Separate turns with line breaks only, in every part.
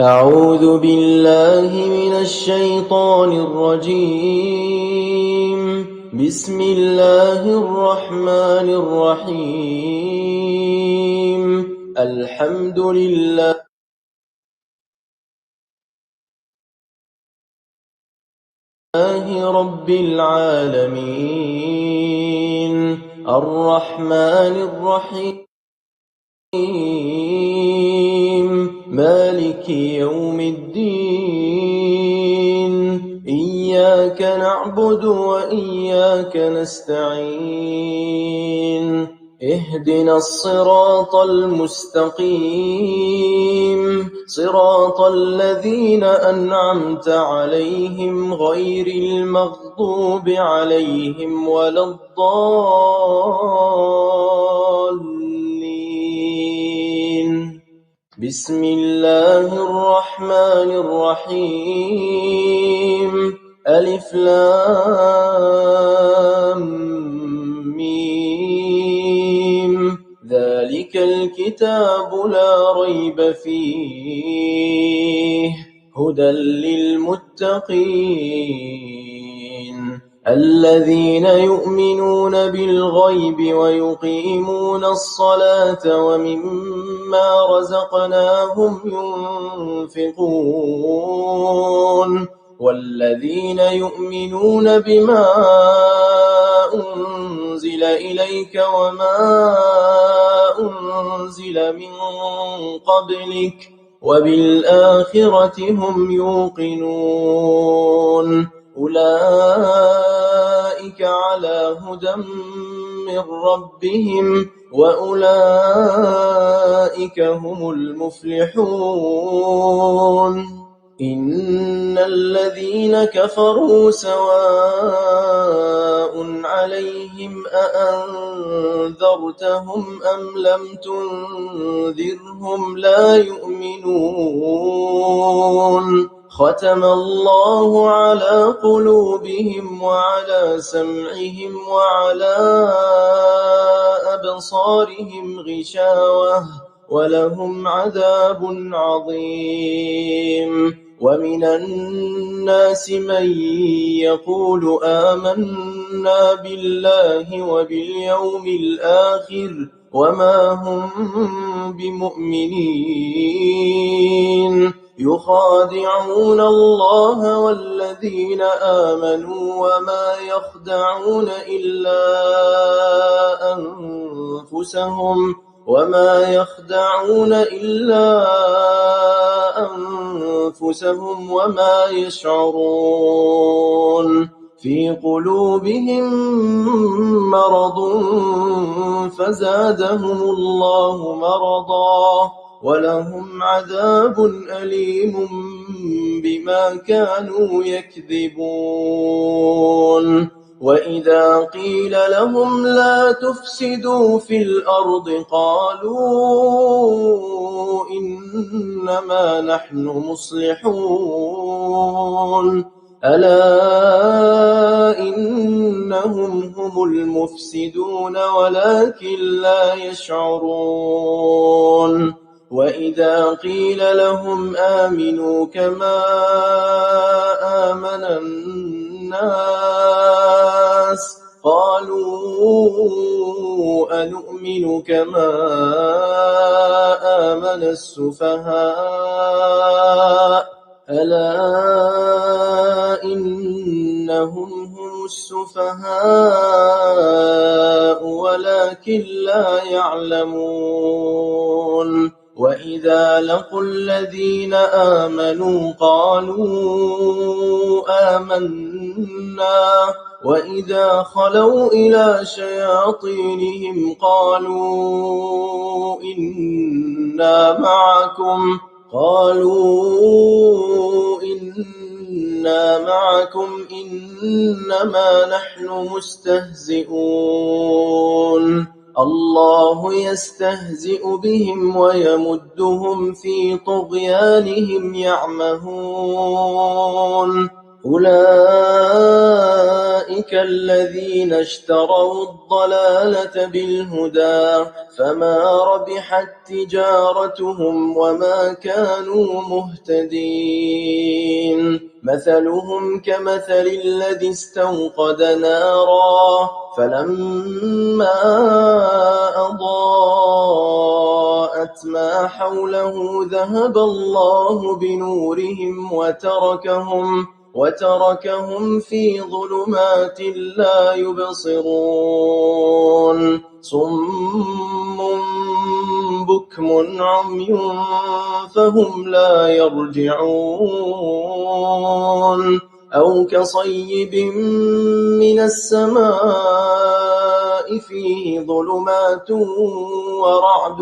أعوذ بالله من الشيطان الرجيم. بسم الله الرحمن الرحيم. الحمد لله رب العالمين الرحمن الرحيم مالك يوم الدين إياك نعبد وإياك نستعين اهدنا الصراط المستقيم صراط الذين أنعمت عليهم غير المغضوب عليهم ولا الضالين. بسم الله الرحمن الرحيم. ألف لام ميم ذلك الكتاب لا ريب فيه هدى للمتقين الذين يؤمنون بالغيب ويقيمون الصلاة ومما رزقناهم ينفقون والذين يؤمنون بما أنزل إليك وما أنزل من قبلك وبالآخرة هم يوقنون أولئك على هدى من ربهم وأولئك هم المفلحون. إن الذين كفروا سواء عليهم أأنذرتهم أم لم تنذرهم لا يؤمنون ختم الله على قلوبهم وعلى سمعهم وعلى أبصارهم غشاوة ولهم عذاب عظيم. ومن الناس من يقول آمنا بالله وباليوم الآخر وما هم بمؤمنين يخادعون الله والذين آمنوا وما يخدعون إلا أنفسهم وما يشعرون في قلوبهم مرض فزادهم الله مرضا ولهم عذاب أليم بما كانوا يكذبون. وإذا قيل لهم لا تفسدوا في الأرض قالوا إنما نحن مصلحون ألا إنهم هم المفسدون ولكن لا يشعرون. وإذا قيل لهم آمنوا كما آمن الناس قالوا أنؤمن كما آمن السفهاء ألا إنهم هم السفهاء ولكن لا يعلمون وإذا لقوا الذين آمنوا قالوا آمنا وإذا خلوا إلى شياطينهم قالوا إنا معكم إنما نحن مستهزئون الله يستهزئ بهم ويمدهم في طغيانهم يعمهون أولئك الذين اشتروا الضلالة بالهدى فما ربحت تجارتهم وما كانوا مهتدين مثلهم كمثل الذي استوقد نارا فلما أضاءت ما حوله ذهب الله بنورهم وتركهم في ظلمات لا يبصرون صم بكم عمي فهم لا يرجعون أو كصيب من السماء فيه ظلمات ورعد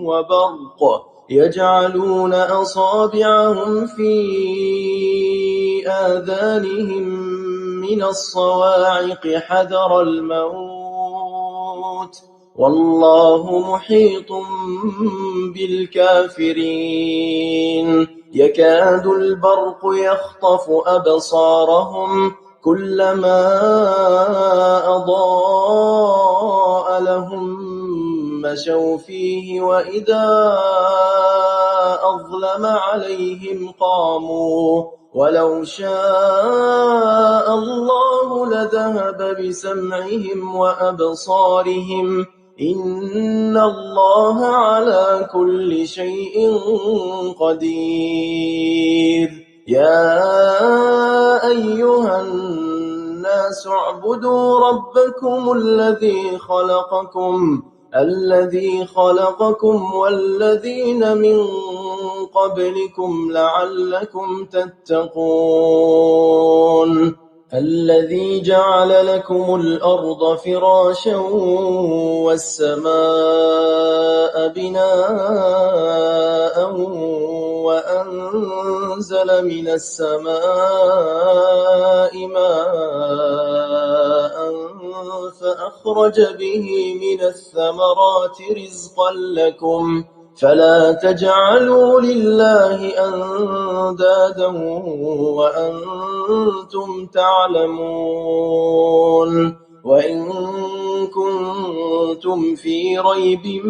وبرق يجعلون أصابعهم في آذانهم من الصواعق حذر الموت والله محيط بالكافرين يكاد البرق يخطف أبصارهم كلما أضاء لهم مشوا فيه وإذا أظلم عليهم قاموا ولو شاء الله لذهب بسمعهم وأبصارهم إن الله على كل شيء قدير يا أيها الناس اعبدوا ربكم الذي خلقكم والذين من قبلكم لعلكم تتقون الذي جعل لكم الأرض فراشا والسماء بناء وأنزل من السماء ماء فأخرج به من الثمرات رزقا لكم فلا تجعلوا لله أندادا وأنتم تعلمون وإن كنتم في ريب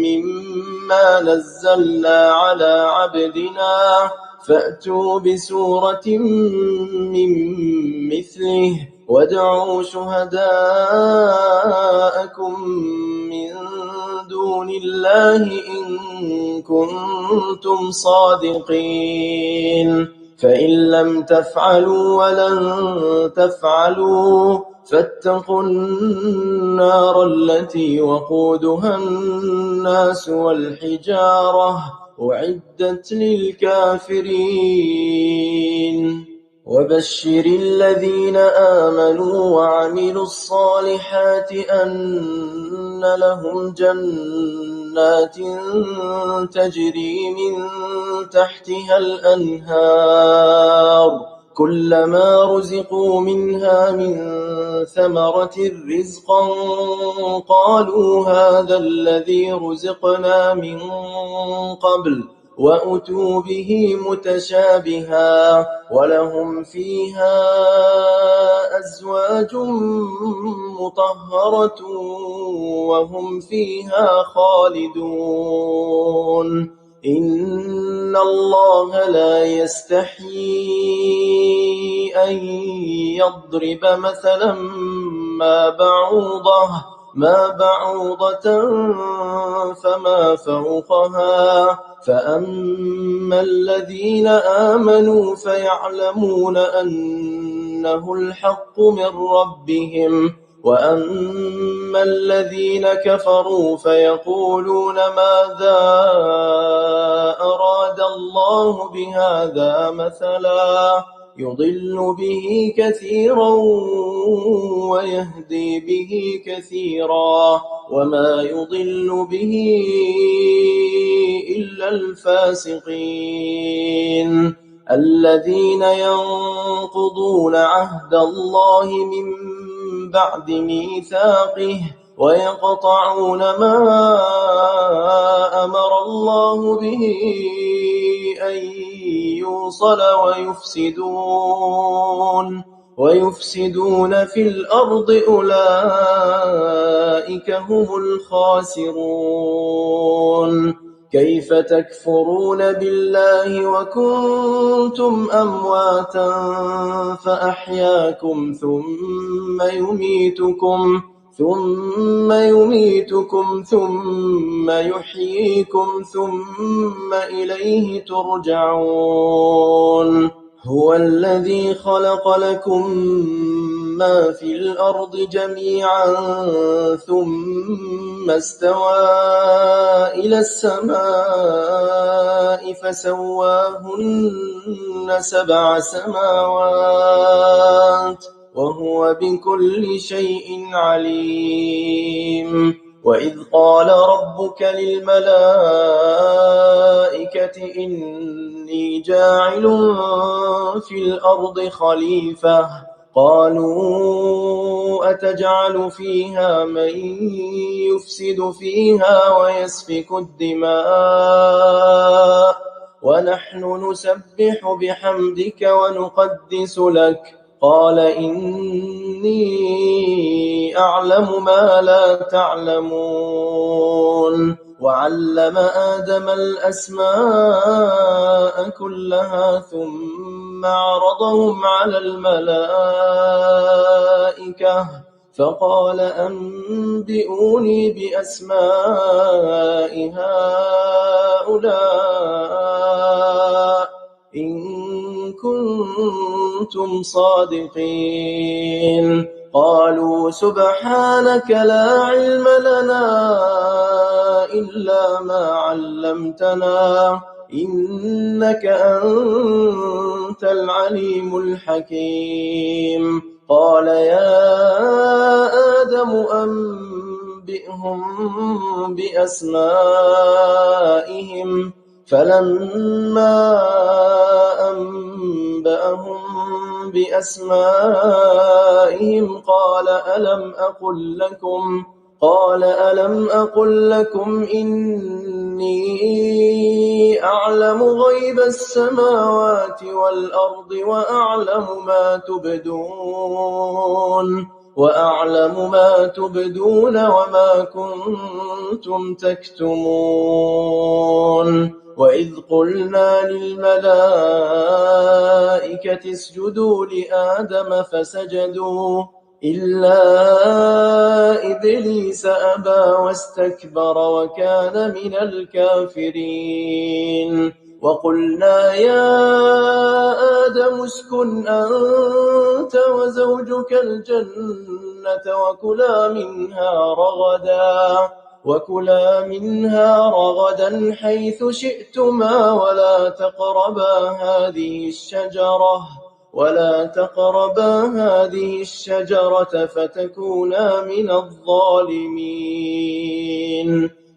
مما نزلنا على عبدنا فأتوا بسورة من مثله وادعوا شهداءكم من دون الله إن كنتم صادقين فإن لم تفعلوا ولن تفعلوا فاتقوا النار التي وقودها الناس والحجارة أعدت للكافرين وبشر الذين آمنوا وعملوا الصالحات أن لهم جنات تجري من تحتها الأنهار كلما رزقوا منها من ثمرة رزقا قالوا هذا الذي رزقنا من قبل وأتوا به متشابها ولهم فيها أزواج مطهرة وهم فيها خالدون إن الله لا يستحيي أن يضرب مثلا ما بعوضة فما فوقها فأما الذين آمنوا فيعلمون أنه الحق من ربهم وأما الذين كفروا فيقولون ماذا أراد الله بهذا مثلا يضل به كثيرا ويهدي به كثيرا وما يضل به إلا الفاسقين الذين ينقضون عهد الله من بعد ميثاقه ويقطعون ما أمر الله به أن يوصل ويفسدون في الأرض أولئك هم الخاسرون كيف تكفرون بالله وكنتم أمواتا فأحياكم ثم يميتكم ثم يحييكم ثم إليه ترجعون هو الذي خلق لكم ما في الأرض جميعا ثم استوى إلى السماء فسواهن 7 سماوات وهو بكل شيء عليم وإذ قال ربك للملائكة إني جاعل في الأرض خليفة قالوا أتجعل فيها من يفسد فيها ويسفك الدماء ونحن نسبح بحمدك ونقدس لك قال إني أعلم ما لا تعلمون وعلم آدم الأسماء كلها ثم عرضهم على الملائكة فقال أنبئوني بأسماء هؤلاء إن كنتم صادقين قالوا سبحانك لا علم لنا إلا ما علمتنا إنك أنت العليم الحكيم قال يا آدم أنبئهم بأسمائهم فلما أنبأهم بأسمائهم قال ألم أقل لكم إني أعلم غيب السماوات والأرض وأعلم ما تبدون وما كنتم تكتمون وإذ قلنا للملائكة اسجدوا لآدم فسجدوا إلا إبليس أبى واستكبر وكان من الكافرين وقلنا يا آدم اسكن أنت وزوجك الجنة وكلا منها رغدا حيث شئتما ولا تقربا هذه الشجرة فتكونا من الظالمين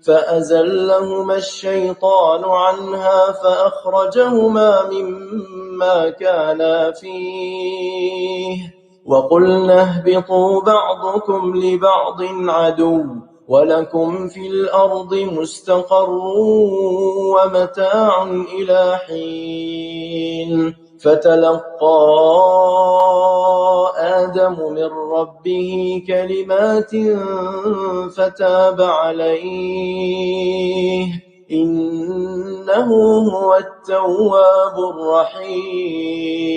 فأزلهما الشيطان عنها فأخرجهما مما كانا فيه وقلنا اهبطوا بعضكم لبعض عدو ولكم في الأرض مستقر ومتاع إلى حين فتلقى آدم من ربه كلمات فتاب عليه إنه هو التواب الرحيم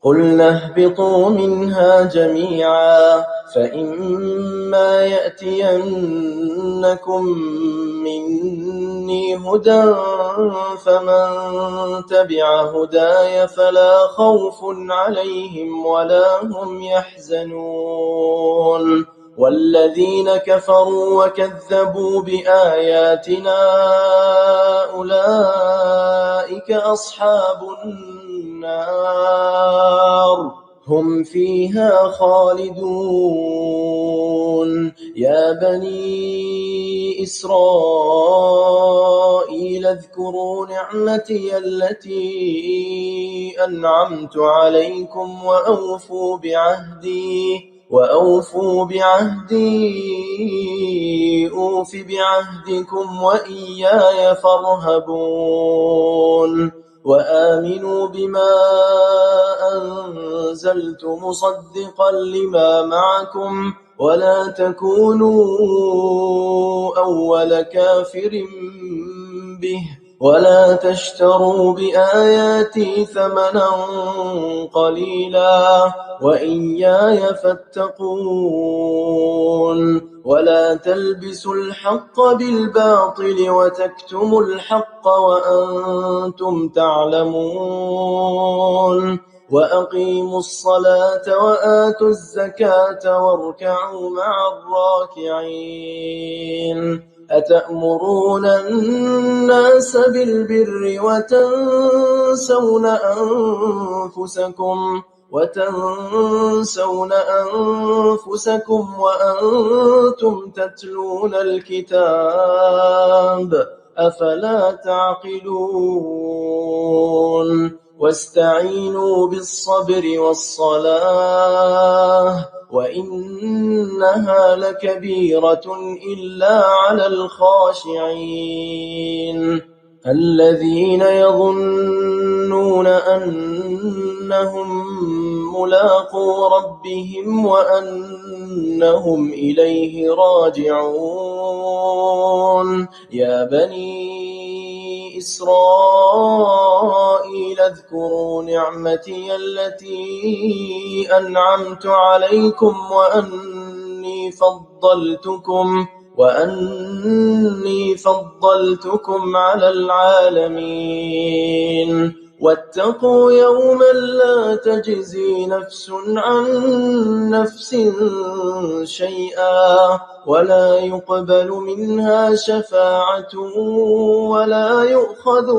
قلنا اهبطوا منها جميعا فإما يأتينكم مني هدى فمن تبع هداي فلا خوف عليهم ولا هم يحزنون والذين كفروا وكذبوا بآياتنا أولئك أصحاب النار هم فيها خالدون يا بني إسرائيل اذكروا نعمتي التي أنعمت عليكم وأوفوا بعهدي أوف بعهدكم وإياي فارهبون وآمنوا بما أنزلت مصدقا لما معكم ولا تكونوا أول كافر به ولا تشتروا بآياتي ثمنا قليلا وإياي فاتقون ولا تلبسوا الحق بالباطل وتكتموا الحق وأنتم تعلمون وأقيموا الصلاة وآتوا الزكاة واركعوا مع الراكعين أتأمرون الناس بالبر وتنسون أنفسكم وأنتم تتلون الكتاب أفلا تعقلون واستعينوا بالصبر والصلاة وإنها لكبيرة إلا على الخاشعين الذين يظنون أنهم ملاقو ربهم وأنهم إليه راجعون يا بني إسرائيل اذكروا نعمتي التي أنعمت عليكم وأني فضلتكم على العالمين واتقوا يوما لا تجزي نفس عن نفس شيئا ولا يقبل منها شفاعة ولا يؤخذ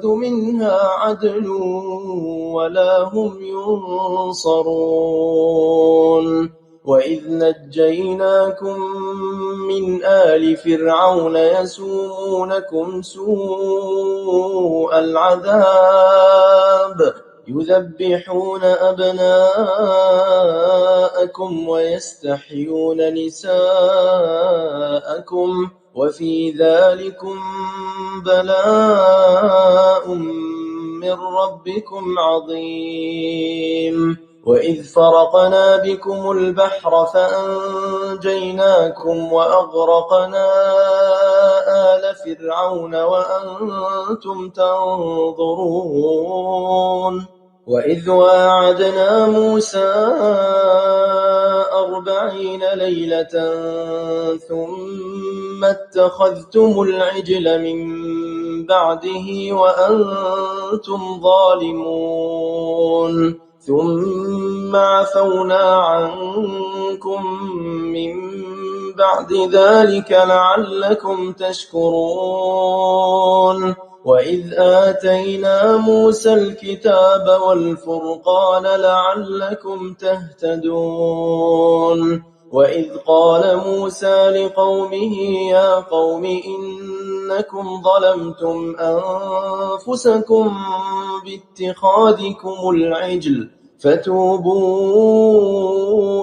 منها عدل ولا هم ينصرون وإذ نجيناكم من آل فرعون يسومونكم سوء العذاب يذبحون أبناءكم ويستحيون نساءكم وفي ذلكم بلاء من ربكم عظيم وإذ فرقنا بكم البحر فأنجيناكم وأغرقنا آل فرعون وأنتم تنظرون وإذ واعدنا موسى 40 ليلة ثم اتخذتم العجل من بعده وأنتم ظالمون ثم عفونا عنكم من بعد ذلك لعلكم تشكرون وإذ آتينا موسى الكتاب والفرقان لعلكم تهتدون وإذ قال موسى لقومه يا قوم إنكم ظلمتم أنفسكم باتخاذكم العجل فتوبوا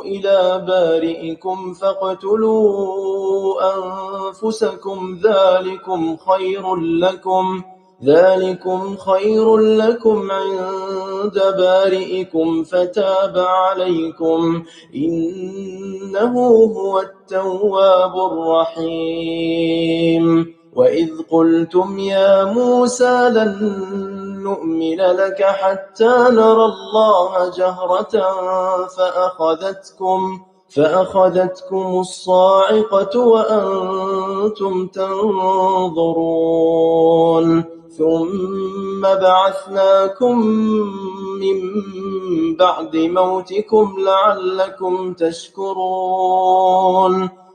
إلى بارئكم فاقتلوا أنفسكم ذلكم خير لكم عند بارئكم فتاب عليكم إنه هو التواب الرحيم وإذ قلتم يا موسى لن نؤمن لك حتى نرى الله جهرة فأخذتكم الصاعقة وأنتم تنظرون ثم بعثناكم من بعد موتكم لعلكم تشكرون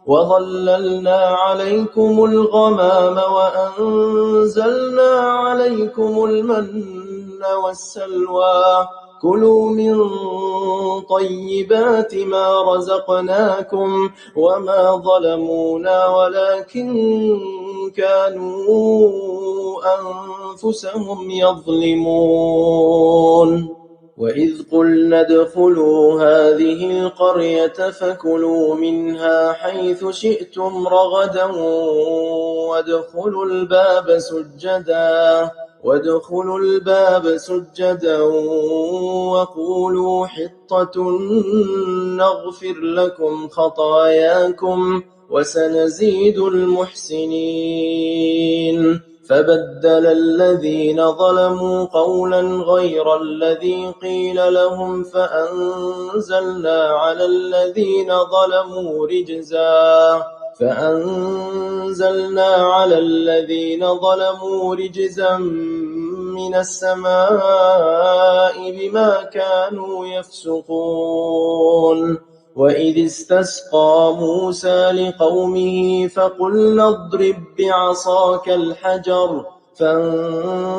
وظللنا عليكم الغمام وأنزلنا عليكم المن والسلوى كلوا من طيبات ما رزقناكم وما ظلمونا ولكن كانوا أنفسهم يظلمون وإذ قلنا ادخلوا هذه القرية فكلوا منها حيث شئتم رغدا وادخلوا الباب سجدا وقولوا حطة نغفر لكم خطاياكم وسنزيد المحسنين فبدل الذينظلموا قولا غير الذي قيل لهم فأنزلنا على الذين ظلموا رجزا من السماء بما كانوا يفسقون وإذ استسقى موسى لقومه فقلنا اضرب بعصاك الحجر فانفجرت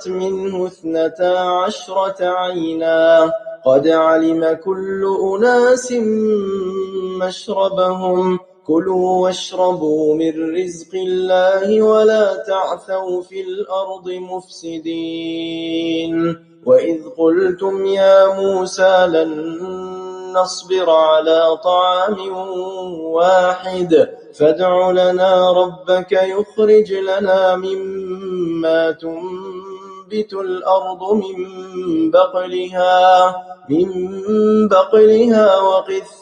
منه 12 عينا قد علم كل أناس مشربهم كلوا واشربوا من رزق الله ولا تعثوا في الأرض مفسدين وإذ قلتم يا موسى لن نصبر على طعام واحد فادع لنا ربك يخرج لنا مما تنبت الأرض من بقلها وقثائها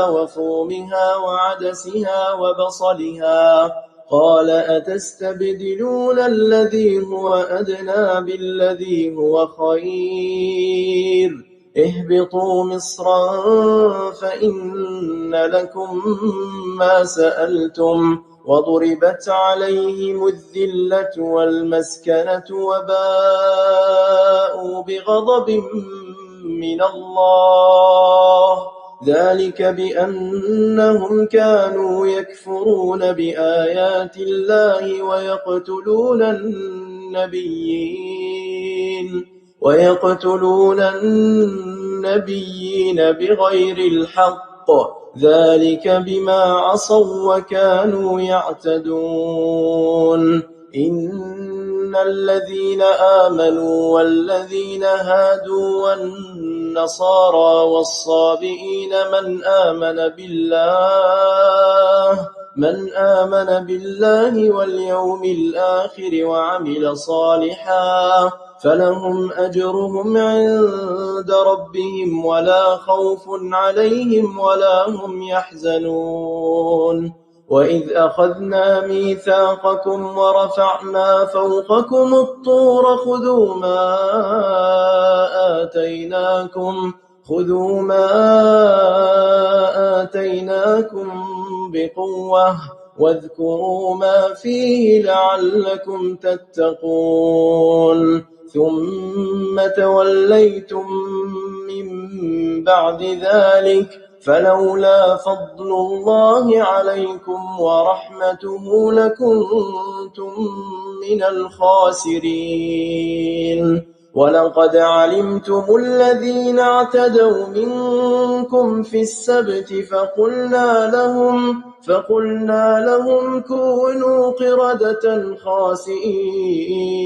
وفومها وعدسها وبصلها قال أتستبدلون الذي هو أدنى بالذي هو خير اهبطوا مصرا فإن لكم ما سألتم وضربت عليهم الذلة والمسكنة وباءوا بغضب من الله ذلك بأنهم كانوا يكفرون بآيات الله ويقتلون النبيين بغير الحق ذلك بما عصوا وكانوا يعتدون إن الذين آمنوا والذين هادوا والنصارى والصابئين من آمن بالله واليوم الآخر وعمل صالحا فلهم أجرهم عند ربهم ولا خوف عليهم ولا هم يحزنون وإذ أخذنا ميثاقكم ورفعنا فوقكم الطور خذوا ما آتيناكم بقوة واذكروا ما فيه لعلكم تتقون ثم توليتم من بعد ذلك فلولا فضل الله عليكم ورحمته لكنتم من الخاسرين ولقد علمتم الذين اعتدوا منكم في السبت فقلنا لهم كونوا قردة خاسئين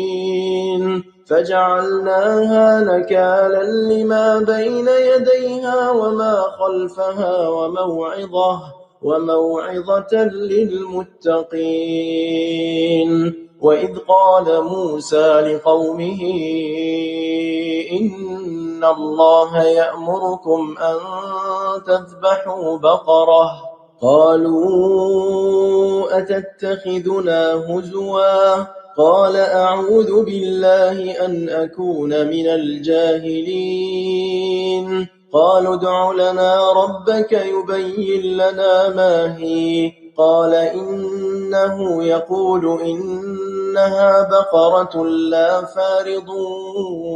فجعلناها نكالا لما بين يديها وما خلفها وموعظة للمتقين وإذ قال موسى لقومه إن الله يأمركم أن تذبحوا بقرة قالوا أتتخذنا هزوا قال أعوذ بالله أن أكون من الجاهلين قالوا ادع لنا ربك يبين لنا ما هي قال إنه يقول إنها بقرة لا فارض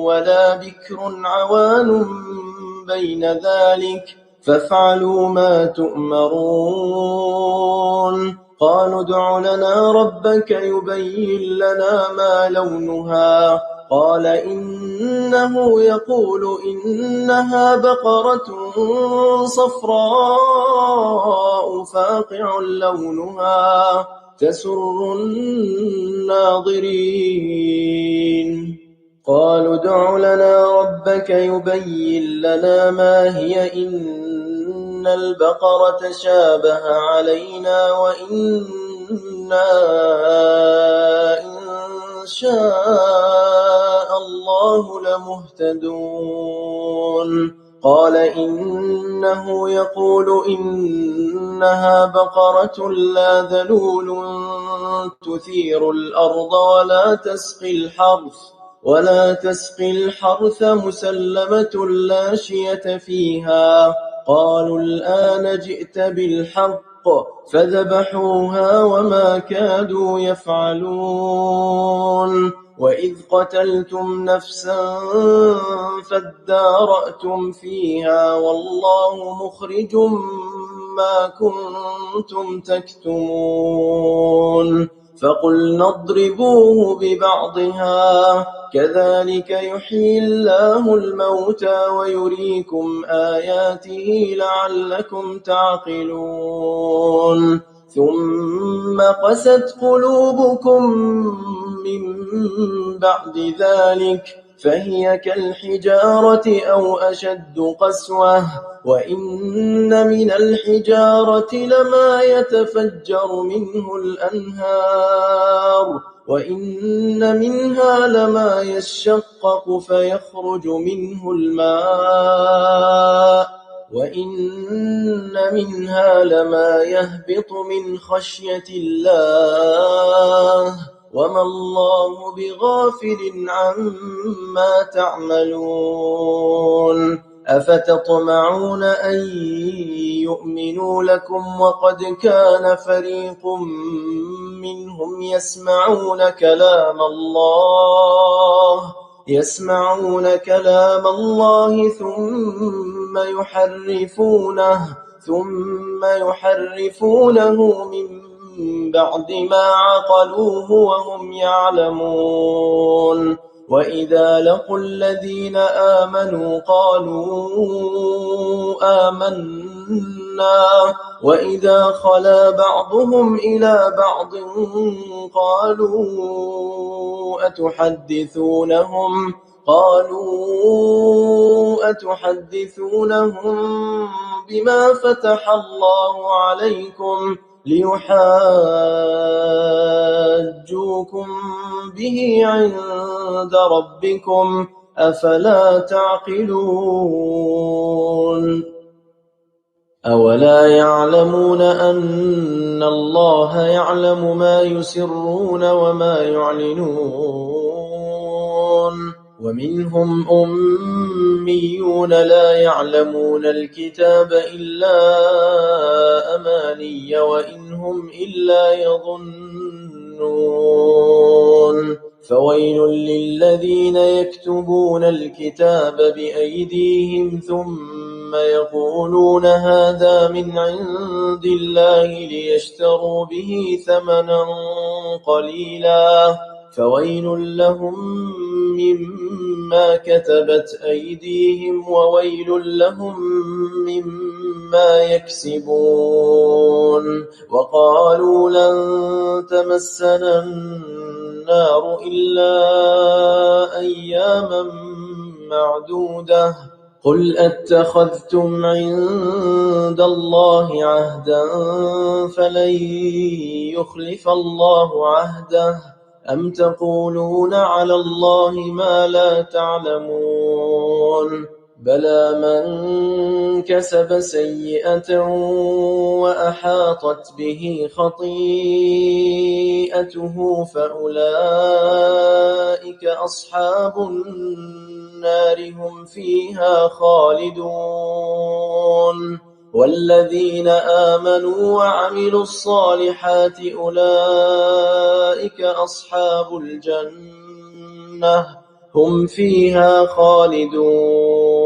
ولا بكر عوان بين ذلك فافعلوا ما تؤمرون قالوا ادع لنا ربك يبين لنا ما لونها قال إنه يقول إنها بقرة صفراء فاقع لونها تسر الناظرين قالوا ادع لنا ربك يبين لنا ما هي إن البقرة شابه علينا وإنا إن شاء الله لمهتدون قال إنه يقول إنها بقرة لا ذلول تثير الأرض ولا تسقي الحرث مسلمة لا شية فيها قالوا الآن جئت بالحق فذبحوها وما كادوا يفعلون وإذ قتلتم نفسا فادارأتم فيها والله مخرج ما كنتم تكتمون فقلنا اضربوه ببعضها كذلك يحيي الله الموتى ويريكم آياته لعلكم تعقلون ثم قست قلوبكم من بعد ذلك فهي كالحجارة أو أشد قسوة وإن من الحجارة لما يتفجر منه الأنهار وإن منها لما يشقق فيخرج منه الماء وإن منها لما يهبط من خشية الله وما الله بغافل عما تعملون أفتطمعون أن يؤمنوا لكم وقد كان فريق منهم يسمعون كلام الله ثم يحرفونه من بعد ما عقلوه وهم يعلمون وإذا لقوا الذين آمنوا قالوا آمنا وإذا خلا بعضهم إلى بعض قالوا أتحدثونهم بما فتح الله عليكم ليحاجوكم به عند ربكم أفلا تعقلون أولا يعلمون أن الله يعلم ما يسرون وما يعلنون ومنهم أميون لا يعلمون الكتاب إلا أماني وإن هم إلا يظنون فويل للذين يكتبون الكتاب بأيديهم ثم يقولون هذا من عند الله ليشتروا به ثمنا قليلا فويل لهم مما كتبت أيديهم وويل لهم مما يكسبون وقالوا لن تمسنا النار إلا أياما معدودة قل أتخذتم عند الله عهدا فلن يخلف الله عهده أم تقولون على الله ما لا تعلمون بلى من كسب سيئة وأحاطت به خطيئته فأولئك أصحاب النار هم فيها خالدون والذين آمنوا وعملوا الصالحات أولئك أصحاب الجنة هم فيها خالدون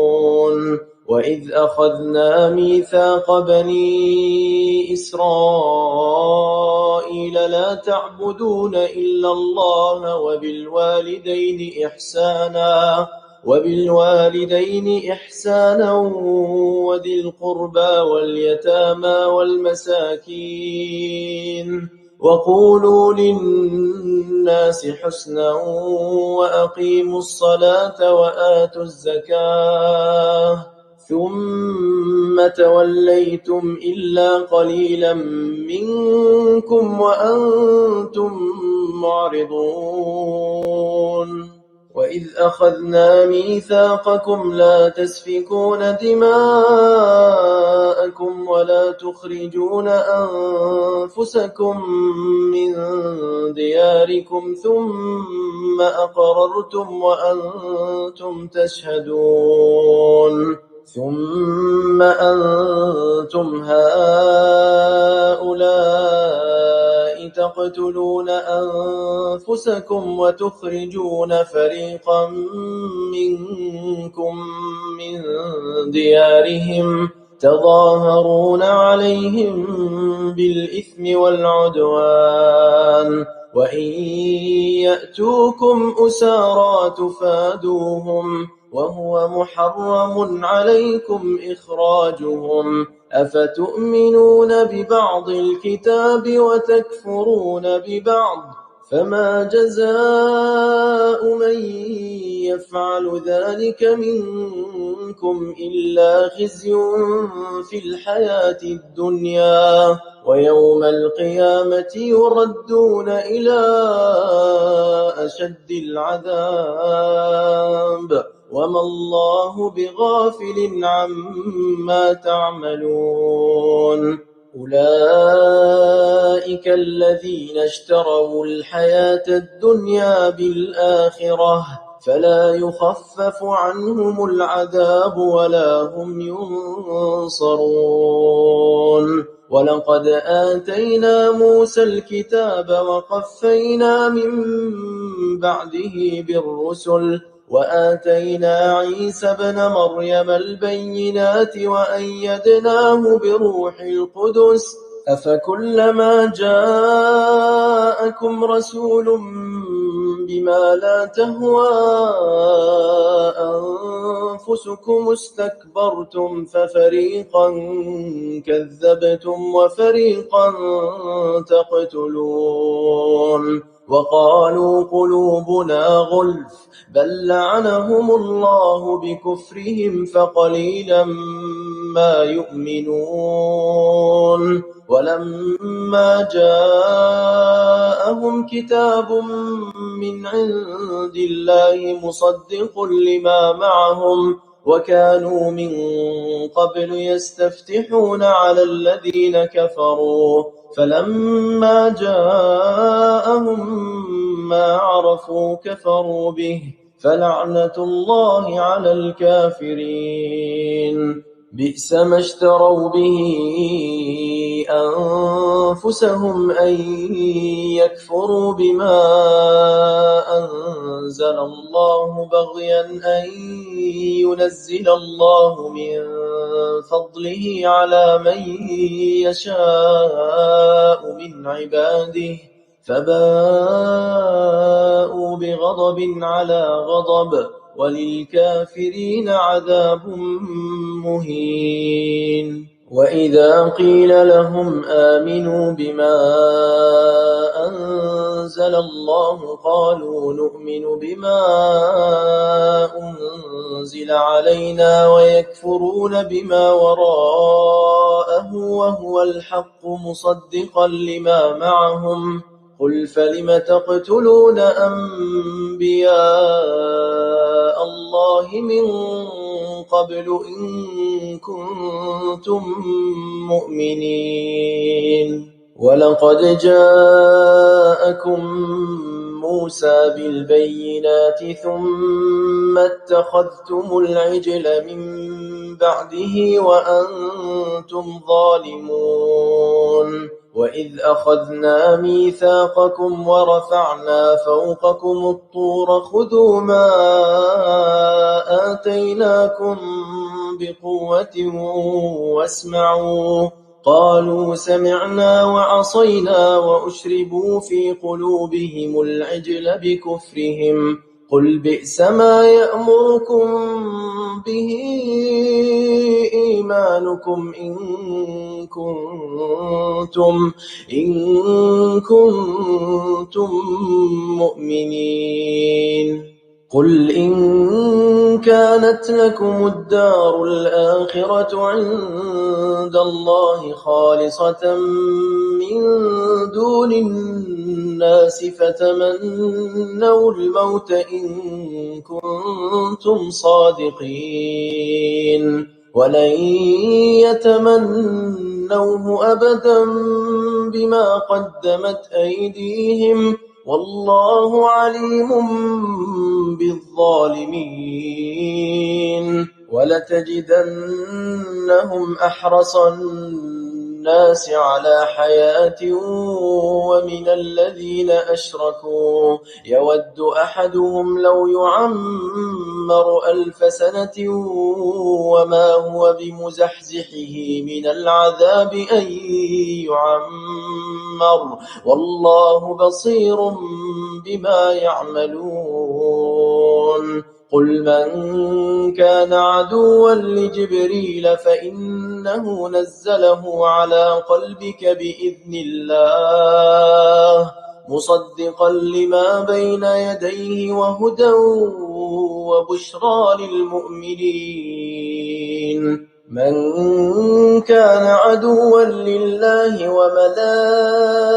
وإذ أخذنا ميثاق بني إسرائيل لا تعبدون إلا الله وبالوالدين إحسانا وذي القربى واليتامى والمساكين وقولوا للناس حسنا وأقيموا الصلاة وآتوا الزكاة ثم توليتم إلا قليلا منكم وأنتم معرضون وإذ أخذنا ميثاقكم لا تسفكون دماءكم ولا تخرجون أنفسكم من دياركم ثم أقررتم وأنتم تشهدون ثم أنتم هؤلاء تقتلون أنفسكم وتخرجون فريقا منكم من ديارهم تظاهرون عليهم بالإثم والعدوان وإن يأتوكم أسارى تفادوهم وهو محرم عليكم إخراجهم أفتؤمنون ببعض الكتاب وتكفرون ببعض فما جزاء من يفعل ذلك منكم إلا خزي في الحياة الدنيا ويوم القيامة يردون إلى أشد العذاب وما الله بغافل عما تعملون أولئك الذين اشتروا الحياة الدنيا بالآخرة فلا يخفف عنهم العذاب ولا هم ينصرون ولقد آتينا موسى الكتاب وقفينا من بعده بالرسل وآتينا عيسى ابن مريم البينات وأيدناه بروح القدس أفكلما جاءكم رسول بما لا تهوى أنفسكم استكبرتم ففريقا كذبتم وفريقا تقتلون وقالوا قلوبنا غلف بل لعنهم الله بكفرهم فقليلا ما يؤمنون ولما جاءهم كتاب من عند الله مصدق لما معهم وكانوا من قبل يستفتحون على الذين كفروا فلما جاءهم ما عرفوا كفروا به فلعنة الله على الكافرين بئس ما اشتروا به أنفسهم أن يكفروا بما أنزل الله بغيا أن ينزل الله من فضله على من يشاء من عباده فباءوا بغضب على غضب وللكافرين عذاب مهين وإذا قيل لهم آمنوا بما أنزل الله قالوا نؤمن بما أنزل علينا ويكفرون بما وراءه وهو الحق مصدقا لما معهم قل فلم تقتلون أنبياء الله من قبل إن كنتم مؤمنين ولقد جاءكم موسى بالبينات ثم اتخذتم العجل من بعده وأنتم ظالمون وإذ أخذنا ميثاقكم ورفعنا فوقكم الطور خذوا ما آتيناكم بقوة واسمعوا قالوا سمعنا وعصينا وأشربوا في قلوبهم العجل بكفرهم قل بئس ما يأمركم به إيمانكم إن كنتم مؤمنين قل إن كانت لكم الدار الآخرة عند الله خالصة من دون الناس فتمنوا الموت إن كنتم صادقين ولن يتمنوه أبدا بما قدمت أيديهم والله عليم بالظالمين ولتجدنهم أحرص الناس على حياة ومن الذين أشركوا يود أحدهم لو يعمر 1000 سنة وما هو بمزحزحه من العذاب أن يعمر والله بصير بما يعملون قل من كان عدوا لجبريل فإنه نزله على قلبك بإذن الله مصدقا لما بين يديه وهدى وبشرى للمؤمنين من كان عدوا لله وملائكته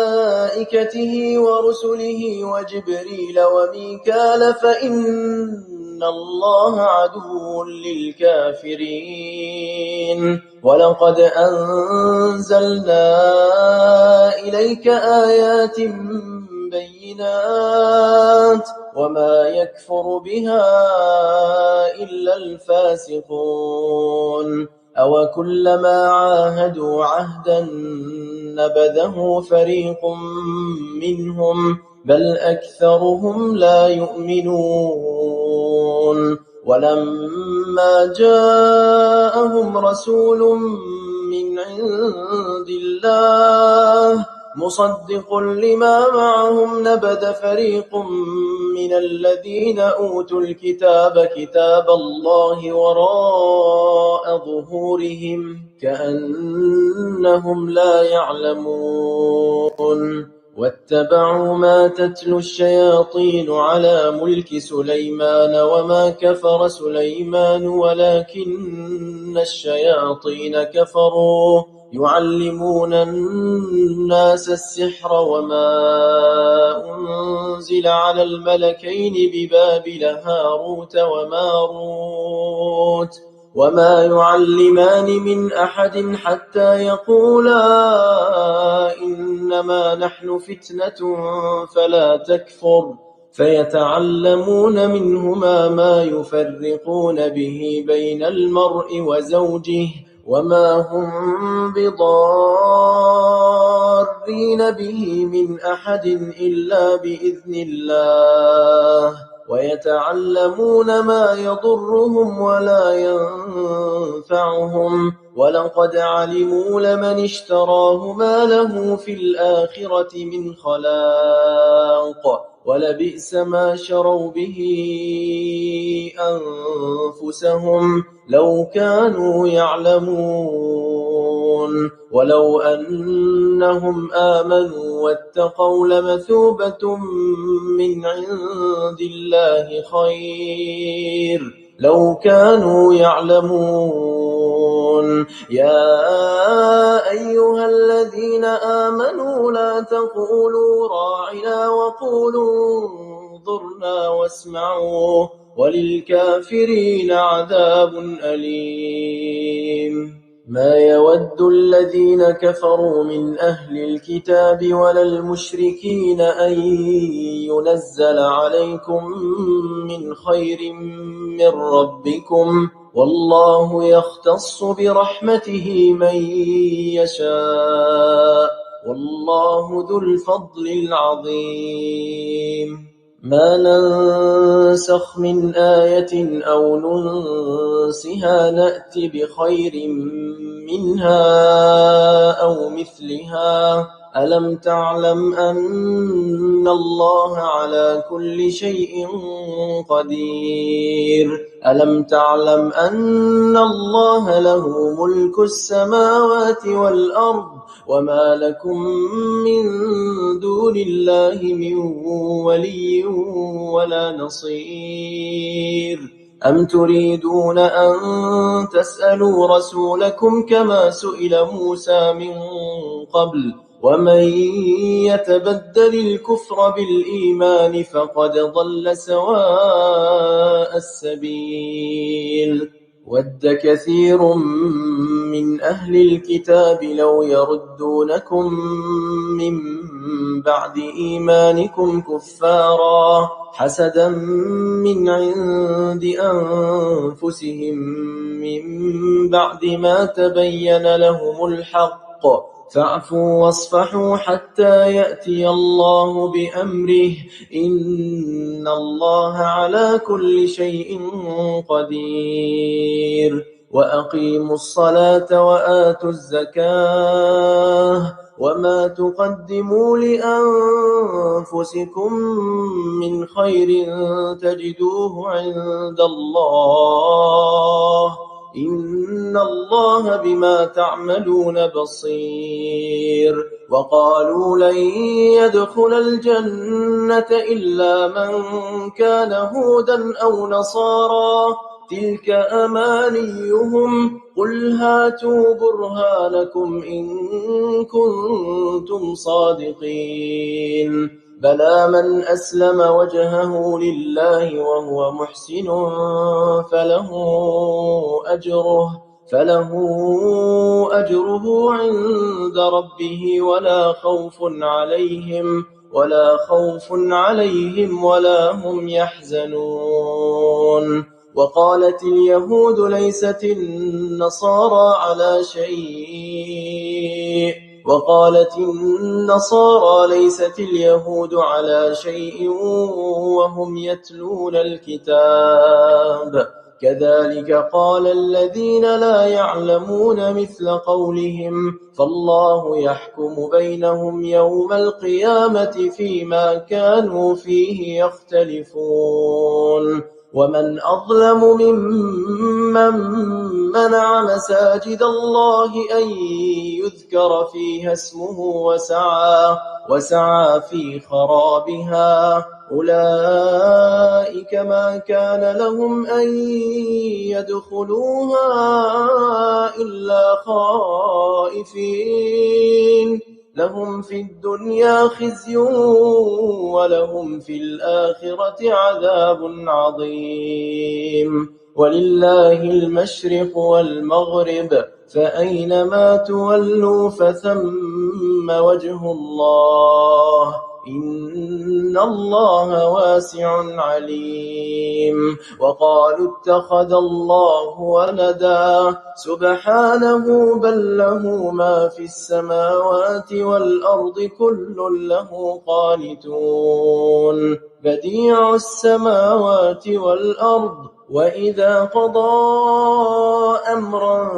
ورسله وجبريل وميكال فإن الله عدو للكافرين ولقد أنزلنا إليك آيات بينات وما يكفر بها إلا الفاسقون أو كلما عاهدوا عهدا نبذه فريق منهم بل أكثرهم لا يؤمنون ولما جاءهم رسول من عند الله مصدق لما معهم نبذ فريق من الذين أوتوا الكتاب كتاب الله وراء ظهورهم كأنهم لا يعلمون واتبعوا ما تتلو الشياطين على ملك سليمان وما كفر سليمان ولكن الشياطين كفروا يعلمون الناس السحر وما أنزل على الملكين ببابل هاروت وماروت وما يعلمان من أحد حتى يقولا إنما نحن فتنة فلا تكفر فيتعلمون منهما ما يفرقون به بين المرء وزوجه وما هم بضارين به من أحد إلا بإذن الله ويتعلمون ما يضرهم ولا ينفعهم ولقد علموا لمن اشتراه ما له في الآخرة من خلاق ولبئس ما شروا به أنفسهم لو كانوا يعلمون ولو أنهم آمنوا واتقوا لمثوبة من عند الله خير لو كانوا يعلمون يعلمون يا أيها الذين آمنوا لا تقولوا راعنا وقولوا انظرنا واسمعوا وللكافرين عذاب أليم ما يود الذين كفروا من أهل الكتاب ولا المشركين أن ينزل عليكم من خير من ربكم والله يختص برحمته من يشاء والله ذو الفضل العظيم ما ننسخ من آية أو ننسها نأت بخير منها أو مثلها ألم تعلم أن الله على كل شيء قدير ألم تعلم أن الله له ملك السماوات والأرض وما لكم من دون الله من ولي ولا نصير أم تريدون أن تسألوا رسولكم كما سئل موسى من قبل ومن يتبدل الكفر بالإيمان فقد ضل سواء السبيل ود كثير من أهل الكتاب لو يردونكم من بعد إيمانكم كفارا حسدا من عند أنفسهم من بعد ما تبين لهم الحق فاعفوا واصفحوا حتى يأتي الله بأمره إن الله على كل شيء قدير وأقيموا الصلاة وآتوا الزكاة وما تقدموا لأنفسكم من خير تجدوه عند الله إن الله بما تعملون بصير وقالوا لن يدخل الجنة إلا من كان هودا أو نصارى تلك أمانيهم قل هاتوا برهانكم إن كنتم صادقين بلى من أسلم وجهه لله وهو محسن فله أجره عند ربه ولا خوف عليهم ولا هم يحزنون وقالت اليهود ليست النصارى اليهود على شيء وهم يتلون الكتاب كذلك قال الذين لا يعلمون مثل قولهم فالله يحكم بينهم يوم القيامة فيما كانوا فيه يختلفون ومن أظلم ممن منع مساجد الله أن يذكر فيها اسمه وسعى في خرابها أولئك ما كان لهم أن يدخلوها إلا خائفين لهم في الدنيا خزي ولهم في الآخرة عذاب عظيم ولله المشرق والمغرب فأينما تولوا فثم وجه الله إن الله واسع عليم وقالوا اتخذ الله ولدا سبحانه بل له ما في السماوات والأرض كل له قانتون بديع السماوات والأرض وإذا قضى أمرا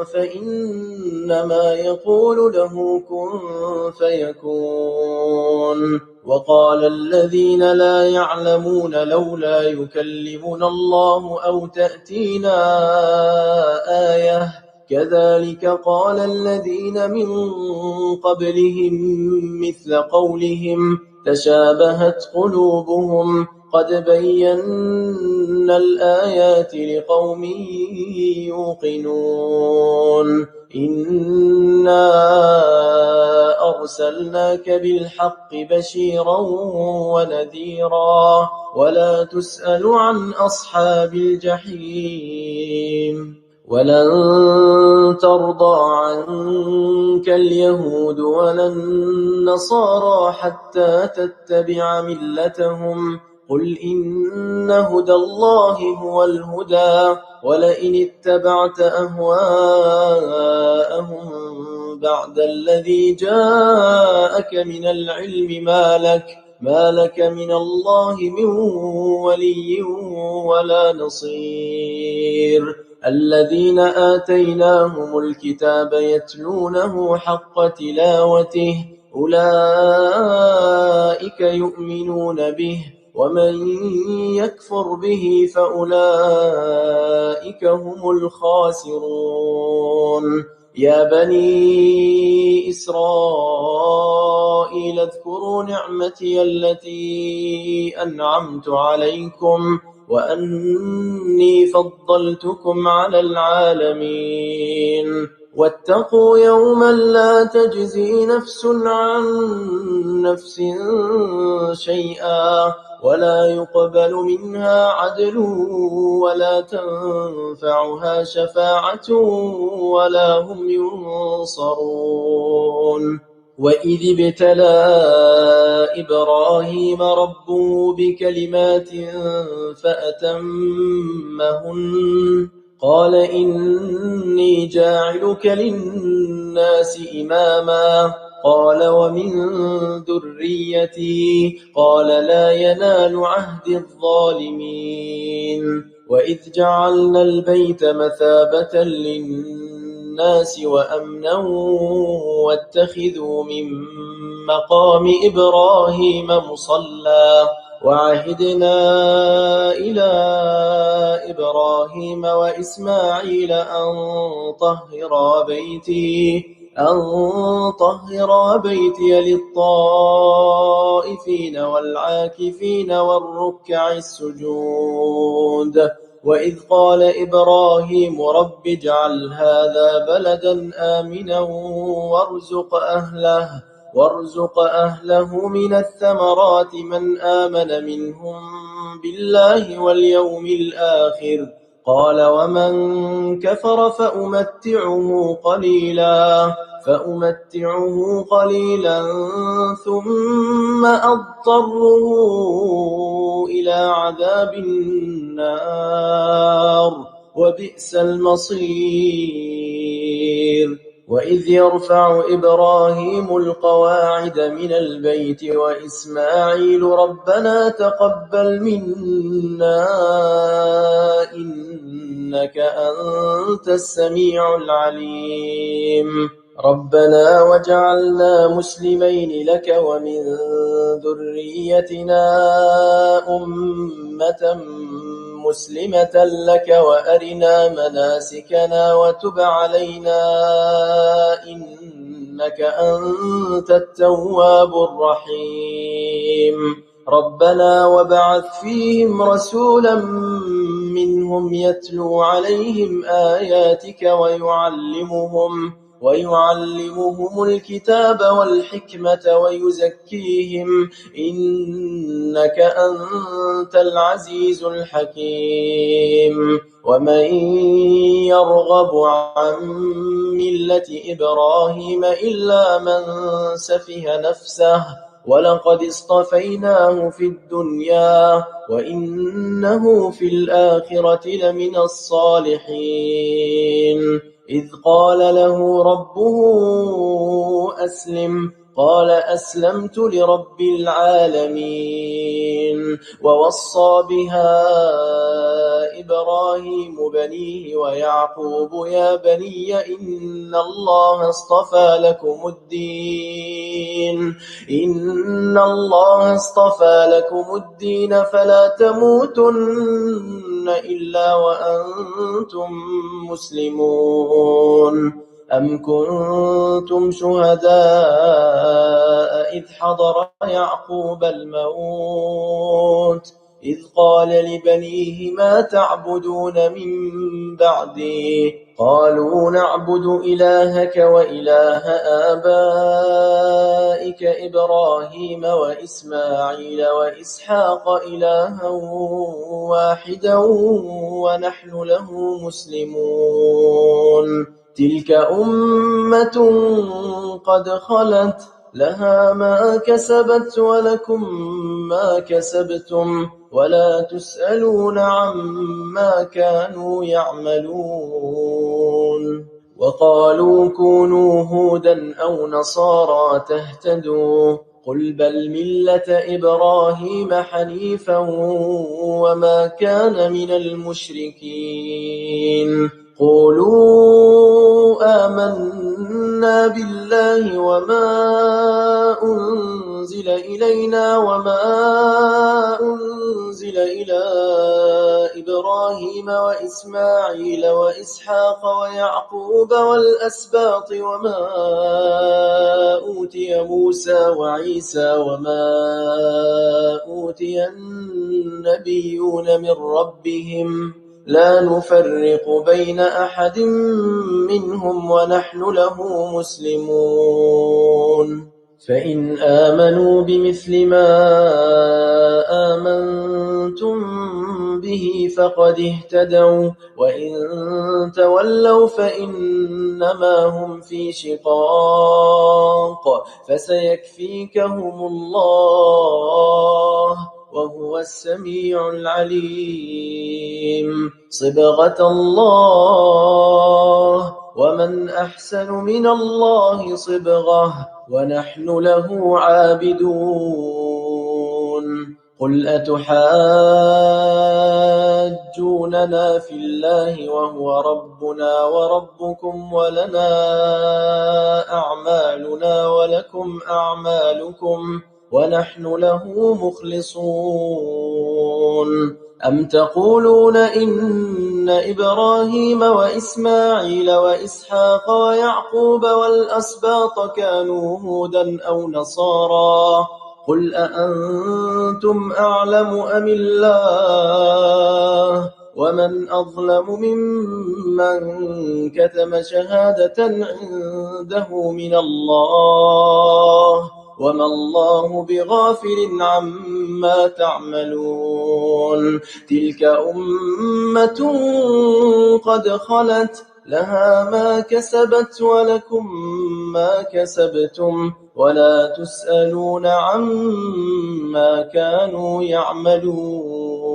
فإنما يقول له كن فيكون وقال الذين لا يعلمون لولا يكلمنا الله أو تأتينا آية كذلك قال الذين من قبلهم مثل قولهم تشابهت قلوبهم قد بينا الآيات لقوم يوقنون إنا أرسلناك بالحق بشيرا ونذيرا ولا تسأل عن أصحاب الجحيم ولن ترضى عنك اليهود ولا النصارى حتى تتبع ملتهم قل إن هدى الله هو الهدى ولئن اتبعت أهواءهم بعد الذي جاءك من العلم ما لك من الله من ولي ولا نصير الذين آتيناهم الكتاب يتلونه حق تلاوته أولئك يؤمنون به ومن يكفر به فأولئك هم الخاسرون يا بني إسرائيل اذكروا نعمتي التي أنعمت عليكم وأني فضلتكم على العالمين واتقوا يوما لا تجزي نفس عن نفس شيئا ولا يقبل منها عدل ولا تنفعها شفاعة ولا هم ينصرون وإذ ابتلى إبراهيم ربه بكلمات فأتمهن قال إني جاعلك للناس إماما قال ومن ذريتي قال لا ينال عهد الظالمين وإذ جعلنا البيت مثابة للناس وأمنا واتخذوا من مقام إبراهيم مصلى وعهدنا إلى إبراهيم وإسماعيل أن طهرا بيتي للطائفين والعاكفين والركع السجود وإذ قال إبراهيم رب اجعل هذا بلدا آمنا وارزق أهله من الثمرات من آمن منهم بالله واليوم الآخر قال ومن كفر فأمتعه قليلا ثم أضطره إلى عذاب النار وبئس المصير وإذ يرفع إبراهيم القواعد من البيت وإسماعيل ربنا تقبل منا إنك أنت السميع العليم ربنا واجعلنا مسلمين لك ومن ذريتنا أمة مسلمة لك وأرنا مناسكنا وتب علينا إنك أنت التواب الرحيم ربنا وابعث فيهم رسولا منهم يتلو عليهم آياتك ويعلمهم الكتاب والحكمة ويزكيهم إنك أنت العزيز الحكيم ومن يرغب عن ملة إبراهيم إلا من سفه نفسه ولقد اصطفيناه في الدنيا وإنه في الآخرة لمن الصالحين إذ قال له ربه أسلم قال أسلمت لرب العالمين ووصى بها إبراهيم بنيه ويعقوب يا بني إن الله اصطفى لكم الدين فلا تموتن إلا وأنتم مسلمون أم كنتم شهداء إذ حضر يعقوب الموت إذ قال لبنيه ما تعبدون من بعدي قالوا نعبد إلهك وإله آبائك إبراهيم وإسماعيل وإسحاق إلها واحدا ونحن له مسلمون تلك أمة قد خلت لها ما كسبت ولكم ما كسبتم ولا تسألون عما كانوا يعملون وقالوا كونوا هودا أو نصارى تهتدوا قل بل ملة إبراهيم حنيفا وما كان من المشركين قولوا آمنا بالله وما أنزل إلينا وما أنزل إلى إبراهيم وإسماعيل وإسحاق ويعقوب والأسباط وما أوتي موسى وعيسى وما أوتي النبيون من ربهم لا نفرق بين أحد منهم ونحن له مسلمون فإن آمنوا بمثل ما آمنتم به فقد اهتدوا وإن تولوا فإنما هم في شقاق فسيكفيكهم الله وهو السميع العليم صبغة الله ومن أحسن من الله صبغة ونحن له عابدون قل أتحاجوننا في الله وهو ربنا وربكم ولنا أعمالنا ولكم أعمالكم ونحن له مخلصون أم تقولون إن إبراهيم وإسماعيل وإسحاق ويعقوب والأسباط كانوا هودا أو نصارى قل أأنتم أعلم أم الله ومن أظلم ممن كتم شهادة عنده من الله وما الله بغافل عما تعملون تلك أمة قد خلت لها ما كسبت ولكم ما كسبتم ولا تسألون عما كانوا يعملون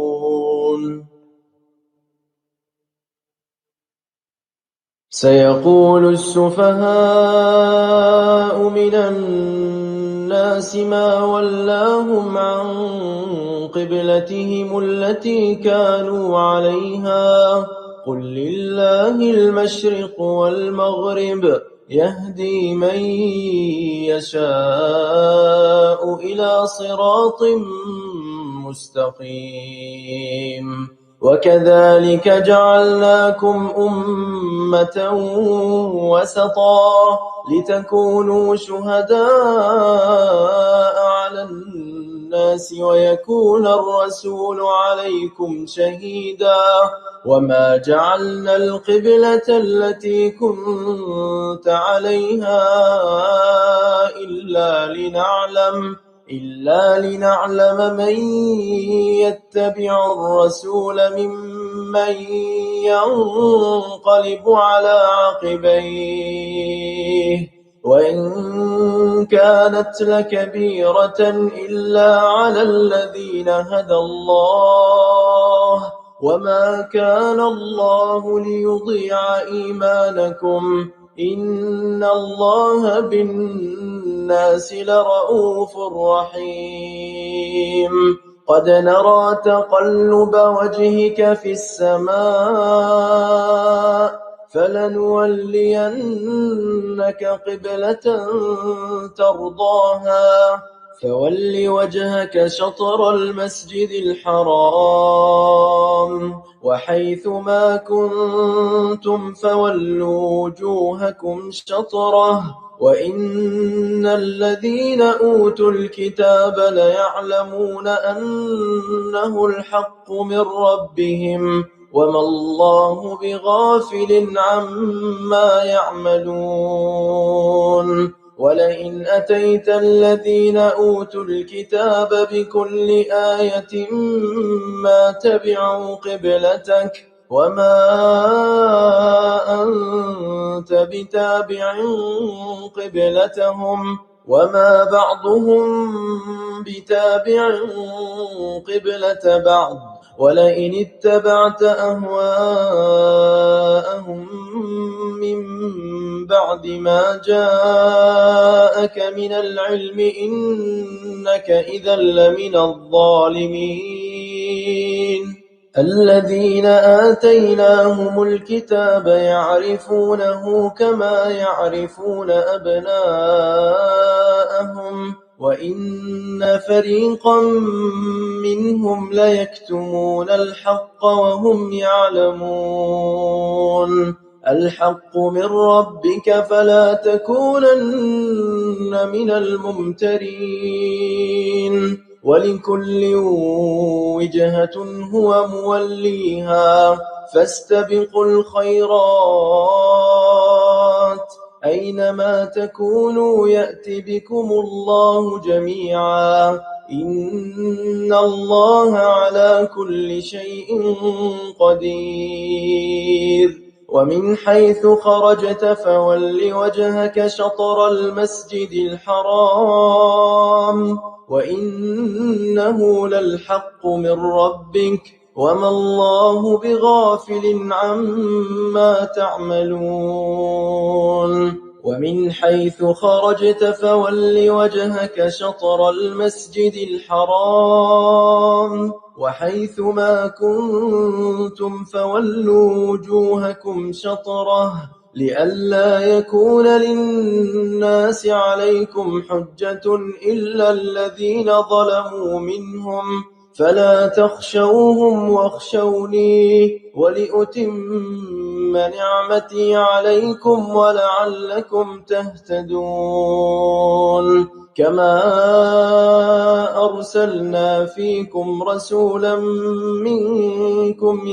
سيقول السفهاء من الناس ما ولاهم عن قبلتهم التي كانوا عليها قل لله المشرق والمغرب يهدي من يشاء إلى صراط مستقيم وكذلك جعلناكم أمة وسطا لتكونوا شهداء على الناس ويكون الرسول عليكم شهيدا وما جعلنا القبلة التي كنت عليها إلا لنعلم من يتبع الرسول ممن ينقلب على عقبيه وإن كانت لكبيرة إلا على الذين هدى الله وما كان الله ليضيع إيمانكم إن الله بالناس لرءوف رحيم قد نرى تقلب وجهك في السماء فلنولينك قبلة ترضاها فول وجهك شطر المسجد الحرام وحيث ما كنتم فولوا وجوهكم شطره وإن الذين أوتوا الكتاب ليعلمون أنه الحق من ربهم وما الله بغافل عما يعملون ولئن أتيت الذين أوتوا الكتاب بكل آية ما تبعوا قبلتك وما أنت بتابع قبلتهم وما بعضهم بتابع قبلة بعض ولئن اتبعت أهواءهم من بعد ما جاءك من العلم إنك إذا لمن الظالمين الذين آتيناهم الكتاب يعرفونه كما يعرفون أبناءهم وإن فريقا منهم ليكتمون الحق وهم يعلمون الحق من ربك فلا تكونن من الممترين ولكل وجهة هو موليها فاستبقوا الخيرات أينما تكونوا يأت بكم الله جميعا إن الله على كل شيء قدير ومن حيث خرجت فول وجهك شطر المسجد الحرام وإنه للحق من ربك وما الله بغافل عما تعملون ومن حيث خرجت فول وجهك شطر المسجد الحرام وحيث ما كنتم فولوا وجوهكم شطره لئلا يكون للناس عليكم حجة إلا الذين ظلموا منهم فلا تخشوهم واخشوني ولأتم نعمتي عليكم ولعلكم تهتدون كما أرسلنا فيكم رسولا منكم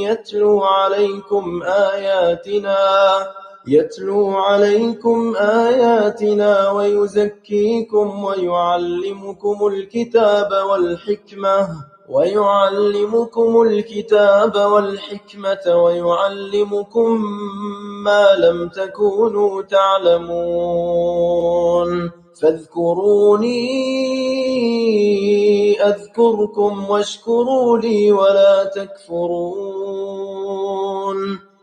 يتلو عليكم آياتنا ويزكيكم ويعلمكم الكتاب والحكمة ويعلمكم ما لم تكونوا تعلمون فاذكروني أذكركم واشكروا لي ولا تكفرون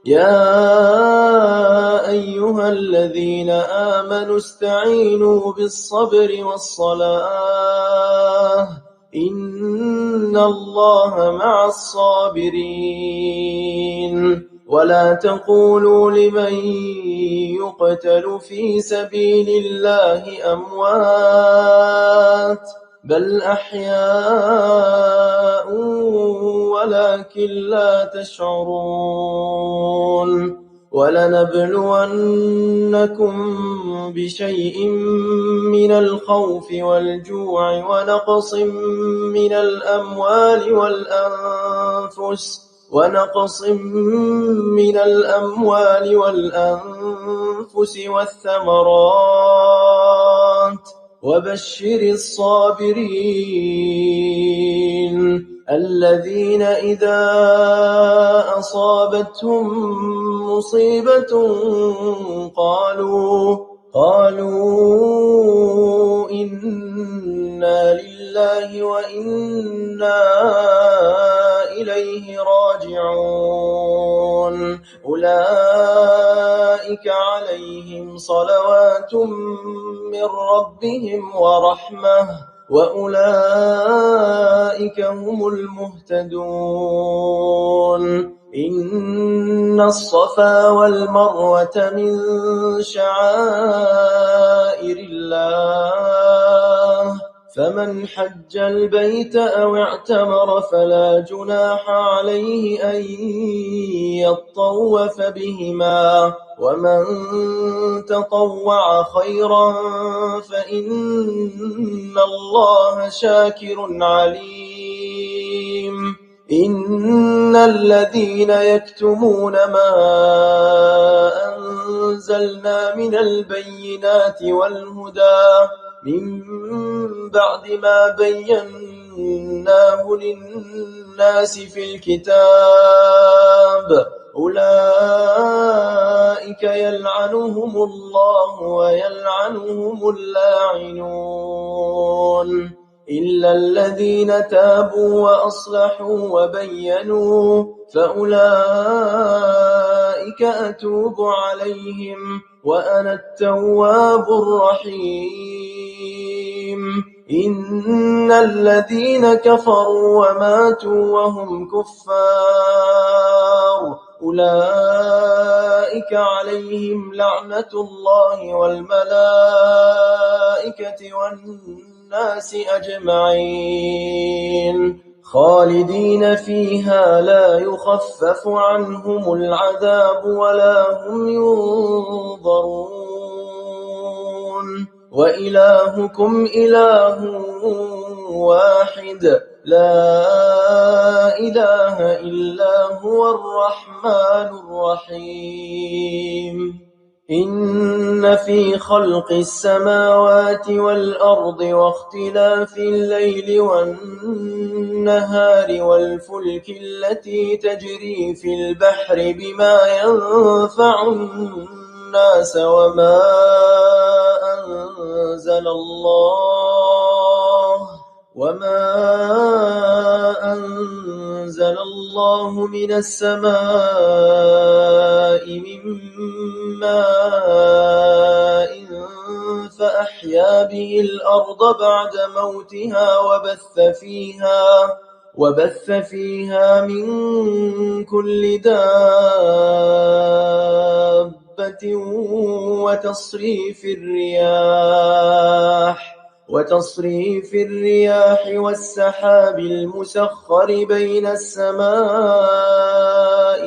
يا أيها الذين آمنوا استعينوا بالصبر والصلاة إن الله مع الصابرين ولا تقولوا لمن يقتل في سبيل الله أموات بل أحياء ولكن لا تشعرون ولنبلونكم بشيء من الخوف والجوع ونقص من الأموال والأنفس والثمرات وبشر الصابرين الذين إذا أصابتهم مصيبة قالوا إنا لله وإنا إليه راجعون أولئك عليهم صلوات من ربهم ورحمة وأولئك هم المهتدون إن الصفا والمروة من شعائر الله فمن حج البيت أو اعتمر فلا جناح عليه أن يطوف بهما ومن تطوع خيرا فإن الله شاكر عليم إن الذين يكتمون ما أنزلنا من البينات والهدى من بعد ما بيناه للناس في الكتاب أولئك يلعنهم الله ويلعنهم اللاعنون إلا الذين تابوا وأصلحوا وبينوا فأولئك أتوب عليهم وأنا التواب الرحيم إن الذين كفروا وماتوا وهم كفار أولئك عليهم لعنة الله والملائكة والناس أجمعين خالدين فيها لا يخفف عنهم العذاب ولا هم ينظرون وإلهكم إله واحد لا إله إلا هو الرحمن الرحيم إن في خلق السماوات والأرض واختلاف الليل والنهار والفلك التي تجري في البحر بما ينفع الناس وما أنزل الله من السماء من ماء فأحيا به الأرض بعد موتها وبث فيها من كل دابة وتصريف الرياح والسحاب المسخر بين السماء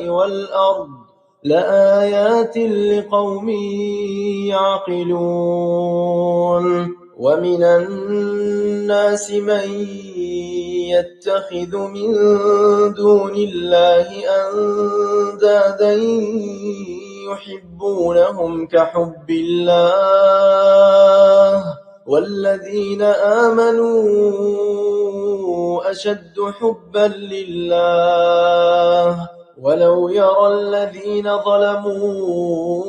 والأرض لآيات لقوم يعقلون ومن الناس من يتخذ من دون الله أندادا يحبونهم كحب الله والذين آمنوا أشد حبا لله ولو يرى الذين ظلموا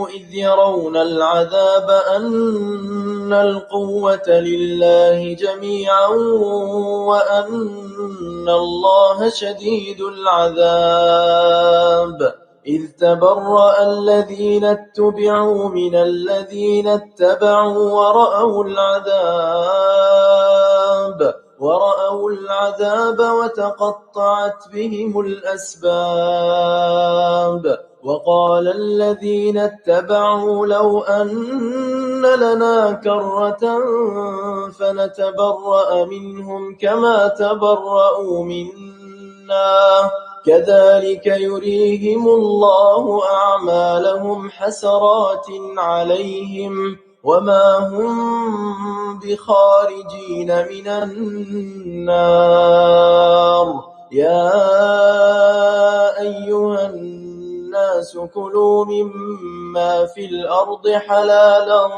إذ يرون العذاب أن القوة لله جميعا وأن الله شديد العذاب إذ تبرأ الذين اتبعوا من الذين اتبعوا ورأوا العذاب وتقطعت بهم الأسباب وقال الذين اتبعوا لو أن لنا كرة فنتبرأ منهم كما تبرأوا منا كذلك يريهم الله أعمالهم حسرات عليهم وما هم بخارجين من النار يا أيها الناس كلوا مما في الأرض حلالا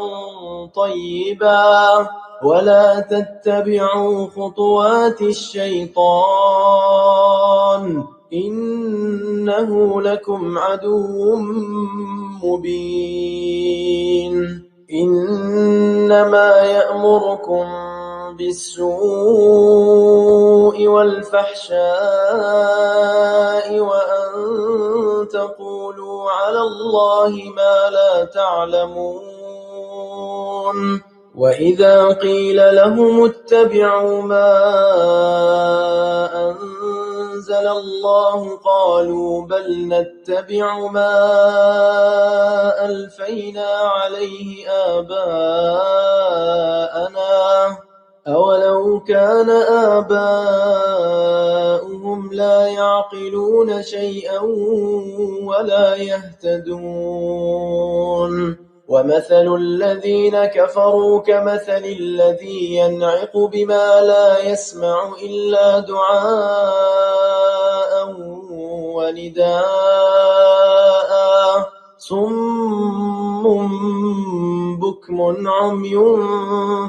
طيبا ولا تتبعوا خطوات الشيطان إنه لكم عدو مبين إنما يأمركم بالسوء والفحشاء وأن تقولوا على الله ما لا تعلمون وإذا قيل لهم اتبعوا ما أنزل الله قالوا بل نتبع ما ألفينا عليه آباءنا كان آباؤهم لا يعقلون شيئا ولا يهتدون ومثل الذين كفروا كمثل الذي ينعق بما لا يسمع إلا دعاء ونداء صم بكم عمي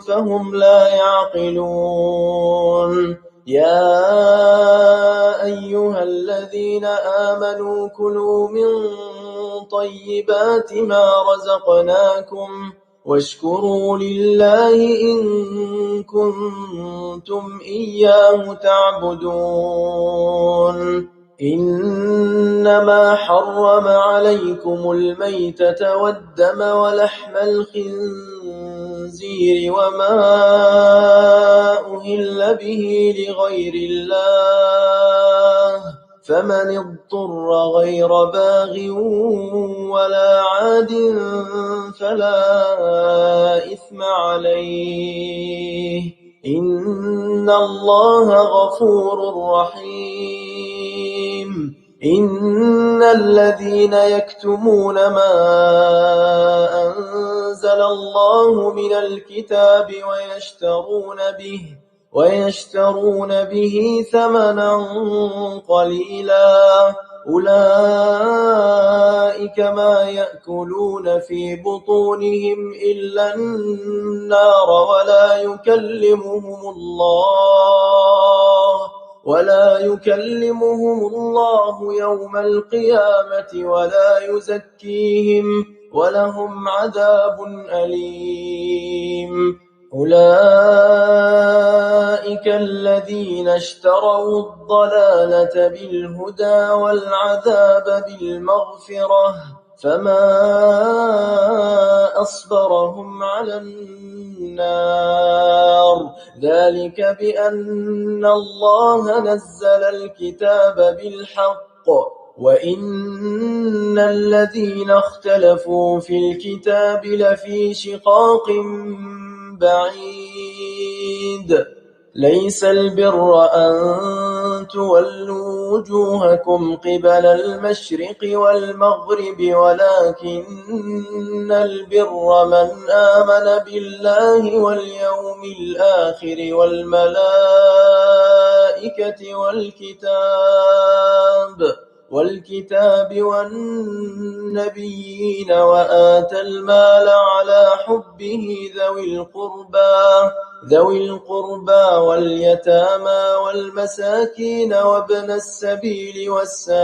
فهم لا يعقلون يا أيها الذين آمنوا كلوا من طيبات ما رزقناكم واشكروا لله إن كنتم إياه تعبدون إنما حرم عليكم الميتة والدم ولحم الخنزير وما أهل به لغير الله فمن اضطر غير باغ ولا عاد فلا إثم عليه إن الله غفور رحيم إن الذين يكتمون ما أنزل الله من الكتاب ويشترون به ثمنا قليلا أولئك ما يأكلون في بطونهم إلا النار ولا يكلمهم الله يوم القيامة ولا يزكيهم ولهم عذاب أليم أولئك الذين اشتروا الضلالة بالهدى والعذاب بالمغفرة فما أصبرهم على النار ذلك بأن الله نزل الكتاب بالحق وإن الذين اختلفوا في الكتاب لفي شقاق بعيد ليس البر أن تولوا وجوهكم قبل المشرق والمغرب ولكن البر من آمن بالله واليوم الآخر والملائكة والكتاب والنبيين وآتى المال على حبه ذوي القربى واليتامى والمساكين وابن السبيل والسائلين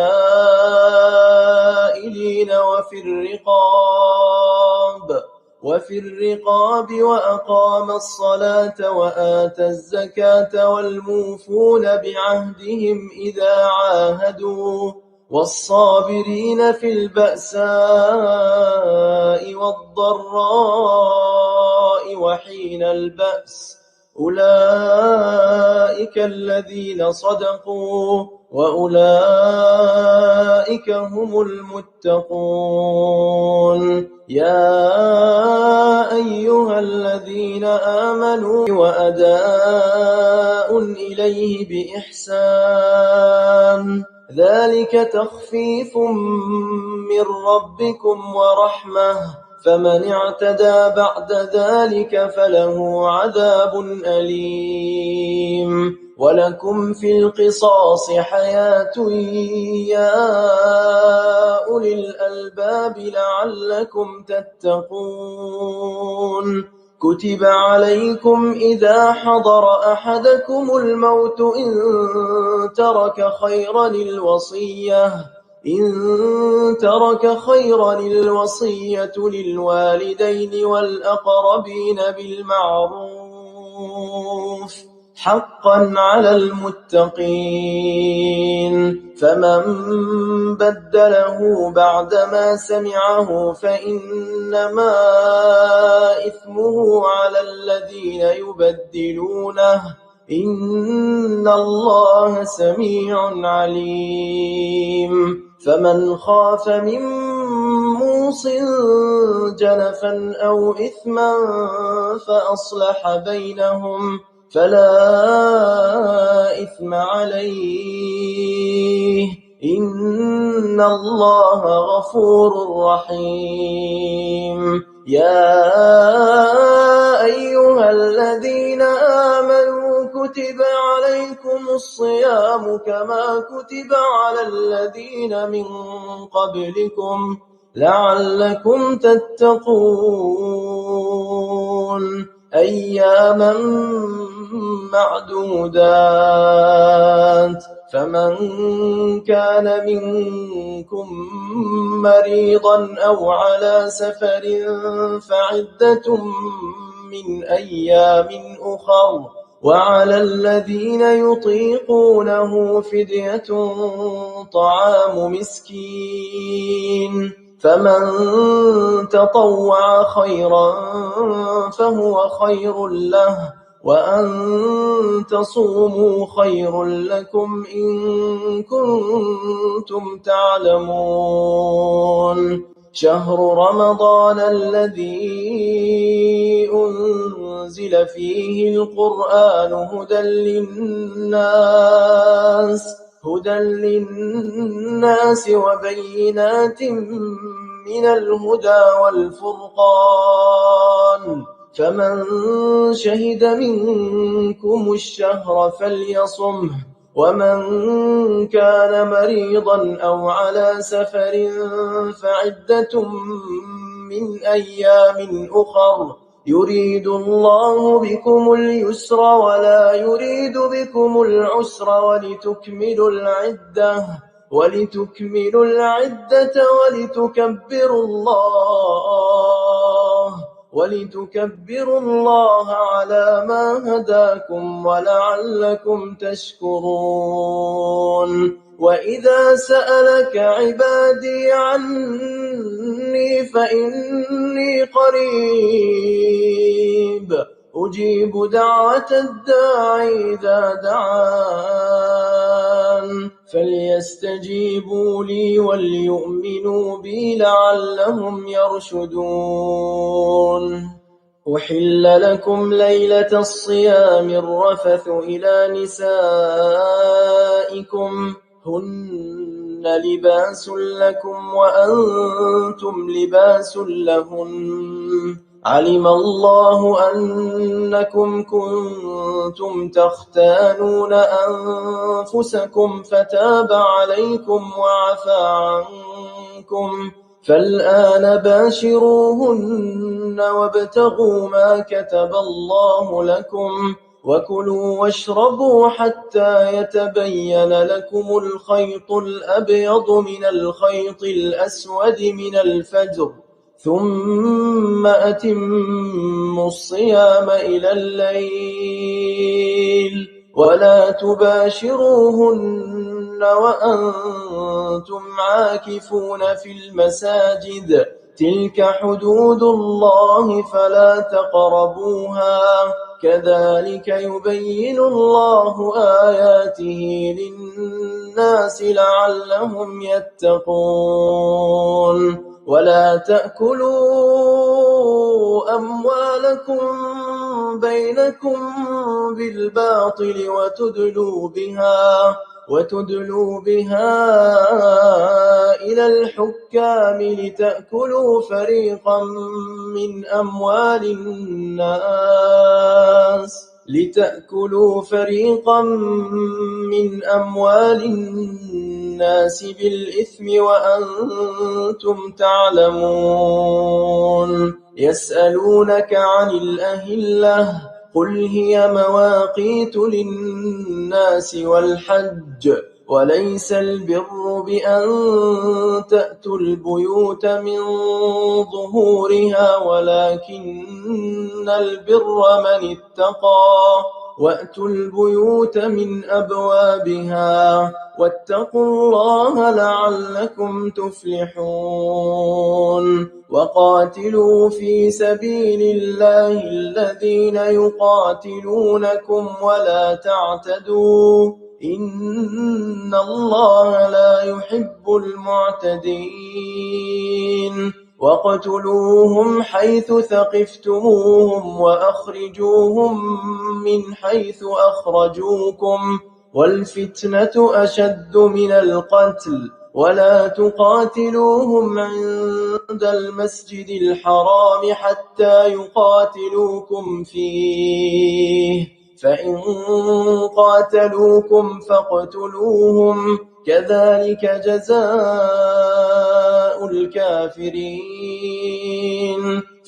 وفي الرقاب وأقام الصلاة وآتى الزكاة والموفون بعهدهم إذا عاهدوا والصابرين في البأساء والضراء وحين البأس أولئك الذين صدقوا وأولئك هم المتقون يا أيها الذين آمنوا وأداء إليه بإحسان ذلك تخفيف من ربكم ورحمة فمن اعتدى بعد ذلك فله عذاب أليم ولكم في القصاص حياة يا أولي الألباب لعلكم تتقون كتب عليكم إذا حضر أحدكم الموت إن ترك خيرا الوصية للوالدين والأقربين بالمعروف حقا على المتقين فمن بدله بعدما سمعه فإنما إثمه على الذين يبدلونه إن الله سميع عليم فمن خاف من موص جنفا أو إثما فأصلح بينهم فلا إثم عليه إن الله غفور رحيم يا أيها الذين آمنوا كتب عليكم الصيام كما كتب على الذين من قبلكم لعلكم تتقون أياما معدودات فمن كان منكم مريضا أو على سفر فعدة من أيام أخر وعلى الذين يطيقونه فدية طعام مسكين فمن تطوع خيرا فهو خير له وأن تصوموا خير لكم إن كنتم تعلمون شهر رمضان الذي أنزل فيه القرآن هدى للناس وبينات من الهدى والفرقان فمن شهد منكم الشهر فليصمه ومن كان مريضا أو على سفر فعدة من أيام أخر يريد الله بكم اليسر ولا يريد بكم العسر ولتكملوا العدة ولتكبروا الله على ما هداكم ولعلكم تشكرون وإذا سألك عبادي عني فإني قريب أجيب دعوة الداعي إذا دعان فليستجيبوا لي وليؤمنوا بي لعلهم يرشدون أحل لكم ليلة الصيام الرفث إلى نسائكم هن لباس لكم وأنتم لباس لهن علم الله أنكم كنتم تختانون أنفسكم فتاب عليكم وعفى عنكم فالآن باشروهن وابتغوا ما كتب الله لكم وكلوا واشربوا حتى يتبين لكم الخيط الأبيض من الخيط الأسود من الفجر ثم أتموا الصيام إلى الليل ولا تباشروهن وأنتم عاكفون في المساجد تلك حدود الله فلا تقربوها كذلك يبين الله آياته للناس لعلهم يتقون ولا تأكلوا أموالكم بينكم بالباطل وتدلوا بها إلى الحكام لتأكلوا فريقا من أموال الناس بالإثم وأنتم تعلمون يسألونك عن الأهلة قل هي مواقيت للناس والحج وليس البر بأن تأتوا البيوت من ظهورها ولكن البر من اتقى وأتوا البيوت من أبوابها واتقوا الله لعلكم تفلحون وقاتلوا في سبيل الله الذين يقاتلونكم ولا تعتدوا إن الله لا يحب المعتدين واقتلوهم حيث ثقفتموهم وأخرجوهم من حيث أخرجوكم والفتنة أشد من القتل ولا تقاتلوهم عند المسجد الحرام حتى يقاتلوكم فيه فإن قاتلوكم فاقتلوهم كذلك جزاء الكافرين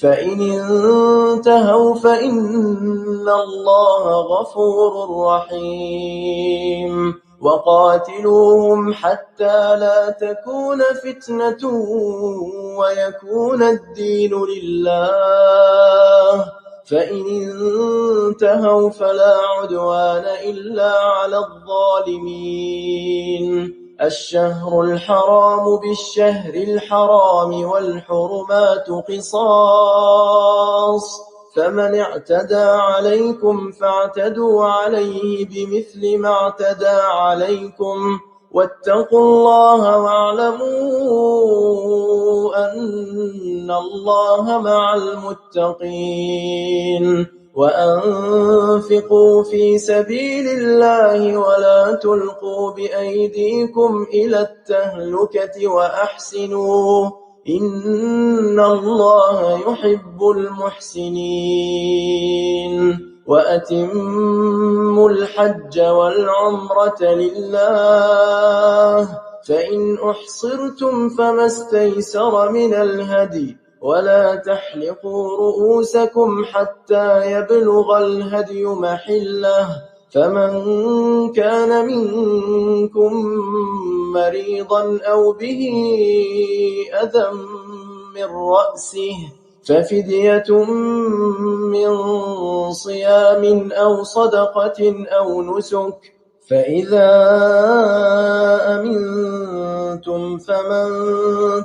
فإن انتهوا فإن الله غفور رحيم وقاتلوهم حتى لا تكون فتنة ويكون الدين لله فإن انتهوا فلا عدوان إلا على الظالمين الشهر الحرام بالشهر الحرام والحرمات قصاص فمن اعتدى عليكم فاعتدوا عليه بمثل ما اعتدى عليكم واتقوا الله واعلموا أن الله مع المتقين وأنفقوا في سبيل الله ولا تلقوا بأيديكم إلى التهلكة وأحسنوا إن الله يحب المحسنين وأتموا الحج والعمرة لله فإن أحصرتم فما استيسر من الهدي ولا تحلقوا رؤوسكم حتى يبلغ الهدي محله فمن كان منكم مريضا أو به أذى من رأسه ففدية من صيام أو صدقة أو نسك فإذا أمنتم فمن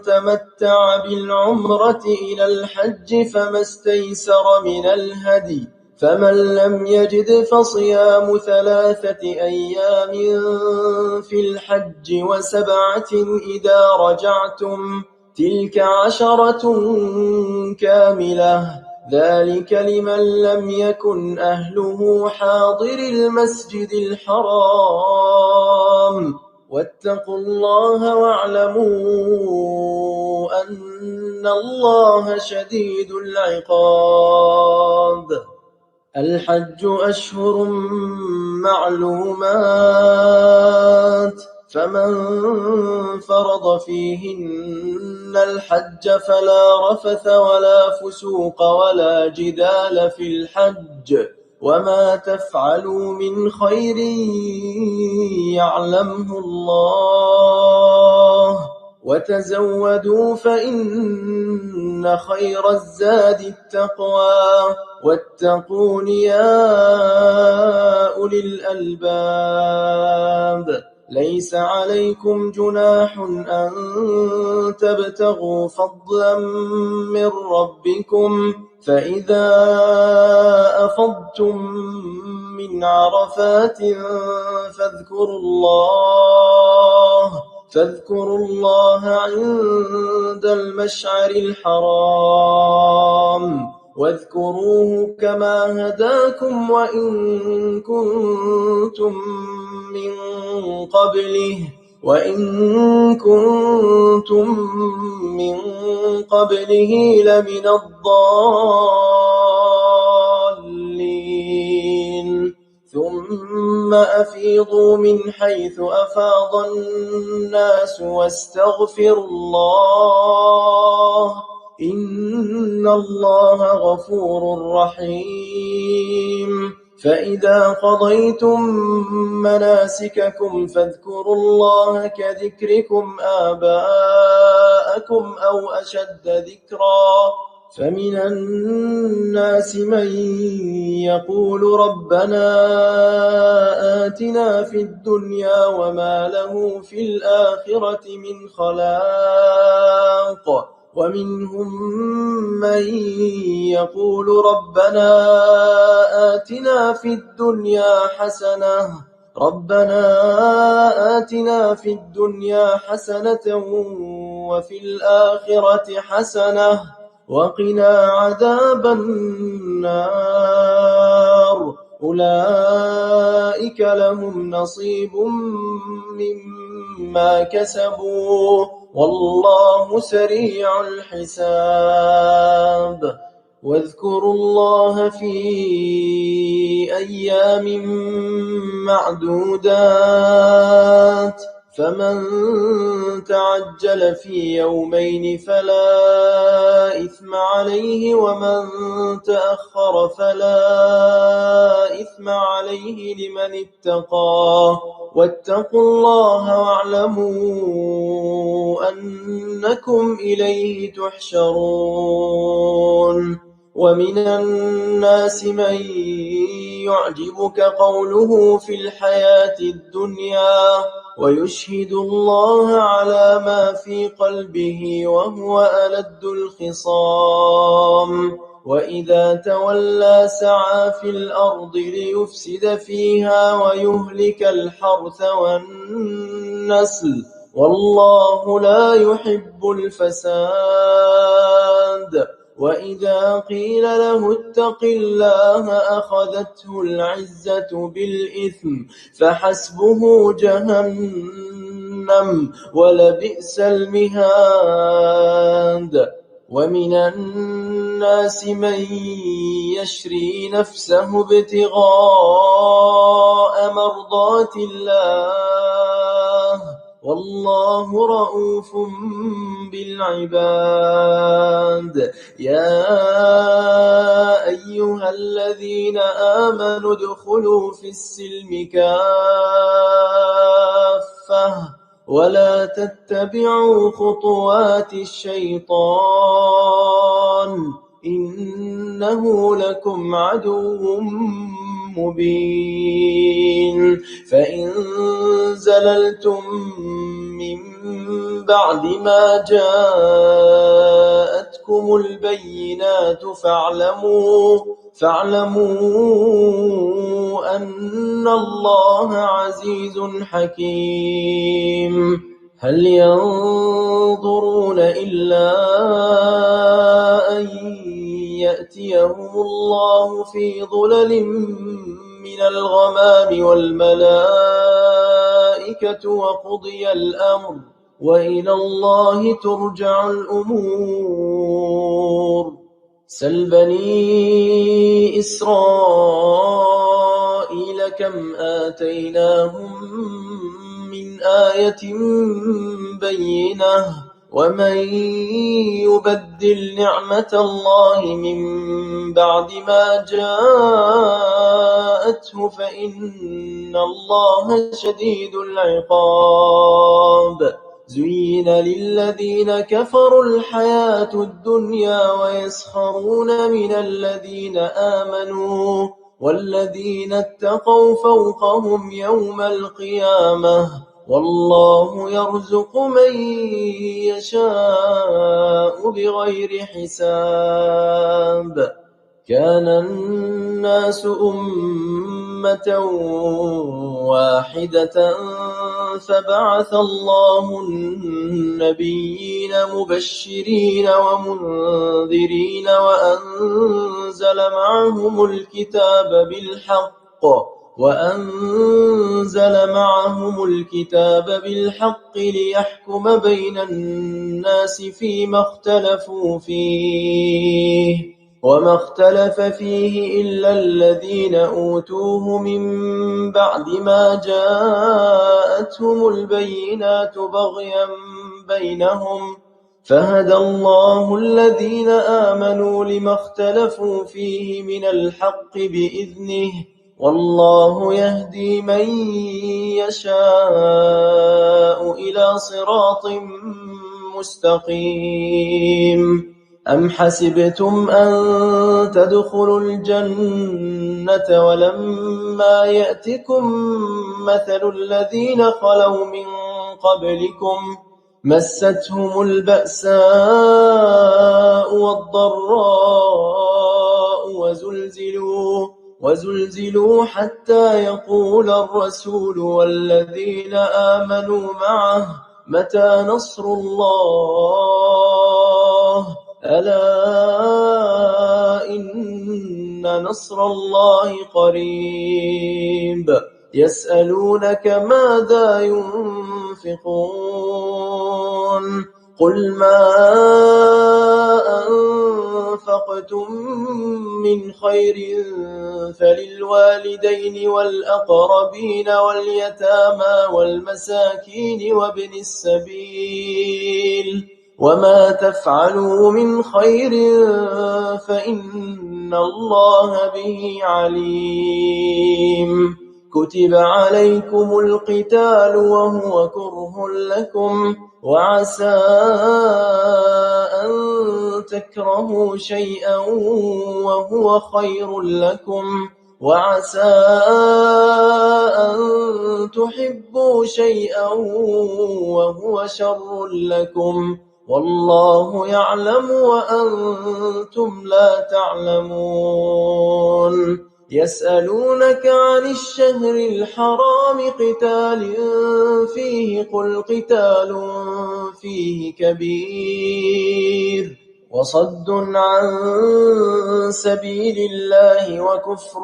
تمتع بالعمرة إلى الحج فما استيسر من الهدي فمن لم يجد فصيام 3 أيام في الحج و7 إذا رجعتم تلك 10 كاملة ذلك لمن لم يكن أهله حاضر المسجد الحرام واتقوا الله واعلموا أن الله شديد العقاب الحج أشهر معلومات فمن فرض فيهن الحج فلا رفث ولا فسوق ولا جدال في الحج وما تفعلوا من خير يعلمه الله وتزودوا فإن خير الزاد التقوى واتقون يا أولي الألباب ليس عليكم جناح أن تبتغوا فضلا من ربكم فإذا أفضتم من عرفات فاذكروا الله عند المشعر الحرام واذكروه كما هداكم وإن كنتم من قبله لمن الضالين ثم أفيضوا من حيث أفاض الناس واستغفروا الله إن الله غفور رحيم فإذا قضيتم مناسككم فاذكروا الله كذكركم آباءكم أو أشد ذكرا فمن الناس من يقول ربنا آتنا في الدنيا وما له في الآخرة من خلاق ومنهم من يقول ربنا آتنا في الدنيا حسنة وفي الآخرة حسنة وقنا عذاب النار أولئك لهم نصيب مما كسبوا والله سريع الحساب واذكروا الله في أيام معدودات فمن تعجل في يومين فلا إثم عليه ومن تأخر فلا إثم عليه لمن اتقى واتقوا الله واعلموا أنكم إليه تحشرون ومن الناس من يعجبك قوله في الحياة الدنيا ويشهد الله على ما في قلبه وهو ألد الخصام وإذا تولى سعى في الأرض ليفسد فيها ويهلك الحرث والنسل والله لا يحب الفساد وإذا قيل له اتق الله أخذته العزة بالإثم فحسبه جهنم ولبئس المهاد ومن الناس من يشري نفسه ابتغاء مرضات الله والله رؤوف بالعباد يا أيها الذين آمنوا ادخلوا في السلم كافة ولا تتبعوا خطوات الشيطان إنه لكم عدو مبين فإن زللتم من بعد ما جاءتكم البينات فاعلموا أن الله عزيز حكيم هل ينظرون إلا أن يأتيهم الله في ظلل من الغمام والملائكة وقضي الأمر وإلى الله ترجع الأمور سل بني إسرائيل كم آتيناهم من آية بينة ومن يبدل نعمة الله من بعد ما جاءته فإن الله شديد العقاب زين للذين كفروا الحياة الدنيا ويسخرون من الذين آمنوا والذين اتقوا فوقهم يوم القيامة والله يرزق من يشاء بغير حساب كان الناس أمة واحدة فبعث الله النبيين مبشرين ومنذرين وأنزل معهم الكتاب بالحق ليحكم بين الناس فيما اختلفوا فيه وما اختلف فيه إلا الذين أوتوه من بعد ما جاءتهم البينات بغيا بينهم فهدى الله الذين آمنوا لما اختلفوا فيه من الحق بإذنه والله يهدي من يشاء إلى صراط مستقيم أم حسبتم أن تدخلوا الجنة ولما يأتكم مثل الذين خلوا من قبلكم مستهم البأساء والضراء وزلزلوا حتى يقول الرسول والذين آمنوا معه متى نصر الله ألا إن نصر الله قريب يسألونك ماذا ينفقون قل ما أنفقتم من خير فللوالدين والأقربين واليتامى والمساكين وابن السبيل وما تفعلوا من خير فإن الله به عليم كتب عليكم القتال وهو كره لكم وعسى أن تكرهوا شيئا وهو خير لكم وعسى أن تحبوا شيئا وهو شر لكم والله يعلم وأنتم لا تعلمون يسألونك عن الشهر الحرام قتال فيه قل قتال فيه كبير وصد عن سبيل الله وكفر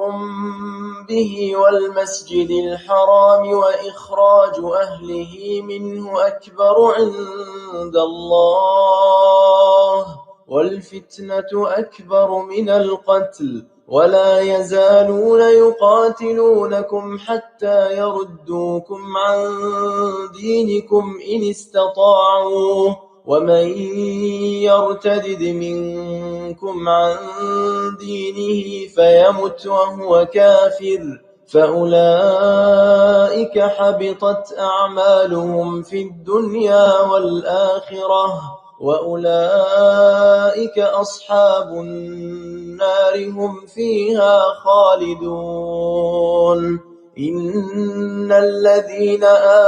به والمسجد الحرام وإخراج أهله منه أكبر عند الله والفتنة أكبر من القتل ولا يزالون يقاتلونكم حتى يردوكم عن دينكم إن استطاعوا ومن يرتد منكم عن دينه فيمت وهو كافر فأولئك حبطت أعمالهم في الدنيا والآخرة وأولئك أصحاب النار هم فيها خالدون إن الذين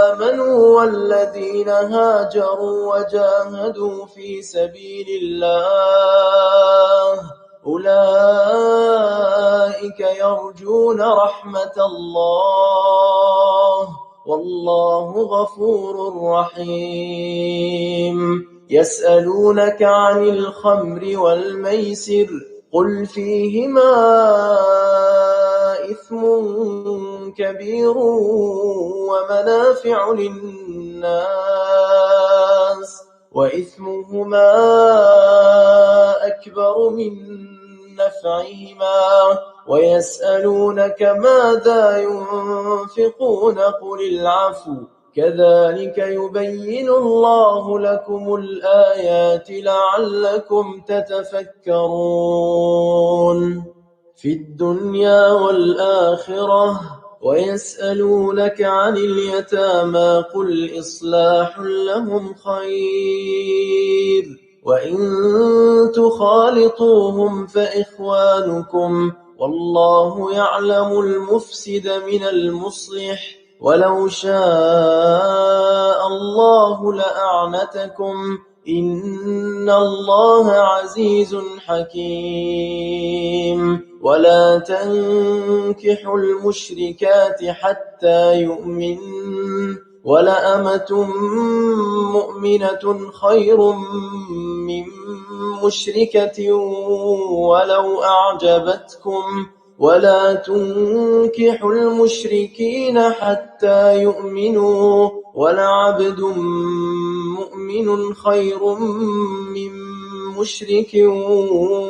آمنوا والذين هاجروا وجاهدوا في سبيل الله أولئك يرجون رحمة الله والله غفور رحيم يسألونك عن الخمر والميسر قل فيهما إثم كبير ومنافع للناس وإثمهما أكبر من نفعهما ويسألونك ماذا ينفقون قل العفو كذلك يبين الله لكم الآيات لعلكم تتفكرون في الدنيا والآخرة ويسألونك عن اليتامى قل إصلاح لهم خير وإن تخالطوهم فإخوانكم والله يعلم المفسد من المصلح ولو شاء الله لأعنتكم إن الله عزيز حكيم ولا تنكحوا المشركات حتى يؤمن ولأمة مؤمنة خير من مشركة ولو أعجبتكم ولا تنكحوا المشركين حتى يؤمنوا ولعبد مؤمن خير من مشرك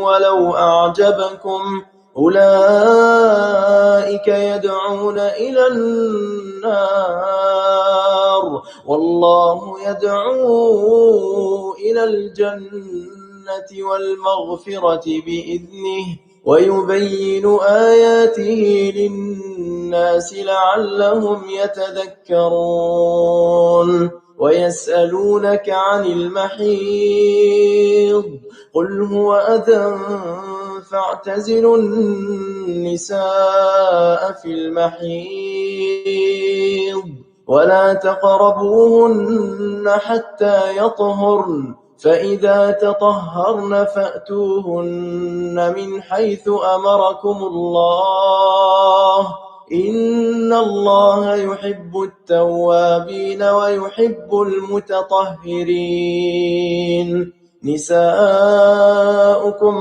ولو أعجبكم أولئك يدعون إلى النار والله يدعو إلى الجنة والمغفرة بإذنه ويبين آياته للناس لعلهم يتذكرون ويسألونك عن المحيض قل هو أذى فاعتزلوا النساء في المحيض ولا تقربوهن حتى يطهرن فإذا تطهرن فأتوهن من حيث أمركم الله إن الله يحب التوابين ويحب المتطهرين نساؤكم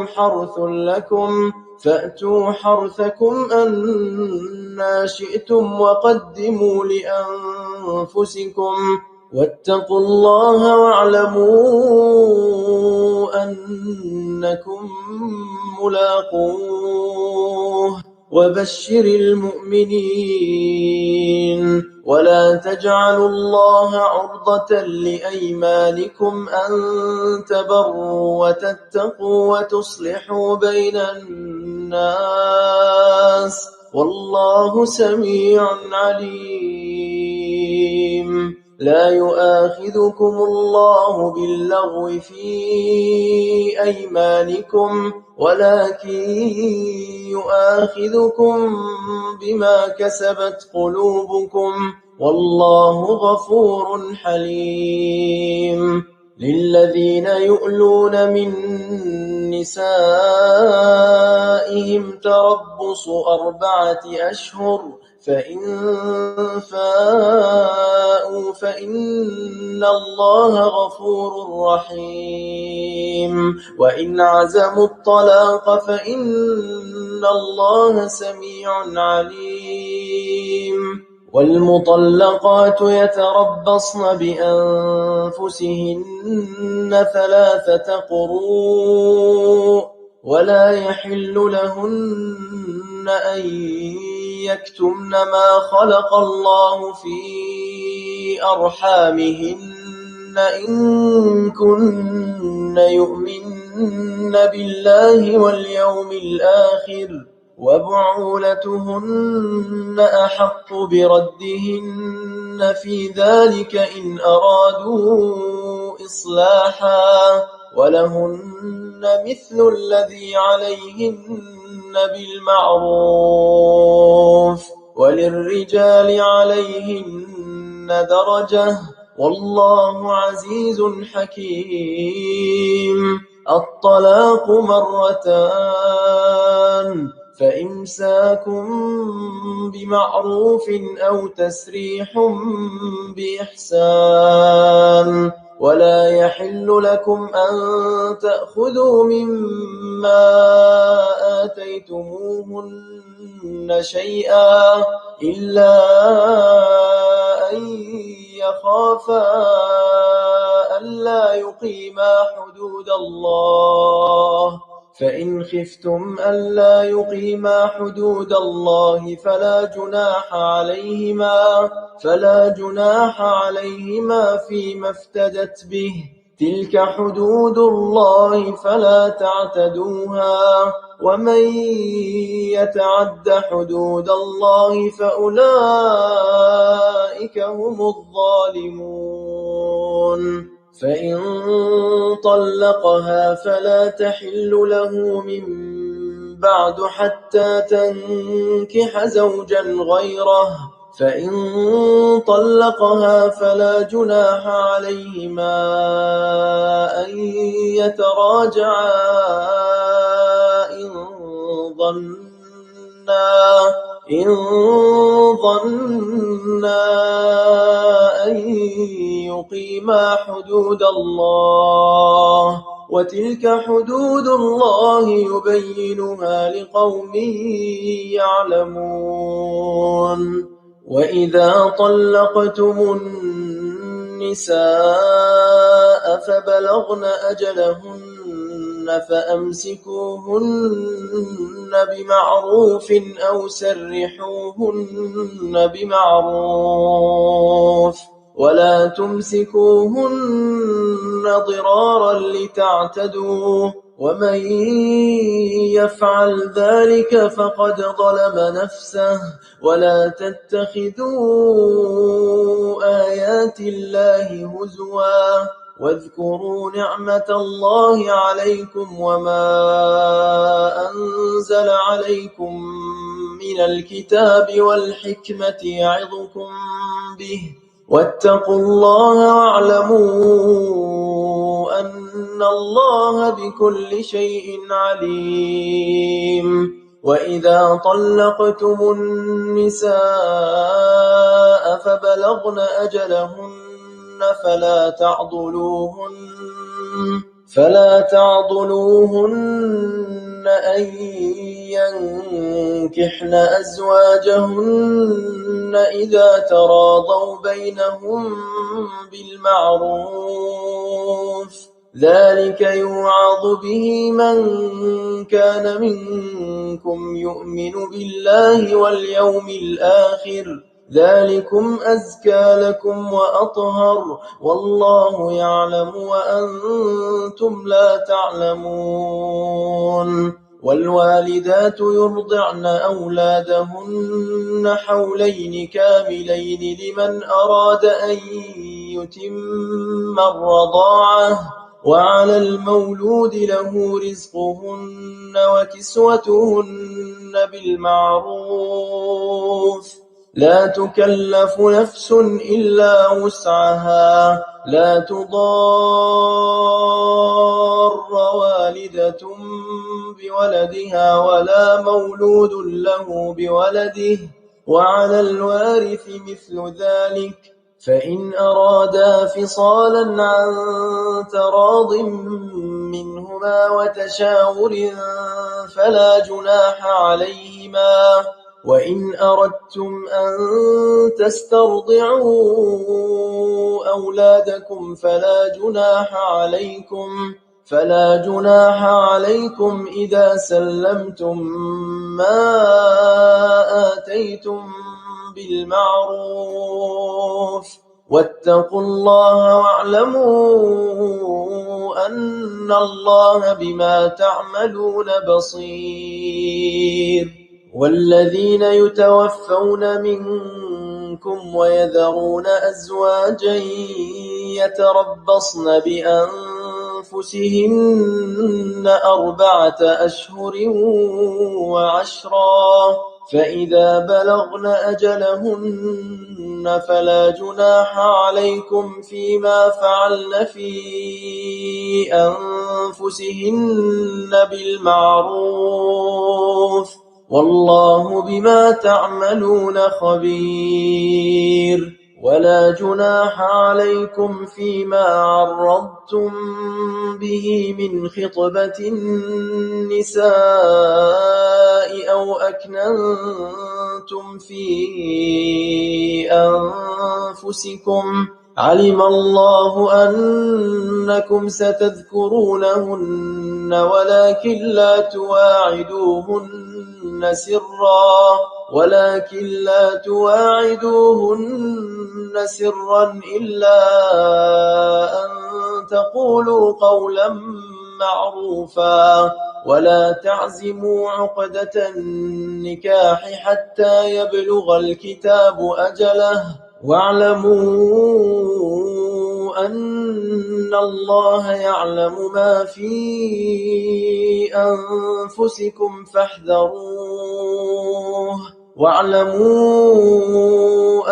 حرث لكم فأتوا حرثكم أنى شئتم وقدموا لأنفسكم واتقوا الله واعلموا أنكم ملاقوه وبشر المؤمنين ولا تجعلوا الله عرضة لأيمانكم أن تبروا وتتقوا وتصلحوا بين الناس والله سميع عليم لا يؤاخذكم الله باللغو في أيمانكم ولكن يؤاخذكم بما كسبت قلوبكم والله غفور حليم للذين يؤلون من نسائهم تربص 4 أشهر فإن فاءوا فإن الله غفور رحيم وإن عزموا الطلاق فإن الله سميع عليم والمطلقات يتربصن بأنفسهن 3 قروء ولا يحل لهن أن يكتمن ما خلق الله في أرحامهن إن كن يؤمن بالله واليوم الآخر وبعولتهن أحق بردهن في ذلك إن أرادوا إصلاحا ولهن مثل الذي عليهن بالمعروف وللرجال عليهن درجة والله عزيز حكيم الطلاق 2 مرتان فإمساك بمعروف أو تسريح بإحسان ولا يحل لكم أن تأخذوا مما آتيتموهن شيئا إلا أن يخافا ألا يقيما حدود الله فإن خفتم ألا يقيما حدود الله فلا جناح عليهما فيما افتدت به تلك حدود الله فلا تعتدوها ومن يتعد حدود الله فأولئك هم الظالمون فإن طلقها فلا تحل له من بعد حتى تنكح زوجا غيره فإن طلقها فلا جناح عليهما أن يتراجعا إن ظنا أن يقيما حدود الله وتلك حدود الله يبينها لقوم يعلمون وإذا طلقتم النساء فبلغن أجلهن فأمسكوهن بمعروف أو سرحوهن بمعروف ولا تمسكوهن ضرارا لتعتدوا ومن يفعل ذلك فقد ظلم نفسه ولا تتخذوا آيات الله هزوا واذكروا نعمة الله عليكم وما أنزل عليكم من الكتاب والحكمة يعظكم به واتقوا الله واعلموا أن الله بكل شيء عليم وإذا طلقتم النساء فبلغن أجلهن فلا تعضلوهن أن ينكحن أزواجهن إذا تراضوا بينهم بالمعروف، ذلك يوعظ به من كان منكم يؤمن بالله واليوم الآخر، ذلكم أزكى لكم وأطهر، والله يعلم وأنتم لا تعلمون. والوالدات يرضعن أولادهن حولين كاملين لمن أراد أن يتم الرضاعة، وعلى المولود له رزقهن وكسوتهن بالمعروف، لا تكلف نفس إلا وسعها، لا تضار والدة بولدها ولا مولود له بولده، وعلى الوارث مثل ذلك، فإن أرادا فصالا عن تراض منهما وتشاور فلا جناح عليهما، وإن أردتم أن تسترضعوا أولادكم فلا جناح عليكم إذا سلمتم ما آتيتم بالمعروف، واتقوا الله واعلموا أن الله بما تعملون بصير. والذين يتوفون منكم ويذرون أزواجا يتربصن بأنفسهن 4 أشهر وعشرا، فإذا بلغن أجلهن فلا جناح عليكم فيما فعلن في أنفسهن بالمعروف، والله بما تعملون خبير. ولا جناح عليكم فيما عرضتم به من خطبة النساء أو أكننتم في أنفسكم، علم الله أنكم ستذكرونهن ولكن لا تواعدوهن سرا إلا أن تقولوا قولا معروفا، ولا تعزموا عقدة النكاح حتى يبلغ الكتاب أجله، واعلموا أن الله يعلم ما في أنفسكم فاحذروه، واعلموا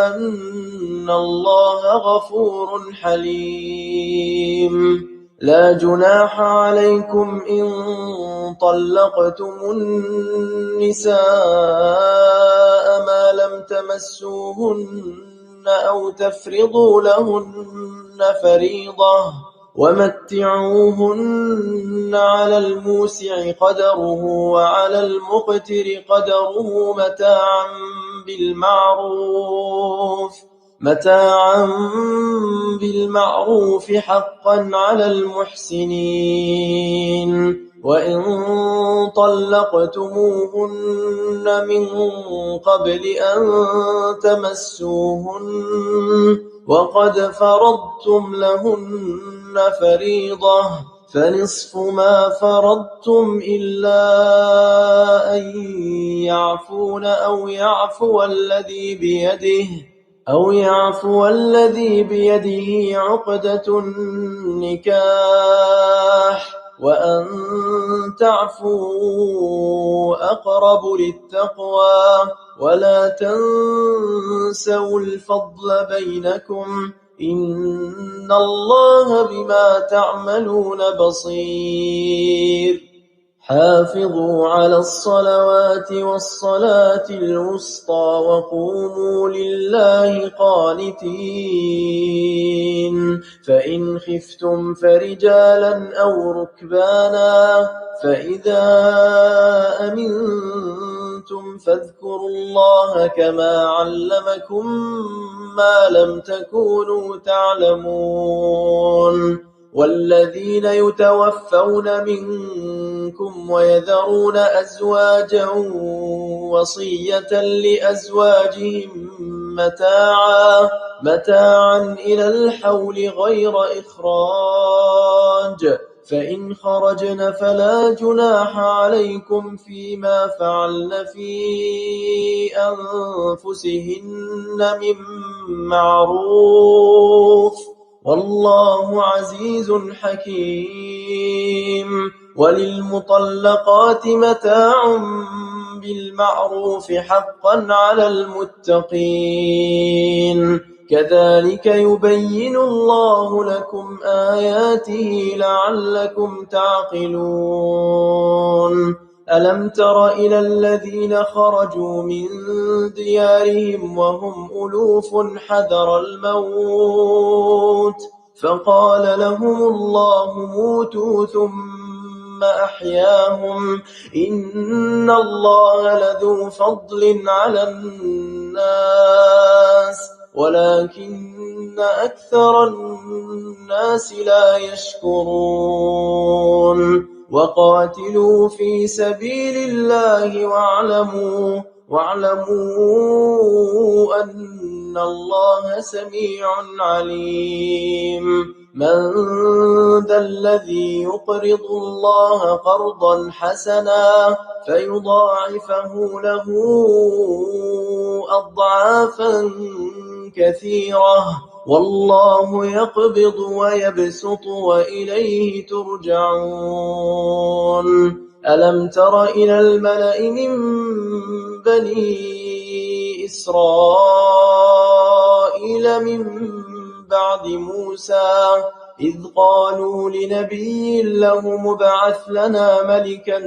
أن الله غفور حليم. لا جناح عليكم إن طلقتم النساء ما لم تمسوهن أو تفرضوا لهن فريضة، ومتعوهن على الموسع قدره وعلى المقتر قدره متاعا بالمعروف حقا على المحسنين. وإن طلقتموهن من قبل أن تمسوهن وقد فرضتم لهن فريضة فنصف ما فرضتم إلا أن يعفون أو يعفو الذي بيده عقدة النكاح، وأن تعفوا أقرب للتقوى، ولا تنسوا الفضل بينكم، إن الله بما تعملون بصير. حافظوا على الصلوات والصلاة الوسطى وقوموا لله قانتين فإن خفتم فرجالا أو ركبانا فإذا أمنتم فاذكروا الله كما علمكم ما لم تكونوا تعلمون والذين يتوفون منكم ويذرون أزواجا وصية لأزواجهم متاعا إلى الحول غير إخراج فإن خرجن فلا جناح عليكم فيما فعلن في أنفسهن من معروف والله عزيز حكيم وللمطلقات متاع بالمعروف حقا على المتقين كذلك يبين الله لكم آياته لعلكم تعقلون ألم تر إلى الذين خرجوا من ديارهم وهم ألوف حذر الموت فقال لهم الله موتوا ثم أحياهم إن الله لذو فضل على الناس ولكن أكثر الناس لا يشكرون وقاتلوا في سبيل الله واعلموا أن الله سميع عليم من ذا الذي يقرض الله قرضا حسنا فيضاعفه له أضعافا كثيرة والله يقبض ويبسط وإليه ترجعون ألم تر إلى الملأ من بني إسرائيل من بعد موسى إذ قالوا لنبي له مبعث لنا ملكا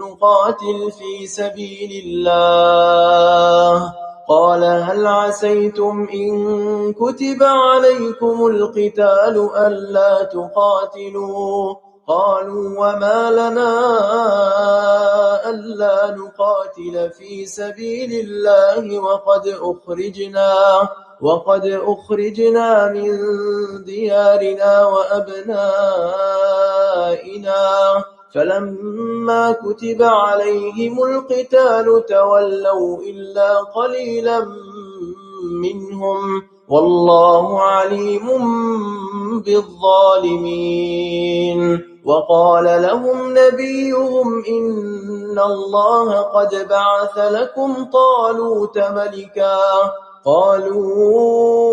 نقاتل في سبيل الله قال هل عسيتم إن كتب عليكم القتال ألا تقاتلوا قالوا وما لنا ألا نقاتل في سبيل الله وقد أخرجنا من ديارنا وأبنائنا فلما كتب عليهم القتال تولوا إلا قليلا منهم والله عليم بالظالمين وقال لهم نبيهم إن الله قد بعث لكم طالوت ملكا قالوا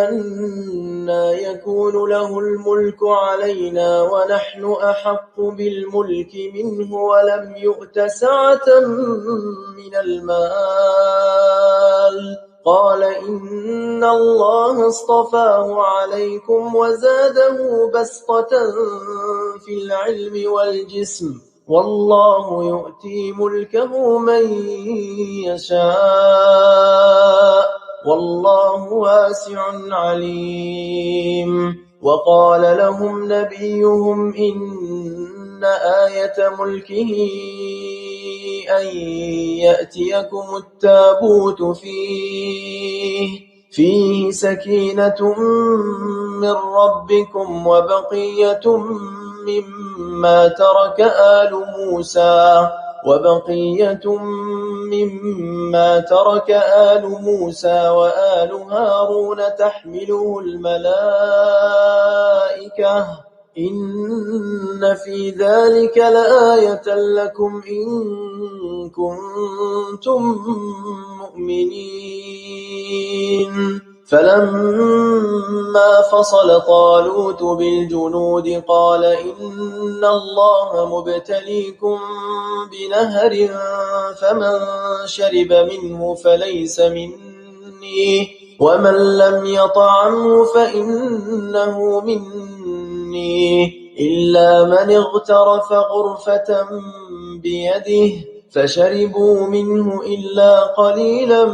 أنى يكون له الملك علينا ونحن أحق بالملك منه ولم يؤت سعة من المال قال إن الله اصطفاه عليكم وزاده بسطة في العلم والجسم والله يؤتي ملكه من يشاء والله واسع عليم وقال لهم نبيهم إن آية ملكه أن يأتيكم التابوت فيه سكينة من ربكم وبقية مما ترك آل موسى وآل هارون تحمله الملائكة إن في ذلك لآية لكم إن كنتم مؤمنين فلما فصل طالوت بالجنود قال إن الله مبتليكم بنهر فمن شرب منه فليس مني ومن لم يطعمه فإنه مني إلا من اغترف غرفة بيده فشربوا منه إلا قليلا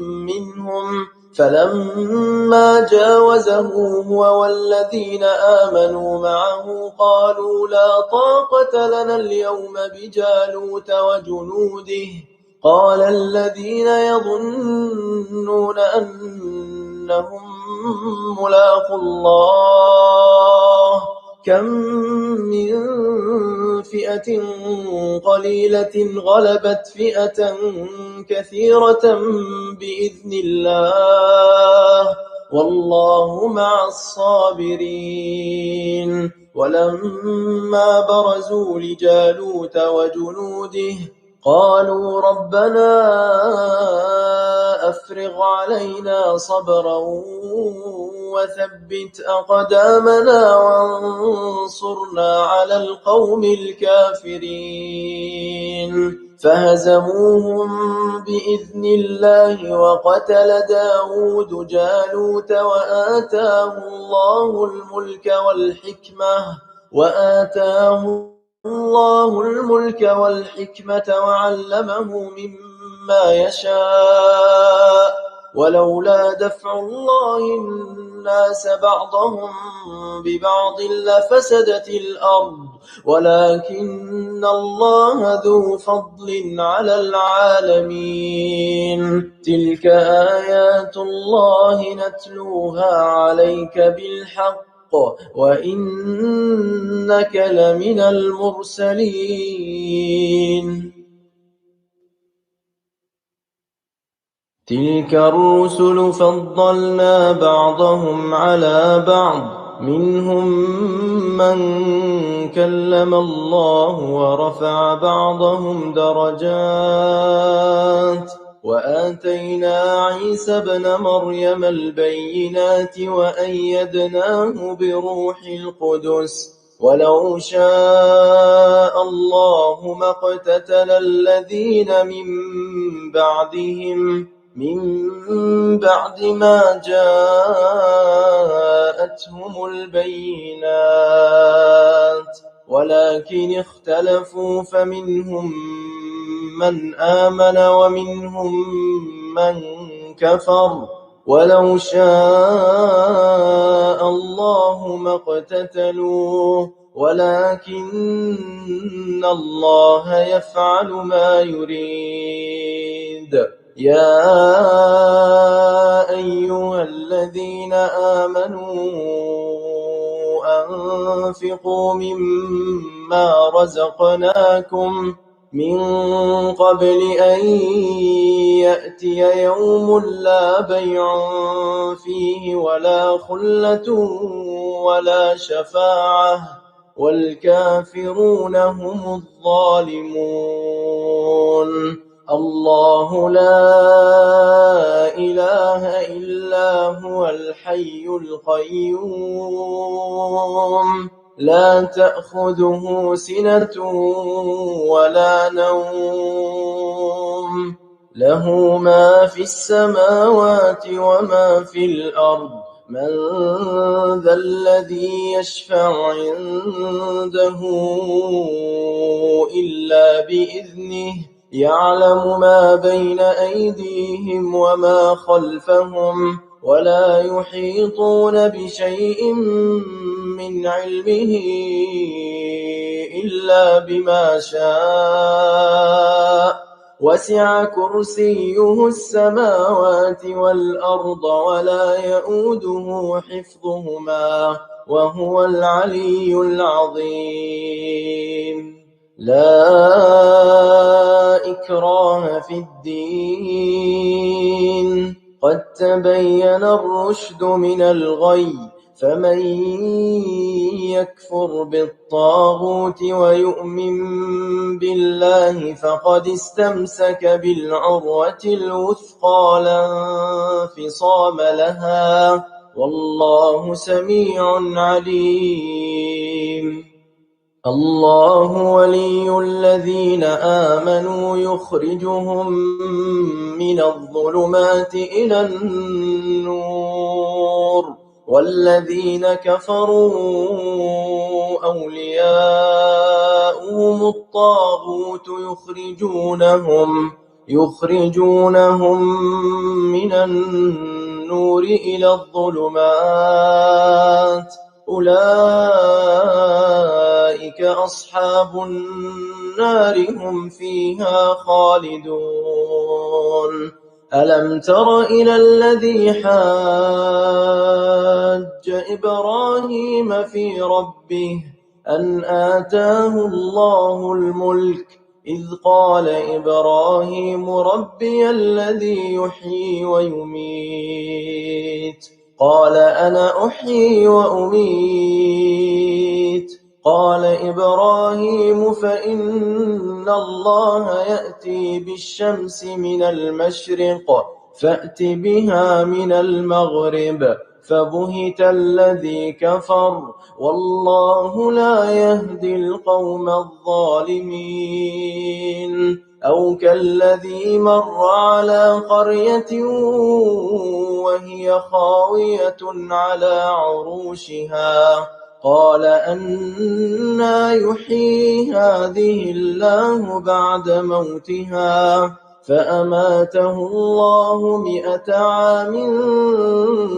منهم فلما جاوزه هو والذين آمنوا معه قالوا لا طاقة لنا اليوم بجالوت وجنوده قال الذين يظنون أنهم ملاقو الله كم من فئة قليلة غلبت فئة كثيرة بإذن الله والله مع الصابرين ولما برزوا لجالوت وجنوده قالوا ربنا أفرغ علينا صبرا وثبت أقدامنا وانصرنا على القوم الكافرين فهزموهم بإذن الله وقتل داود جالوت وآتاه الله الملك والحكمة وعلمه مما يشاء ولولا دفع الله الناس بعضهم ببعض لفسدت الأرض ولكن الله ذو فضل على العالمين تلك آيات الله نتلوها عليك بالحق وإنك لمن المرسلين تلك الرسل فضلنا بعضهم على بعض منهم من كلم الله ورفع بعضهم درجات وآتينا عيسى ابن مريم البينات وأيدناه بروح القدس ولو شاء الله ما اقتتل الذين من بعد ما جاءتهم البينات ولكن اختلفوا فمنهم من آمن ومنهم من كفر ولو شاء الله ما اقتتلوا ولكن الله يفعل ما يريد يا أيها الذين آمنوا أنفقوا مما رزقناكم من قبل أن يأتي يوم لا بيع فيه ولا خلة ولا شفاعة والكافرون هم الظالمون الله لا إله إلا هو الحي القيوم لا تأخذه سنة ولا نوم له ما في السماوات وما في الأرض من ذا الذي يشفع عنده إلا بإذنه يعلم ما بين أيديهم وما خلفهم ولا يحيطون بشيء من علمه إلا بما شاء وسع كرسيه السماوات والأرض ولا يؤوده حفظهما وهو العلي العظيم لا إكراه في الدين قد تبين الرشد من الغي فمن يكفر بالطاغوت ويؤمن بالله فقد استمسك بالعروة الوثقى لا انفصام لها والله سميع عليم الله ولي الذين آمنوا يخرجهم من الظلمات إلى النور والذين كفروا أولياؤهم الطاغوت يخرجونهم من النور إلى الظلمات أولئك أصحاب النار هم فيها خالدون ألم تر إلى الذي حاج إبراهيم في ربه أن آتاه الله الملك إذ قال إبراهيم ربي الذي يحيي ويميت قال أنا أحيي وأميت قال إبراهيم فإن الله يأتي بالشمس من المشرق فأت بها من المغرب فبهت الذي كفر والله لا يهدي القوم الظالمين أو كالذي مر على قرية وهي خاوية على عروشها قال أنى يحيي هذه الله بعد موتها فأماته الله 100 عام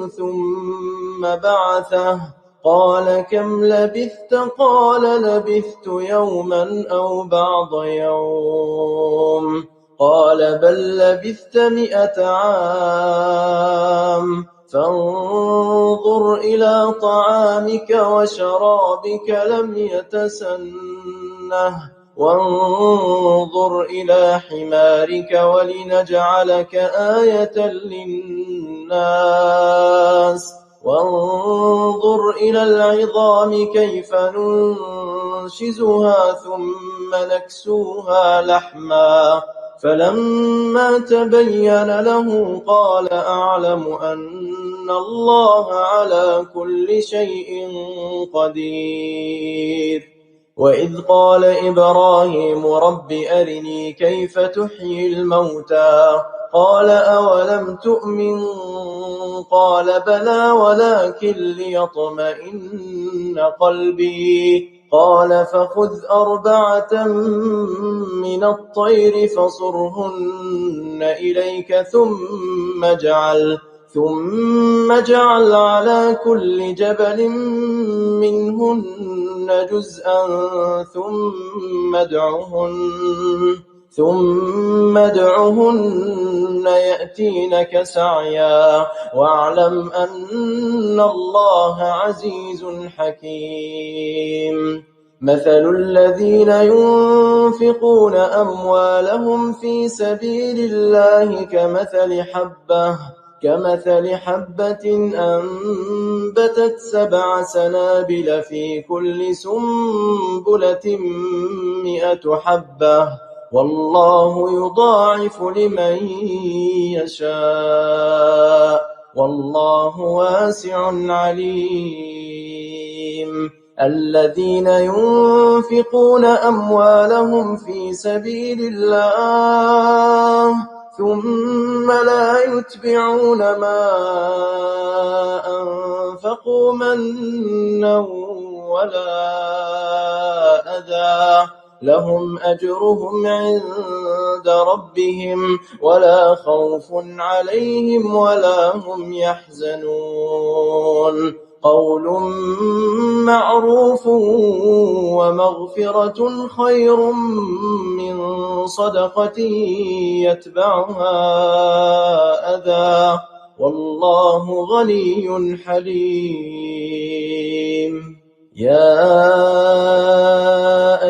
ثم بعثه قال كم لبثت قال لبثت يوما أو بعض يوم قال بل لبثت 100 عام فانظر إلى طعامك وشرابك لم يتسنه وانظر إلى حمارك ولنجعلك آية للناس وانظر إلى العظام كيف ننشزها ثم نكسوها لحما فلما تبين له قال أعلم أن الله على كل شيء قدير وإذ قال إبراهيم رب أرني كيف تحيي الموتى قال أولم تؤمن قال بلى ولكن ليطمئن قلبي قال فخذ 4 من الطير فصرهن إليك ثم اجعل على كل جبل منهن جزءا ثم ادعهن يأتينك سعيا واعلم أن الله عزيز حكيم مثل الذين ينفقون أموالهم في سبيل الله كمثل حبة أنبتت 7 سنابل في كل سنبلة 100 حبة والله يضاعف لمن يشاء والله واسع عليم الذين ينفقون أموالهم في سبيل الله ثم لا يتبعون ما أنفقوا منا ولا أذى لهم أجرهم عند ربهم ولا خوف عليهم ولا هم يحزنون قول معروف ومغفرة خير من صدقة يتبعها أذى والله غني حليم يا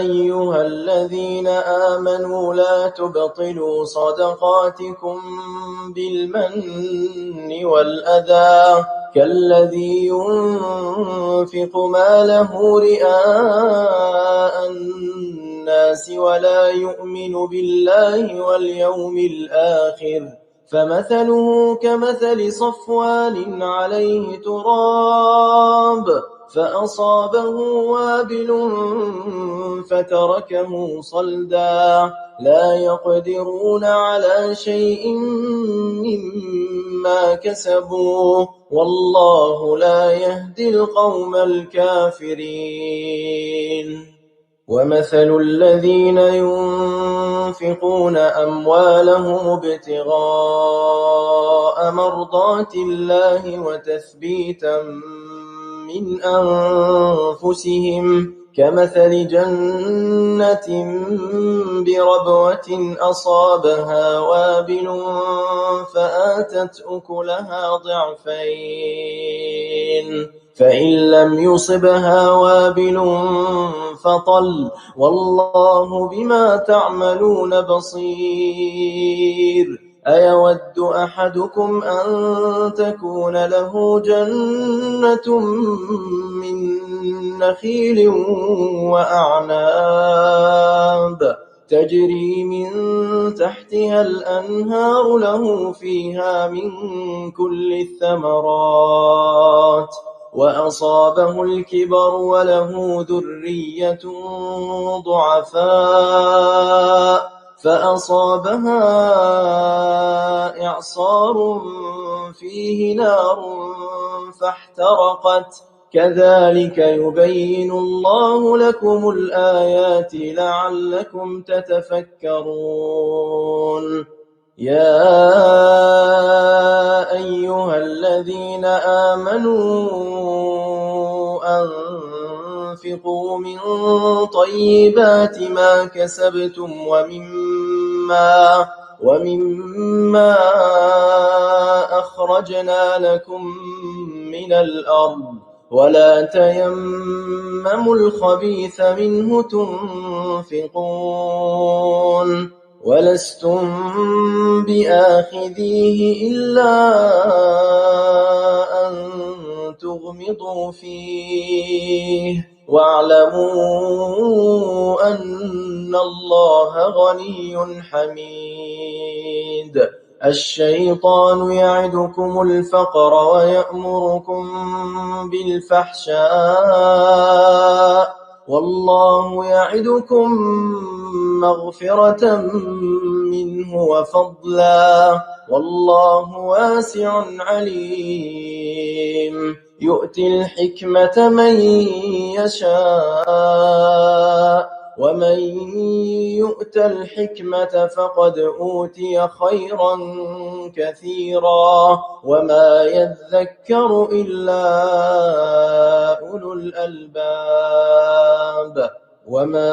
أيها الذين آمنوا لا تبطلوا صدقاتكم بالمن والأذى كالذي ينفق ماله رئاء الناس ولا يؤمن بالله واليوم الآخر فمثله كمثل صفوان عليه تراب فأصابه وابل فتركه صلدا لا يقدرون على شيء مما كسبوا والله لا يهدي القوم الكافرين ومثل الذين ينفقون أموالهم ابتغاء مرضات الله وتثبيتا من أنفسهم كمثل جنة بربوة أصابها وابل فآتت أكلها ضعفين فإن لم يصبها وابل فطل والله بما تعملون بصير أيود أحدكم أن تكون له جنة من نخيل وأعناب تجري من تحتها الأنهار له فيها من كل الثمرات وأصابه الكبر وله ذرية ضعفاء فأصابها إعصار فيه نار فاحترقت كذلك يبين الله لكم الآيات لعلكم تتفكرون يا أيها الذين آمنوا أنفقوا من طيبات ما كسبتم ومما أخرجنا لكم من الأرض ولا تيمموا الخبيث منه تنفقون ولستم بآخذيه إلا أن تغمضوا فيه واعلموا أن الله غني حميد الشيطان يعدكم الفقر ويأمركم بالفحشاء والله يعدكم مغفرة منه وفضلا والله واسع عليم يؤتي الحكمة من يشاء ومن يؤت الحكمة فقد أوتي خيرا كثيرا وما يذكر إلا أولو الألباب وما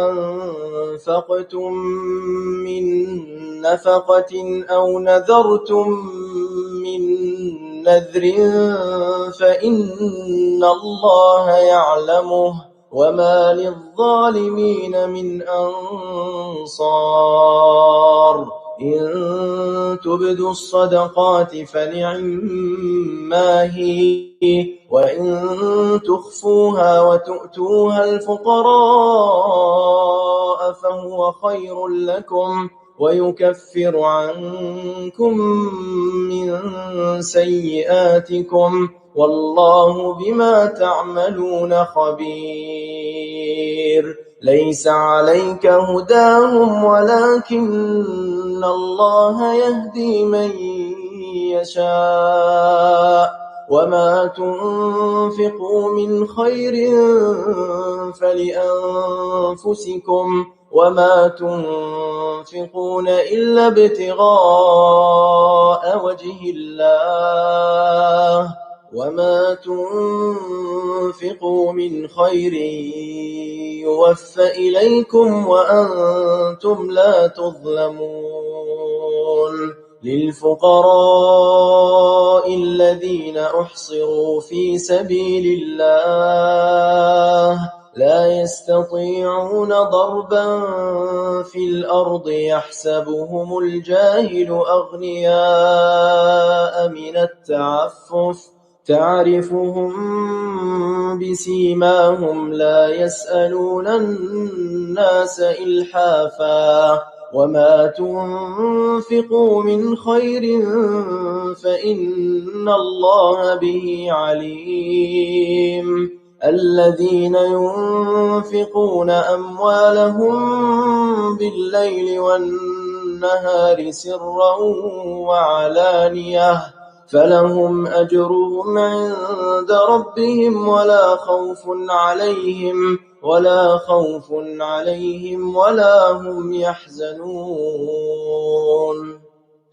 أنفقتم من نفقة أو نذرتم من نذر فإن الله يعلمه وما للظالمين من أنصار إن تبدوا الصدقات فنعما هي وإن تخفوها وتؤتوها الفقراء فهو خير لكم ويكفر عنكم من سيئاتكم والله بما تعملون خبير ليس عليك هداهم ولكن الله يهدي من يشاء وما تنفقوا من خير فلأنفسكم وما تنفقون إلا ابتغاء وجه الله وما تنفقوا من خير يوفى إليكم وأنتم لا تظلمون للفقراء الذين أحصروا في سبيل الله لا يستطيعون ضربا في الأرض يحسبهم الجاهل أغنياء من التعفف تعرفهم بسيماهم لا يسألون الناس إلحافا وما تنفقوا من خير فإن الله به عليم الذين ينفقون أموالهم بالليل والنهار والنهار سرا وعلانية فلهم أجرهم عند ربهم ولا خوف عليهم ولا هم يحزنون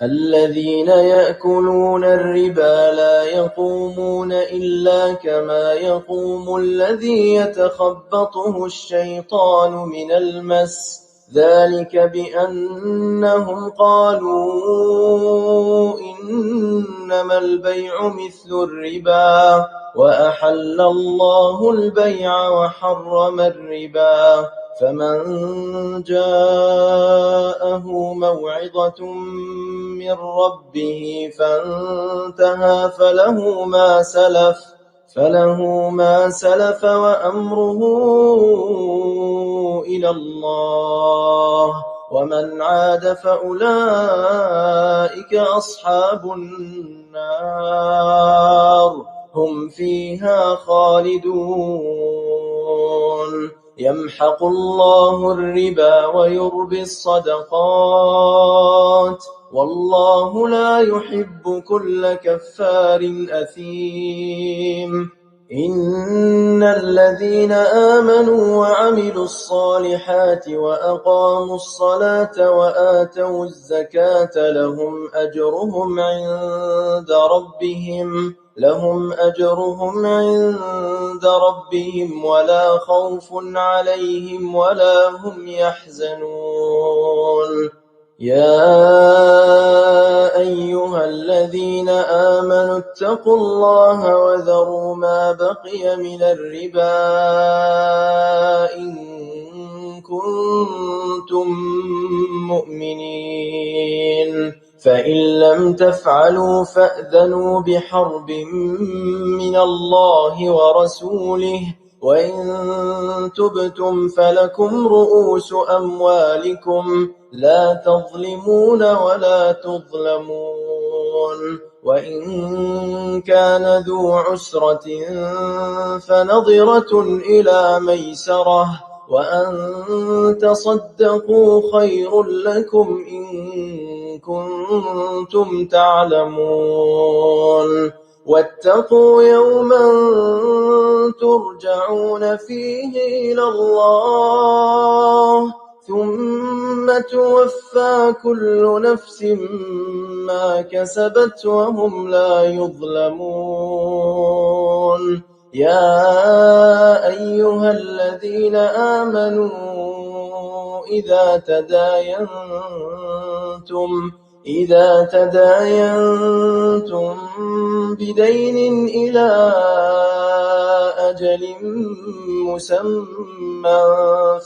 الذين يأكلون الربا لا يقومون إلا كما يقوم الذي يتخبطه الشيطان من المس ذلك بأنهم قالوا إنما البيع مثل الربا وأحل الله البيع وحرم الربا فمن جاءه موعظة من ربه فانتهى فله ما سلف وأمره إلى الله ومن عاد فأولئك أصحاب النار هم فيها خالدون يمحق الله الربا ويربي الصدقات والله لا يحب كل كفار أثيم إن الذين آمنوا وعملوا الصالحات وأقاموا الصلاة وآتوا الزكاة لهم أجرهم عند ربهم ولا خوف عليهم ولا هم يحزنون يا أيها الذين آمنوا اتقوا الله وذروا ما بقي من الربا إن كنتم مؤمنين فإن لم تفعلوا فأذنوا بحرب من الله ورسوله وإن تبتم فلكم رؤوس أموالكم لا تظلمون ولا تظلمون وإن كان ذو عسرة فنظرة إلى ميسرة وأن تصدقوا خير لكم إن كنتم تعلمون واتقوا يوما ترجعون فيه إلى الله ثم توفى كل نفس ما كسبت وهم لا يظلمون يا أيها الذين آمنوا إذا تداينتم بدين إلى أجل مسمى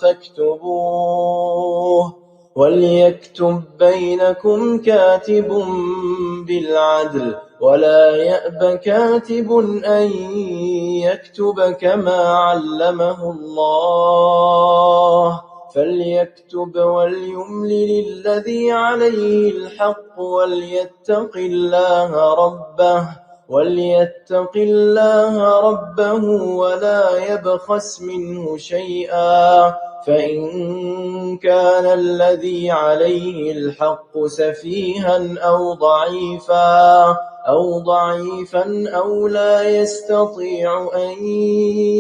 فاكتبوه وليكتب بينكم كاتب بالعدل ولا يأب كاتب أن يكتب كما علمه الله فليكتب وليملل الذي عليه الحق وليتق الله ربه ولا يبخس منه شيئا فإن كان الذي عليه الحق سفيها أو ضعيفا أو لا يستطيع أن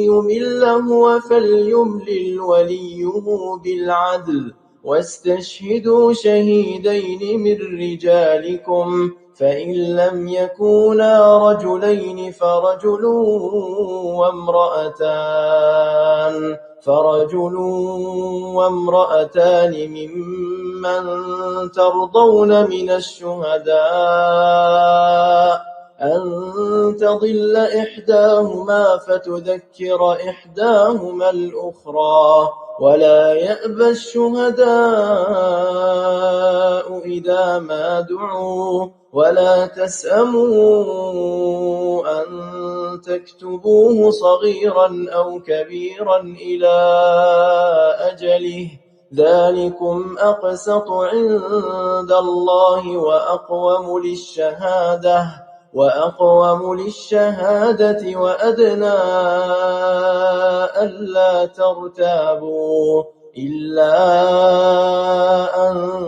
يمل هو فليملل وليه بالعدل واستشهدوا شهيدين من رجالكم فإن لم يكونا رجلين فرجل وامرأتان ممن ترضون من الشهداء أن تضل إحداهما فتذكر إحداهما الأخرى ولا يأبى الشهداء إذا ما دعوا ولا تسأموا أن تكتبوه صغيرا أو كبيرا إلى أجله ذلكم أقسط عند الله وأقوم للشهادة وأدنى ألا ترتابوا إلا أن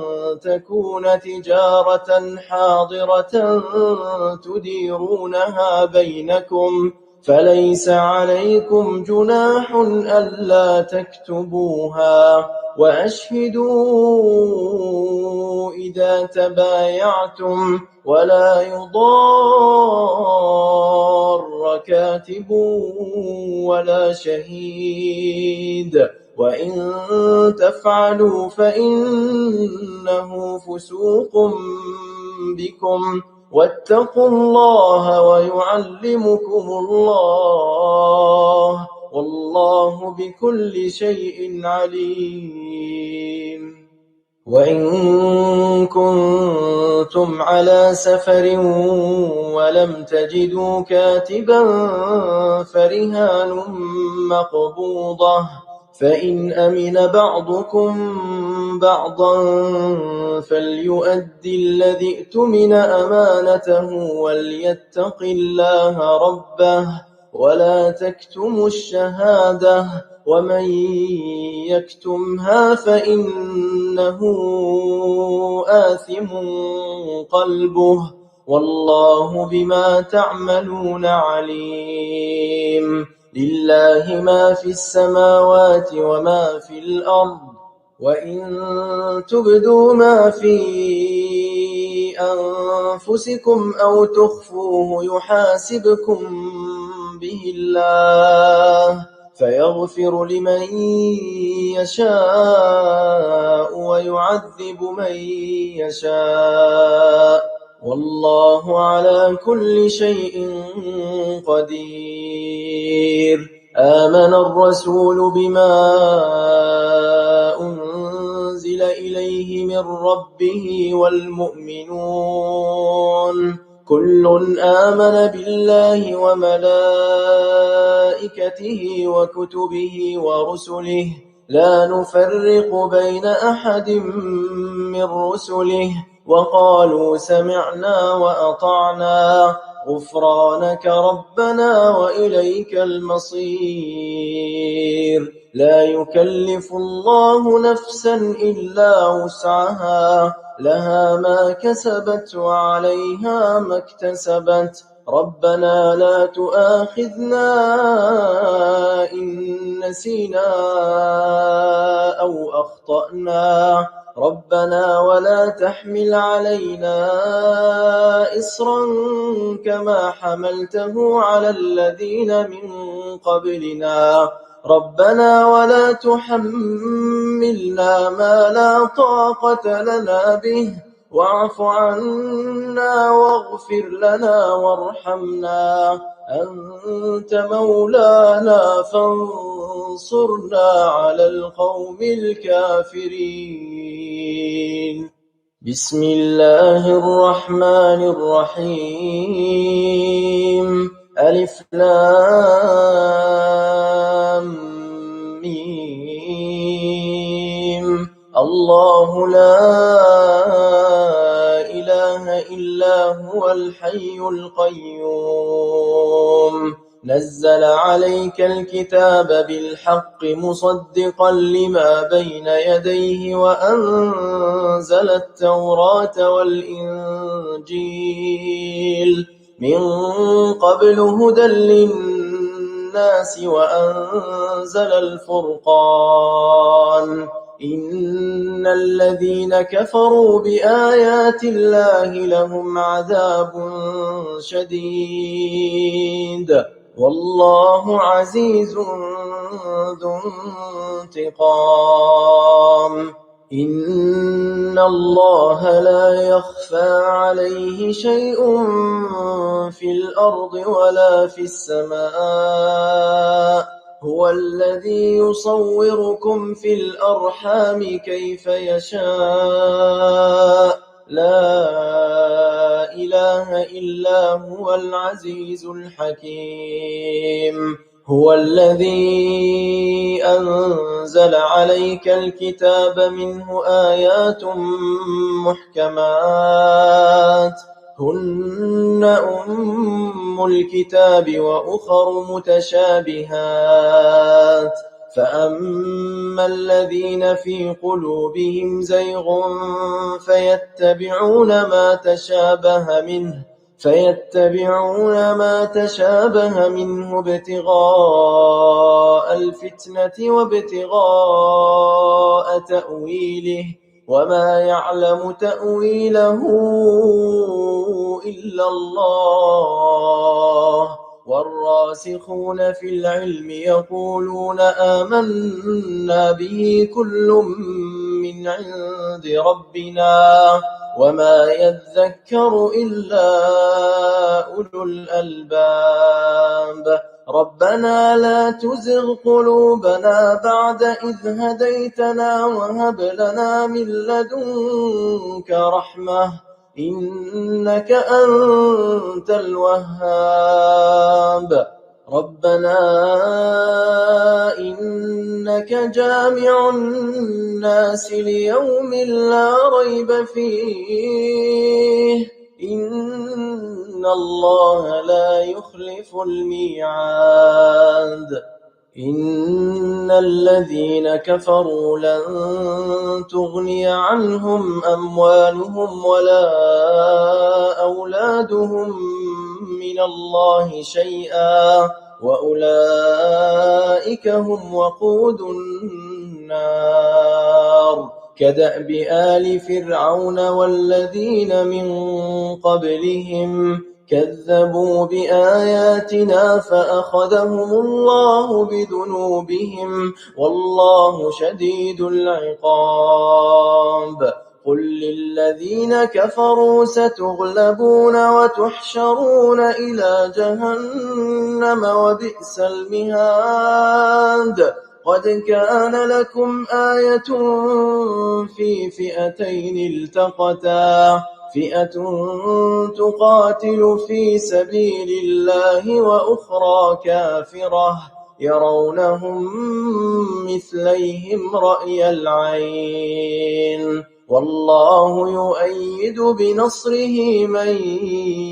تكون تجارة حاضرة تديرونها بينكم فليس عليكم جناح ألا تكتبوها وأشهدوا إذا تبايعتم ولا يضار كاتب ولا شهيد وإن تفعلوا فإنه فسوق بكم واتقوا الله ويعلمكم الله والله بكل شيء عليم. وإن كنتم على سفر ولم تجدوا كاتبا فرهان مقبوضة فإن أمن بعضكم بعضا فليؤدي الذي اؤتمن أمانته وليتق الله ربه ولا تكتموا الشهادة ومن يكتمها فإنه آثم قلبه والله بما تعملون عليم. لله ما في السماوات وما في الأرض وإن تبدوا ما في أنفسكم أو تخفوه يحاسبكم به الله فيغفر لمن يشاء ويعذب من يشاء والله على كل شيء قدير. آمن الرسول بما أنزل إليه من ربه والمؤمنون كل آمن بالله وملائكته وكتبه ورسله لا نفرق بين أحد من رسله وقالوا سمعنا وأطعنا غفرانك ربنا وإليك المصير. لا يكلف الله نفسا إلا وسعها لها ما كسبت وعليها ما اكتسبت ربنا لا تؤاخذنا إن نسينا أو أخطأنا ربنا ولا تحمل علينا إصرا كما حملته على الذين من قبلنا ربنا ولا تحملنا ما لا طاقة لنا به واعف عنا واغفر لنا وارحمنا أنت مولانا فانصرنا على القوم الكافرين. بسم الله الرحمن الرحيم ألف لام ميم الله لا إله إلا هو الحي القيوم نزل عليك الكتاب بالحق مصدقا لما بين يديه وأنزل التوراة والإنجيل من قبل هدى للناس وأنزل الفرقان إن الذين كفروا بآيات الله لهم عذاب شديد والله عزيز ذو انتقام إن الله لا يخفى عليه شيء في الأرض ولا في السماء هو الذي يصوركم في الأرحام كيف يشاء لا إله إلا هو العزيز الحكيم هو الذي أنزل عليك الكتاب منه آيات محكمات هن أم الكتاب وأخر متشابهات فأما الذين في قلوبهم زيغ فيتبعون ما تشابه منه ابتغاء الفتنة وابتغاء تأويله وما يعلم تأويله إلا الله والراسخون في العلم يقولون آمنا به كل من عند ربنا وما يذكر إلا أولو الألباب ربنا لا تزغ قلوبنا بعد إذ هديتنا وهب لنا من لدنك رحمة إنك أنت الوهاب ربنا إنك جامع الناس ليوم لا ريب فيه إن الله لا يخلف الميعاد إن الذين كفروا لن تغني عنهم أموالهم ولا أولادهم من الله شيئا وأولئك هم وقود النار كدأب آل فرعون والذين من قبلهم كذبوا بآياتنا فأخذهم الله بذنوبهم والله شديد العقاب قل للذين كفروا ستغلبون وتحشرون إلى جهنم وبئس المهاد قد كان لكم آية في فئتين التقتا فئة تقاتل في سبيل الله وأخرى كافرة يرونهم مثليهم رأي العين والله يؤيد بنصره من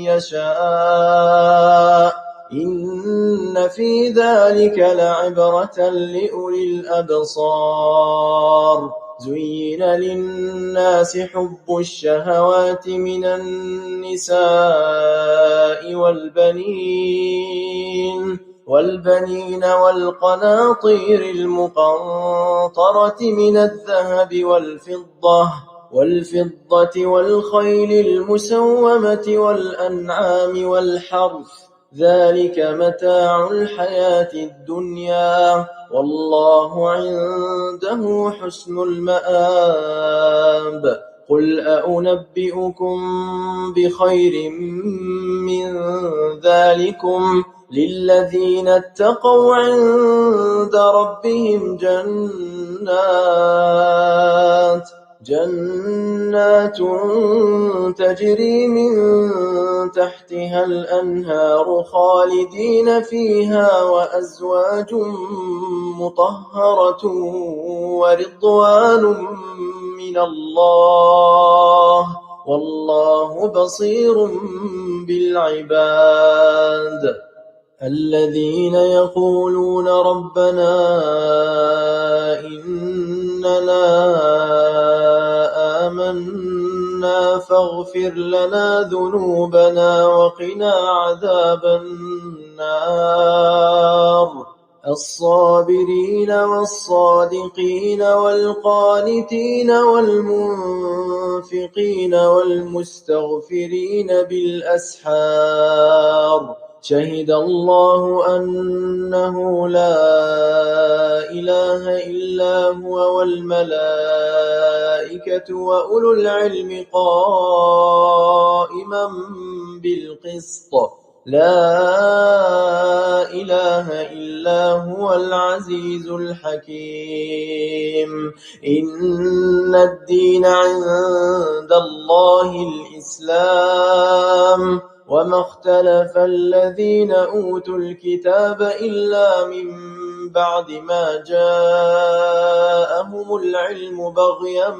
يشاء إن في ذلك لعبرة لأولي الأبصار زين للناس حب الشهوات من النساء والبنين والقناطير المقنطرة من الذهب والفضة والخيل المسومة والأنعام والحرث ذلك متاع الحياة الدنيا والله عنده حسن المآب قل أنبئكم بخير من ذلكم للذين اتقوا عند ربهم جنات تجري من تحتها الأنهار خالدين فيها وأزواج مطهرة ورضوان من الله والله بصير بالعباد الذين يقولون ربنا إننا آمنا فاغفر لنا ذنوبنا وقنا عذاب النار الصابرين والصادقين والقانتين والمنفقين والمستغفرين بالأسحار شهد الله أنه لا إله إلا هو والملائكة وأولو العلم قائما بالقسط لا إله إلا هو العزيز الحكيم إن الدين عند الله الإسلام وما اختلف الذين أوتوا الكتاب إلا من بعد ما جاءهم العلم بغيا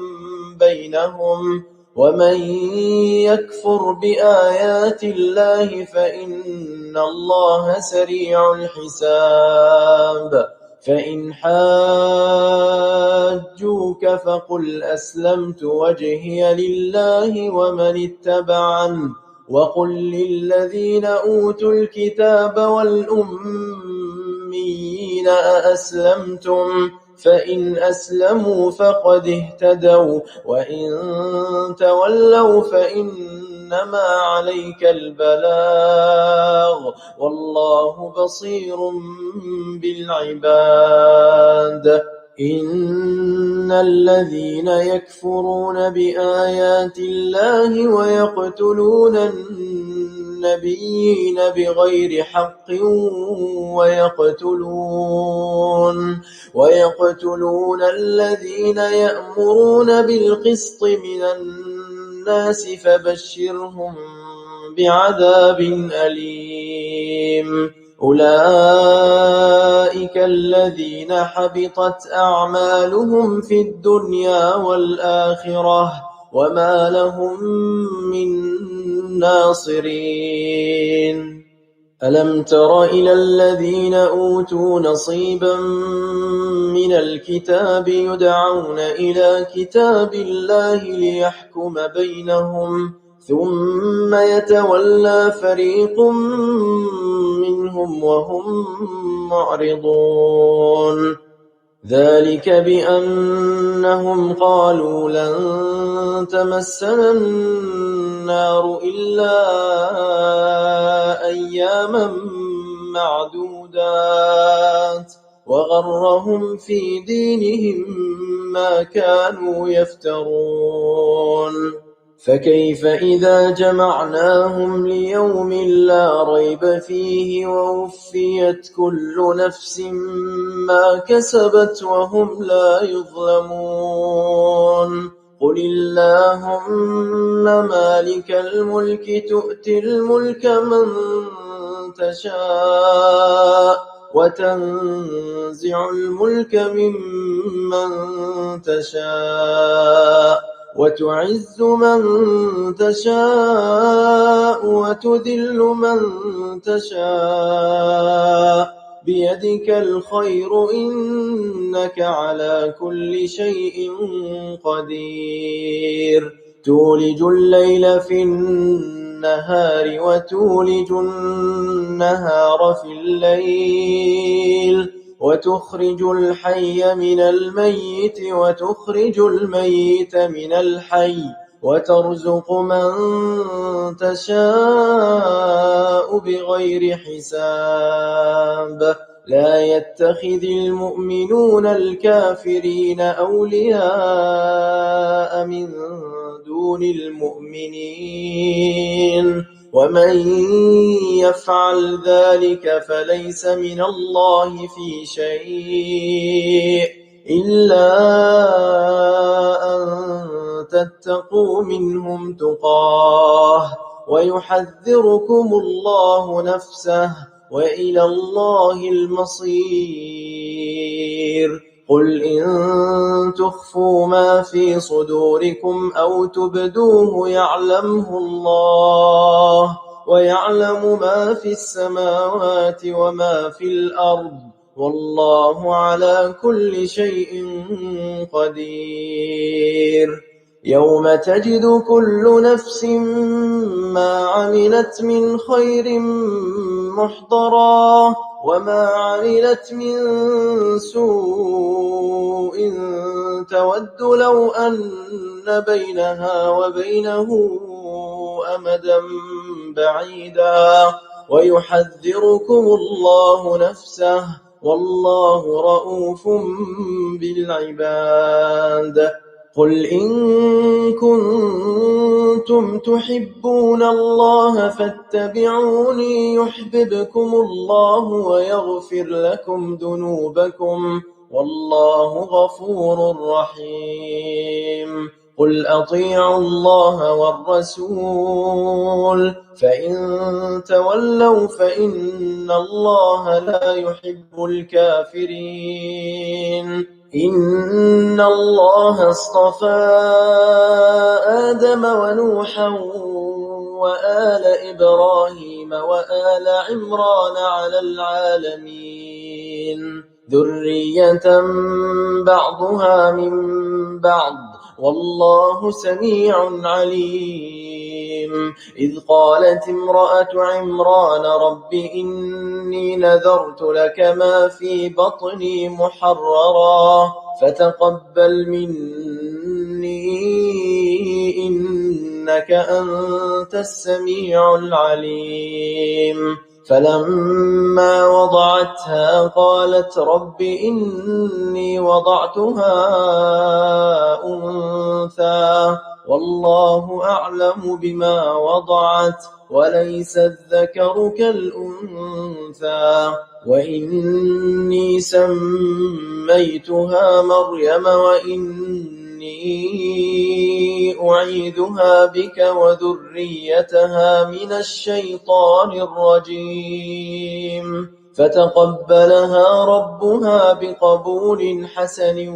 بينهم ومن يكفر بآيات الله فإن الله سريع الحساب فإن حاجوك فقل أسلمت وجهي لله ومن اتبعني وقل للذين أوتوا الكتاب والأميين أأسلمتم فإن أسلموا فقد اهتدوا وإن تولوا فإنما عليك البلاغ والله بصير بالعباد إن الذين يكفرون بآيات الله ويقتلون النبيين بغير حق ويقتلون الذين يأمرون بالقسط من الناس فبشرهم بعذاب أليم أولئك الذين حبطت أعمالهم في الدنيا والآخرة وما لهم من ناصرين ألم تر إلى الذين أوتوا نصيبا من الكتاب يدعون إلى كتاب الله ليحكم بينهم ثم يتولى فريق منهم وهم معرضون ذلك بأنهم قالوا لن تمسنا النار إلا أياما معدودات وغرهم في دينهم ما كانوا يفترون فكيف إذا جمعناهم ليوم لا ريب فيه ووفيت كل نفس ما كسبت وهم لا يظلمون قل اللهم مالك الملك تؤتي الملك من تشاء وتنزع الملك ممن تشاء وتعز من تشاء وتذل من تشاء بيدك الخير إنك على كل شيء قدير تولج الليل في النهار وتولج النهار في الليل وتخرج الحي من الميت وتخرج الميت من الحي وترزق من تشاء بغير حساب لا يتخذ المؤمنون الكافرين أولياء من دون المؤمنين ومن يفعل ذلك فليس من الله في شيء إلا أن تتقوا منهم تقاه ويحذركم الله نفسه وإلى الله المصير قل إن تخفوا ما في صدوركم أو تبدوه يعلمه الله ويعلم ما في السماوات وما في الأرض والله على كل شيء قدير يوم تجد كل نفس ما عملت من خير محضرا وما عملت من سوء تود لو أن بينها وبينه أمدا بعيدا ويحذركم الله نفسه والله رؤوف بالعباد قل إن كنتم تحبون الله فاتبعوني يحببكم الله ويغفر لكم ذنوبكم والله غفور رحيم قل أطيعوا الله والرسول فإن تولوا فإن الله لا يحب الكافرين إن الله اصطفى آدم ونوحا وآل إبراهيم وآل عمران على العالمين ذرية بعضها من بعض والله سميع عليم إذ قالت امرأة عمران رب إني نذرت لك ما في بطني محررا فتقبل مني إنك أنت السميع العليم فلما وضعتها قالت رب إني وضعتها أنثى والله أعلم بما وضعت وليس الذكر كالأنثى وإني سميتها مريم وإني أعيذها بك وذريتها من الشيطان الرجيم فتقبلها ربها بقبول حسن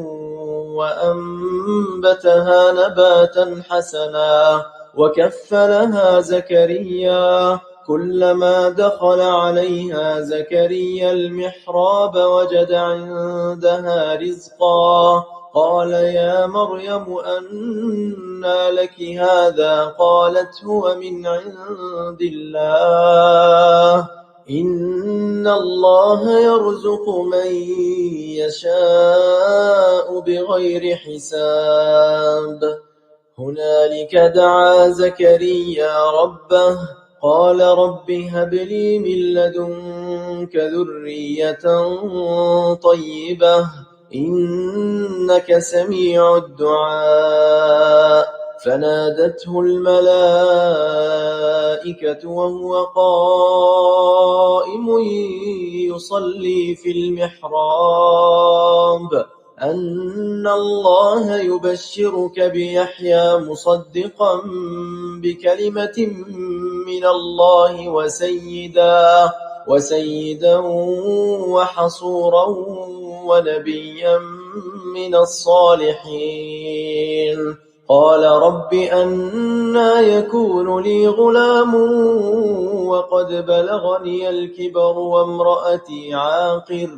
وأنبتها نباتا حسنا وكفلها زكريا كلما دخل عليها زكريا المحراب وجد عندها رزقا قال يا مريم أنى لك هذا قالت هو من عند الله إن الله يرزق من يشاء بغير حساب هنالك دعا زكريا ربه قال رب هب لي من لدنك ذرية طيبة إنك سميع الدعاء فنادته الملائكة وهو قائم يصلي في المحراب أن الله يبشرك بيحيى مصدقا بكلمة من الله وسيدا وحصورا ونبيا من الصالحين قال رب أنى يكون لي غلام وقد بلغني الكبر وامرأتي عاقر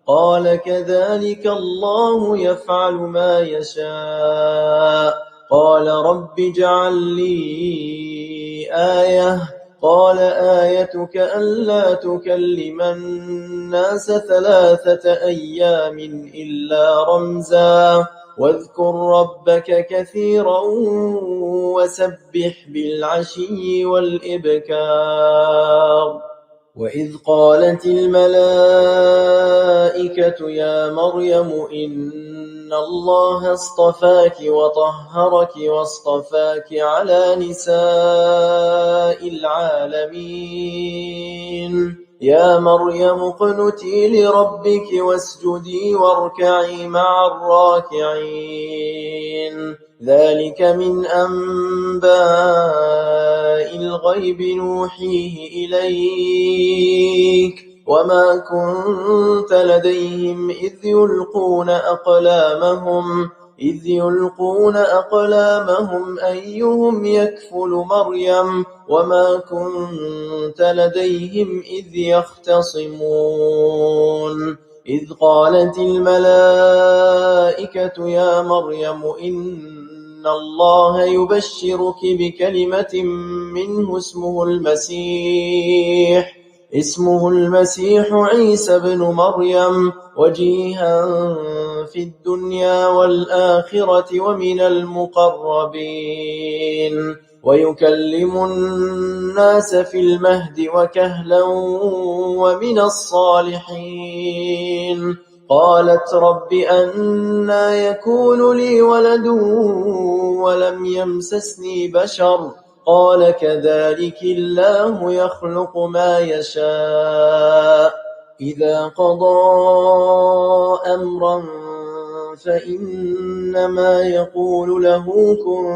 قال كذلك الله يفعل ما يشاء قال رب اجعل لي آية قال آيتك ألا تكلم الناس 3 أيام إلا رمزا واذكر ربك كثيرا وسبح بالعشي والإبكار وإذ قالت الملائكة يا مريم إن الله اصطفاك وطهرك واصطفاك على نساء العالمين يا مريم اقنتي لربك واسجدي واركعي مع الراكعين ذلك من أنباء الغيب نوحيه إليك وما كنت لديهم إذ يلقون أقلامهم أيهم يكفل مريم وما كنت لديهم إذ يختصمون إذ قالت الملائكة يا مريم إن الله يبشرك بكلمة منه اسمه المسيح عيسى بن مريم وجيها في الدنيا والآخرة ومن المقربين ويكلم الناس في المهد وكهلا ومن الصالحين قالت رب أنى يكون لي ولد ولم يمسسني بشر قال كذلك الله يخلق ما يشاء إذا قضى أمرا فإنما يقول له كن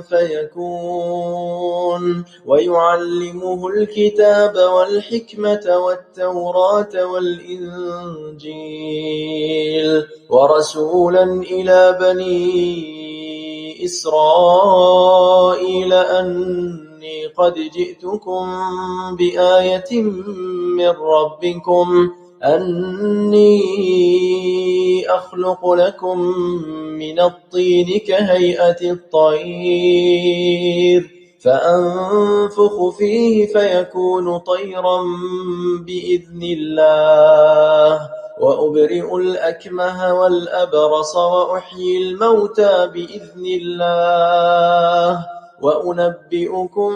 فيكون ويعلمه الكتاب والحكمة والتوراة والإنجيل ورسولا إلى بني إسرائيل أني قد جئتكم بآية من ربكم أني أخلق لكم من الطين كهيئة الطير فأنفخ فيه فيكون طيرا بإذن الله وأبرئ الأكمه والأبرص وأحيي الموتى بإذن الله وأنبئكم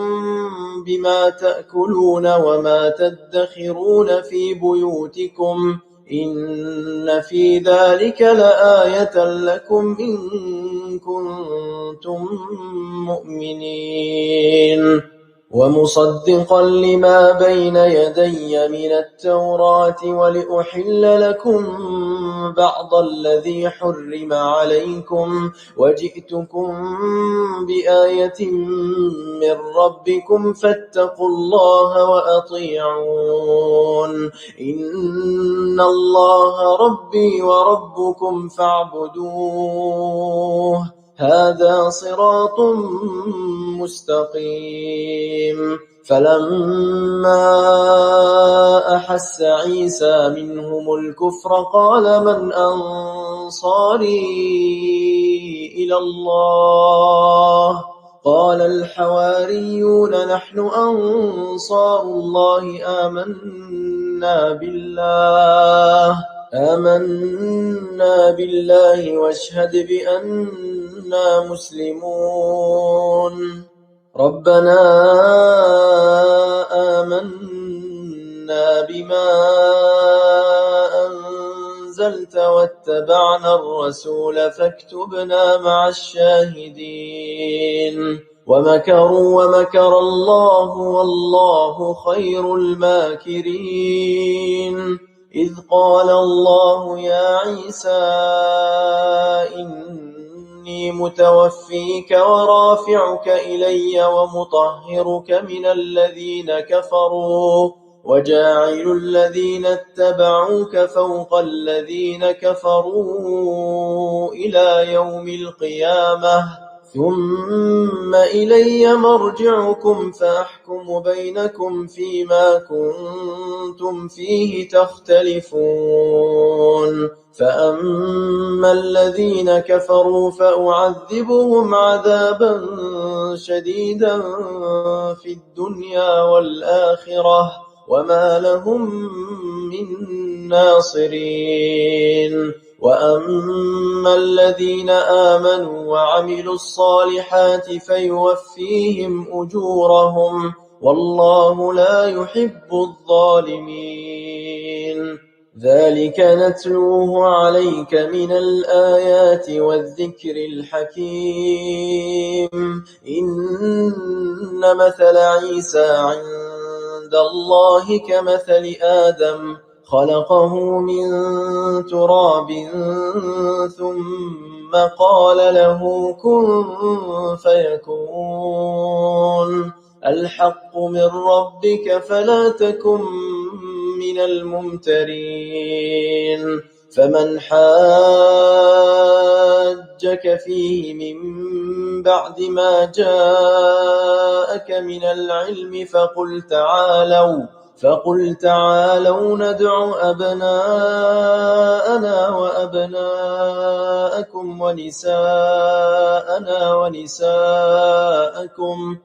بما تأكلون وما تدخرون في بيوتكم إن في ذلك لآية لكم إن كنتم مؤمنين ومصدقا لما بين يدي من التوراة ولأحل لكم بعض الذي حرم عليكم وجئتكم بآية من ربكم فاتقوا الله وأطيعون إن الله ربي وربكم فاعبدوه هذا صراط مستقيم فلما أحس عيسى منهم الكفر قال من أنصاري إلى الله قال الحواريون نحن أنصار الله آمنا بالله واشهد بأننا مسلمون ربنا آمنا بما أنزلت واتبعنا الرسول فاكتبنا مع الشاهدين ومكروا ومكر الله والله خير الماكرين إذ قال الله يا عيسى إني متوفيك ورافعك إلي ومطهرك من الذين كفروا وجاعل الذين اتبعوك فوق الذين كفروا إلى يوم القيامة ثم إلي مرجعكم فأحكم بينكم فيما كنتم فيه تختلفون فأما الذين كفروا فأعذبهم عذابا شديدا في الدنيا والآخرة وما لهم من ناصرين وأما الذين آمنوا وعملوا الصالحات فيوفيهم أجورهم والله لا يحب الظالمين ذلك نتلوه عليك من الآيات والذكر الحكيم إن مثل عيسى عند الله كمثل آدم خلقه من تراب ثم قال له كن فيكون الحق من ربك فلا تكن من الممترين فمن حاجك فيه من بعد ما جاءك من العلم فقل تعالوا ندع أبناءنا وأبناءكم ونساءنا ونساءكم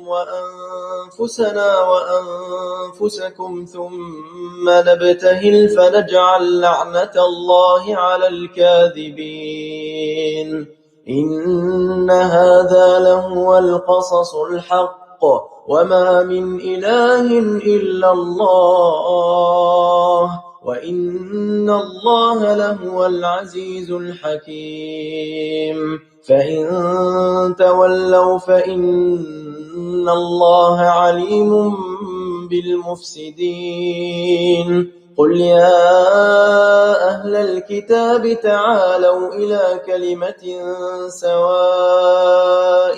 وأنفسنا وأنفسكم ثم نبتهل فنجعل لعنة الله على الكاذبين إن هذا لهو القصص الحق وما من إله إلا الله وإن الله لهو العزيز الحكيم فإن تولوا فإن الله عليم بالمفسدين قل يا أهل الكتاب تعالوا إلى كلمة سواء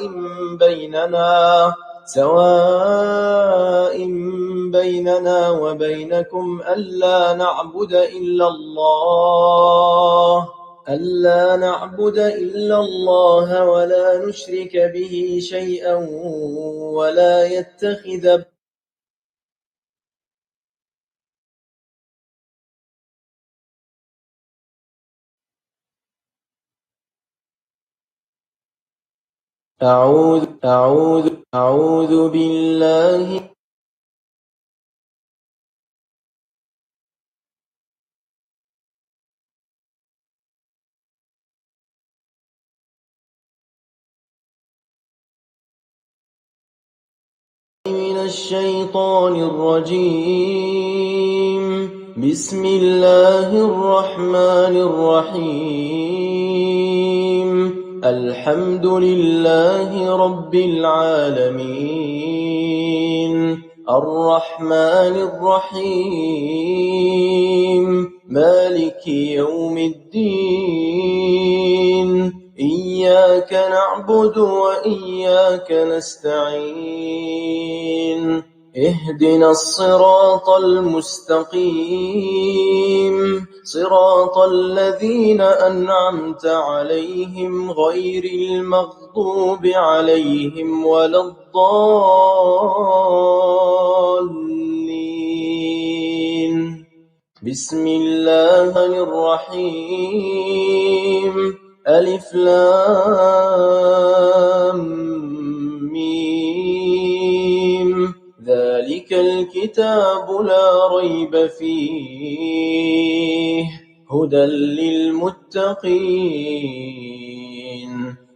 بيننا وبينكم ألا نعبد إلا الله ألا نعبد إلا الله ولا نشرك به شيئا ولا يتخذ أعوذ بالله من الشيطان الرجيم. بسم الله الرحمن الرحيم. الحمد لله رب العالمين الرحمن الرحيم مالك يوم الدين إياك نعبد وإياك نستعين اهدنا الصراط المستقيم صراط الذين أنعمت عليهم غير المغضوب عليهم ولا الضالين. بسم الله الرحيم ألف لام ميم ذلك الكتاب لا ريب فيه هدى للمتقين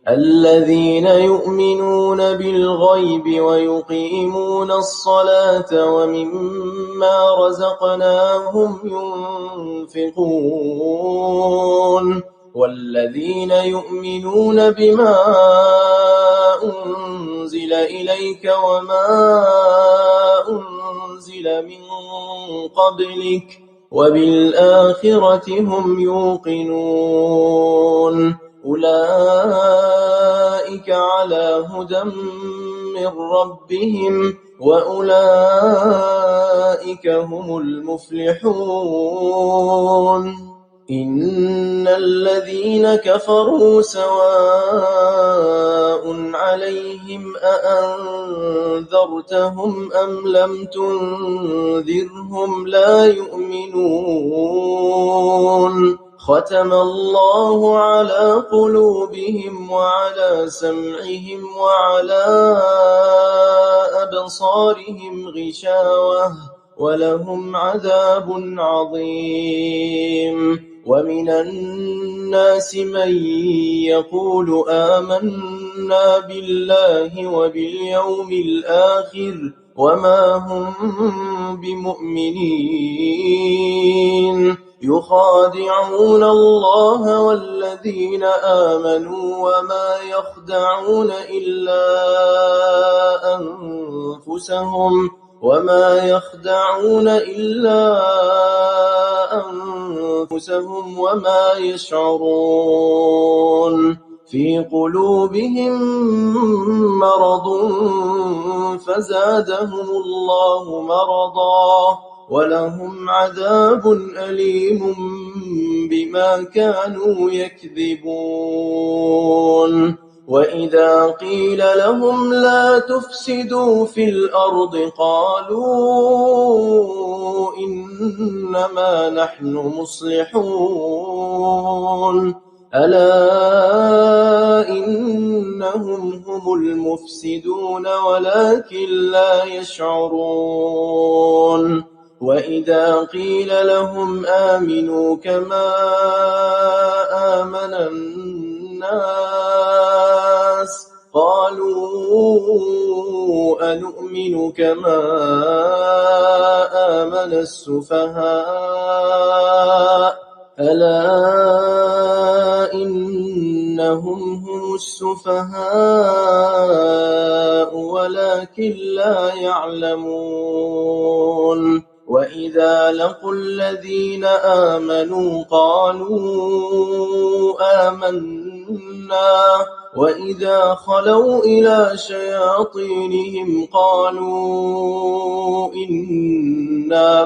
الذين يؤمنون بالغيب ويقيمون الصلاة ومما رزقناهم ينفقون والذين يؤمنون بما أنزل إليك وما أنزل من قبلك وبالآخرة هم يوقنون أولئك على هدى من ربهم وأولئك هم المفلحون. إن الذين كفروا سواء عليهم أأنذرتهم أم لم تنذرهم لا يؤمنون ختم الله على قلوبهم وعلى سمعهم وعلى أبصارهم غشاوة ولهم عذاب عظيم. ومن الناس من يقول آمنا بالله وباليوم الآخر وما هم بمؤمنين يخادعون الله والذين آمنوا وما يخدعون إلا أنفسهم وما يشعرون في قلوبهم مرض فزادهم الله مرضا ولهم عذاب أليم بما كانوا يكذبون. وإذا قيل لهم لا تفسدوا في الأرض قالوا إنما نحن مصلحون ألا إنهم هم المفسدون ولكن لا يشعرون. وإذا قيل لهم آمنوا كما آمن الناس قالوا أنؤمن كما آمن السفهاء ألا إنهم هم السفهاء ولكن لا يعلمون. وإذا لقوا الذين آمنوا قالوا آمنا وإذا خلوا إلى شياطينهم قالوا إنا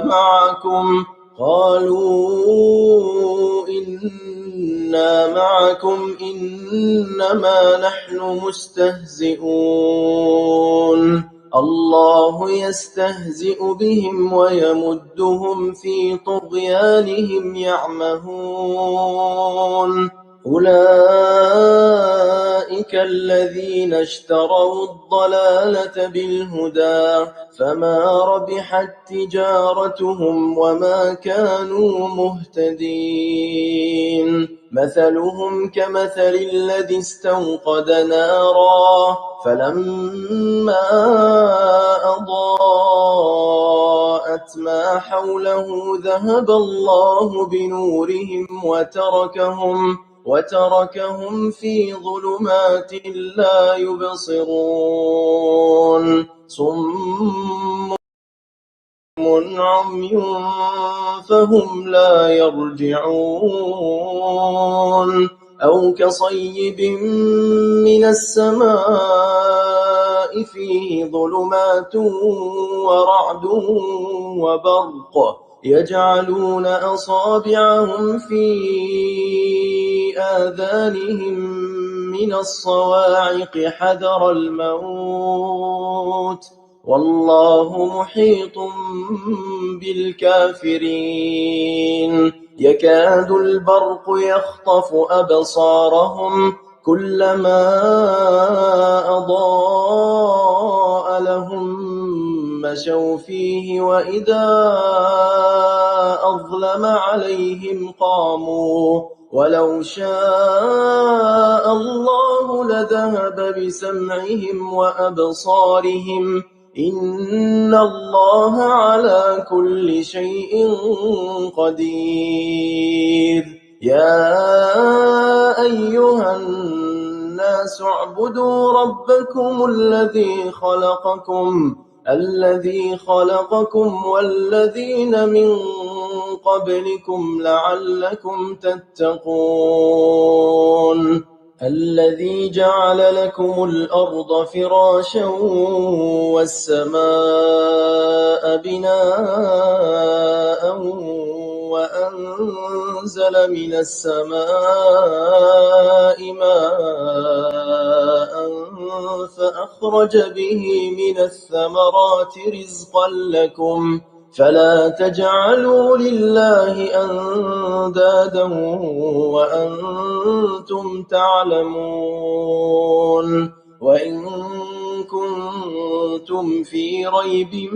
معكم إنما نحن مستهزئون الله يستهزئ بهم ويمدهم في طغيانهم يعمهون أولئك الذين اشتروا الضلالة بالهدى فما ربحت تجارتهم وما كانوا مهتدين مثلهم كمثل الذي استوقد نارا فلما أضاءت ما حوله ذهب الله بنورهم وتركهم في ظلمات لا يبصرون صم عمي فهم لا يرجعون أو كصيب من السماء فيه ظلمات ورعد وبرق يجعلون أصابعهم في آذانهم من الصواعق حذر الموت والله محيط بالكافرين يكاد البرق يخطف أبصارهم كلما أضاء لهم مشوا فيه وإذا أظلم عليهم قاموا ولو شاء الله لذهب بسمعهم وأبصارهم إن الله على كل شيء قدير يا أيها الناس اعبدوا ربكم الذي خلقكم والذين من قبلكم لعلكم تتقون الذي جعل لكم الأرض فراشا والسماء بناء وأنزل من السماء ماء فأخرج به من الثمرات رزقا لكم فلا تجعلوا لله أندادا وأنتم تعلمون وإن كنتم في ريب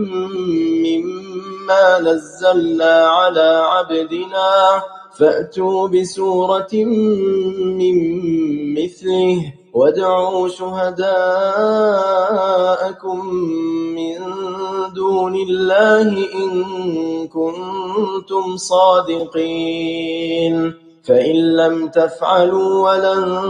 مما نزلنا على عبدنا فأتوا بسورة من مثله وادعوا شهداءكم من دون الله إن كنتم صادقين فإن لم تفعلوا ولن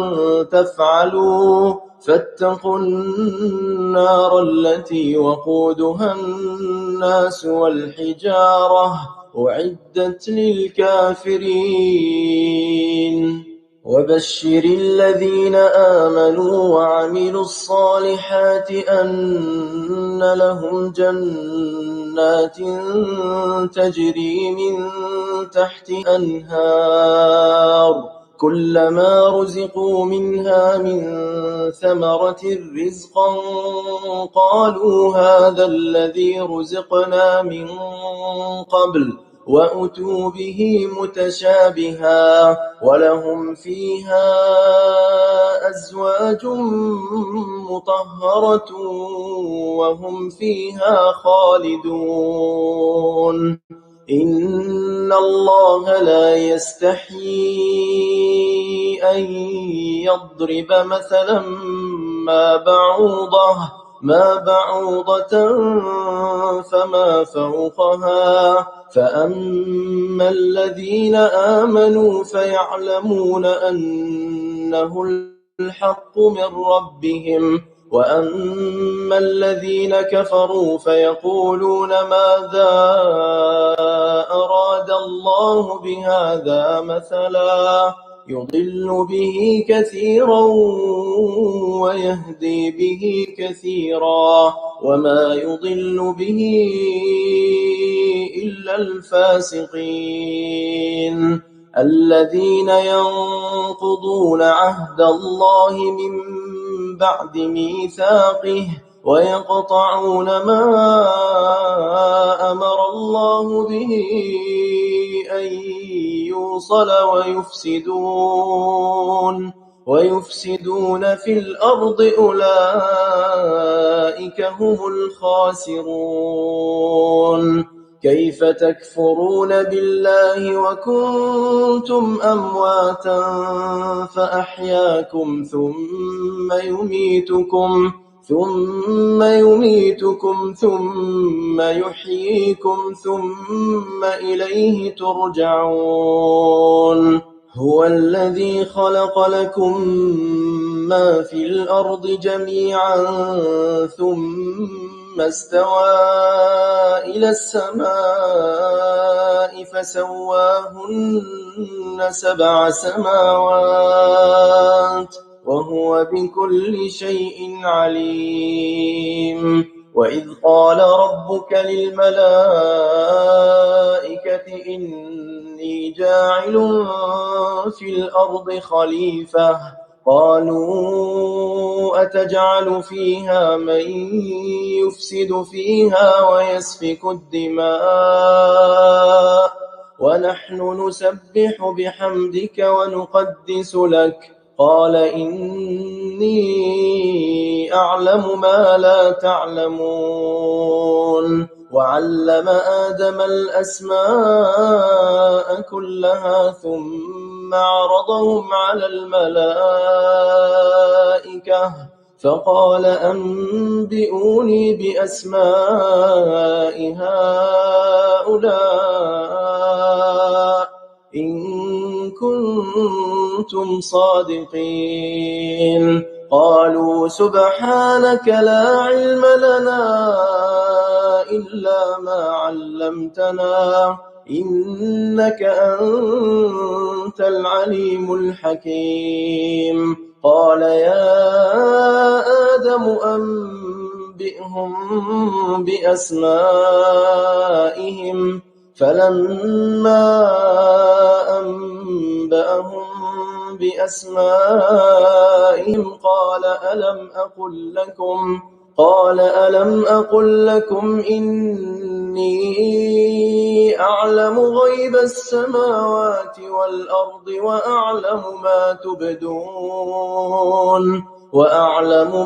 تفعلوا فاتقوا النار التي وقودها الناس والحجارة أعدت للكافرين وبشر الذين آمنوا وعملوا الصالحات أن لهم جنات تجري من تحت أنهار كلما رزقوا منها من ثمرة رزقا قالوا هذا الذي رزقنا من قبل وأتوا به متشابها ولهم فيها أزواج مطهرة وهم فيها خالدون إن الله لا يستحيي أن يضرب مثلا ما بعوضة فما فوقها فأما الذين آمنوا فيعلمون أنه الحق من ربهم وأما الذين كفروا فيقولون ماذا أراد الله بهذا مثلا يضل به كثيرا ويهدي به كثيرا وما يضل به إلا الفاسقين الذين ينقضون عهد الله من بعد ميثاقه ويقطعون ما أمر الله به أن يوصل ويفسدون في الأرض أولئك هم الخاسرون كيف تكفرون بالله وكنتم أمواتا فأحياكم ثم يميتكم ثم يحييكم ثم إليه ترجعون هو الذي خلق لكم ما في الأرض جميعا ثم استوى إلى السماء فسواهن 7 سماوات وهو بكل شيء عليم وإذ قال ربك للملائكة إني جاعل في الأرض خليفة قالوا أتجعل فيها من يفسد فيها ويسفك الدماء ونحن نسبح بحمدك ونقدس لك قال إني أعلم ما لا تعلمون وعلم آدم الأسماء كلها ثم عرضهم على الملائكة فقال أنبئوني بأسماء هؤلاء إن كنتم صادقين قالوا سبحانك لا علم لنا إلا ما علمتنا إنك أنت العليم الحكيم قال يا آدم أنبئهم بأسمائهم فلما أنبأهم بأسمائهم قال ألم أقل لكم إني أعلم غيب السماوات والأرض وأعلم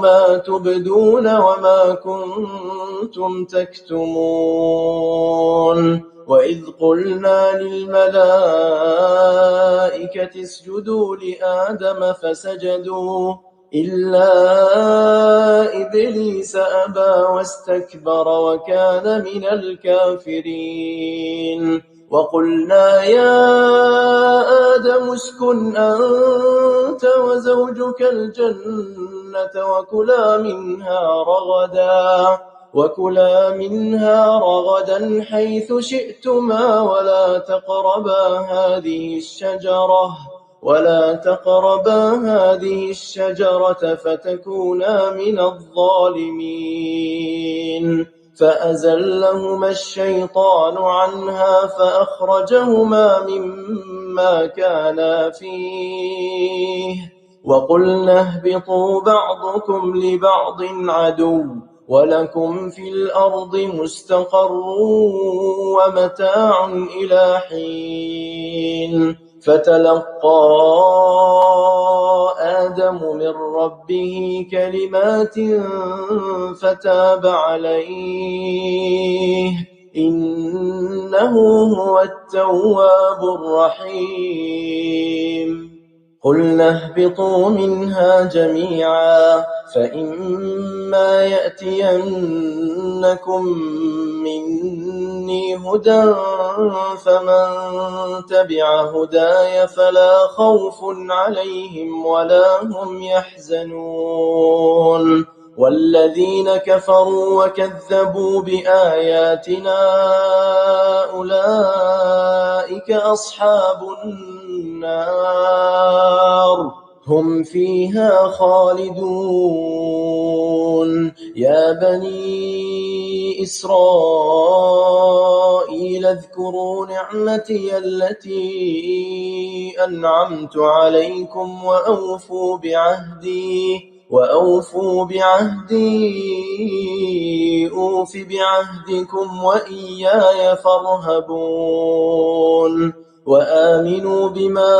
ما تبدون وما كنتم تكتمون وإذ قلنا للملائكة اسجدوا لآدم فسجدوا إلا إبليس أبى واستكبر وكان من الكافرين وقلنا يا آدم اسكن أنت وزوجك الجنة وكلا منها رغدا حيث شئتما ولا تقربا هذه الشجرة فتكونا من الظالمين فأزلهما الشيطان عنها فأخرجهما مما كانا فيه وقلنا اهبطوا بعضكم لبعض عدو ولكم في الأرض مستقر ومتاع إلى حين فتلقى آدم من ربه كلمات فتاب عليه إنه هو التواب الرحيم قلنا اهبطوا منها جميعا فإما يأتينكم مني هدى فمن تبع هداي فلا خوف عليهم ولا هم يحزنون والذين كفروا وكذبوا بآياتنا أولئك أصحاب النار هم فيها خالدون يا بني إسرائيل اذكروا نعمتي التي أنعمت عليكم وأوفوا بعهدي أوف بعهدكم وإياي فارهبون وآمنوا بما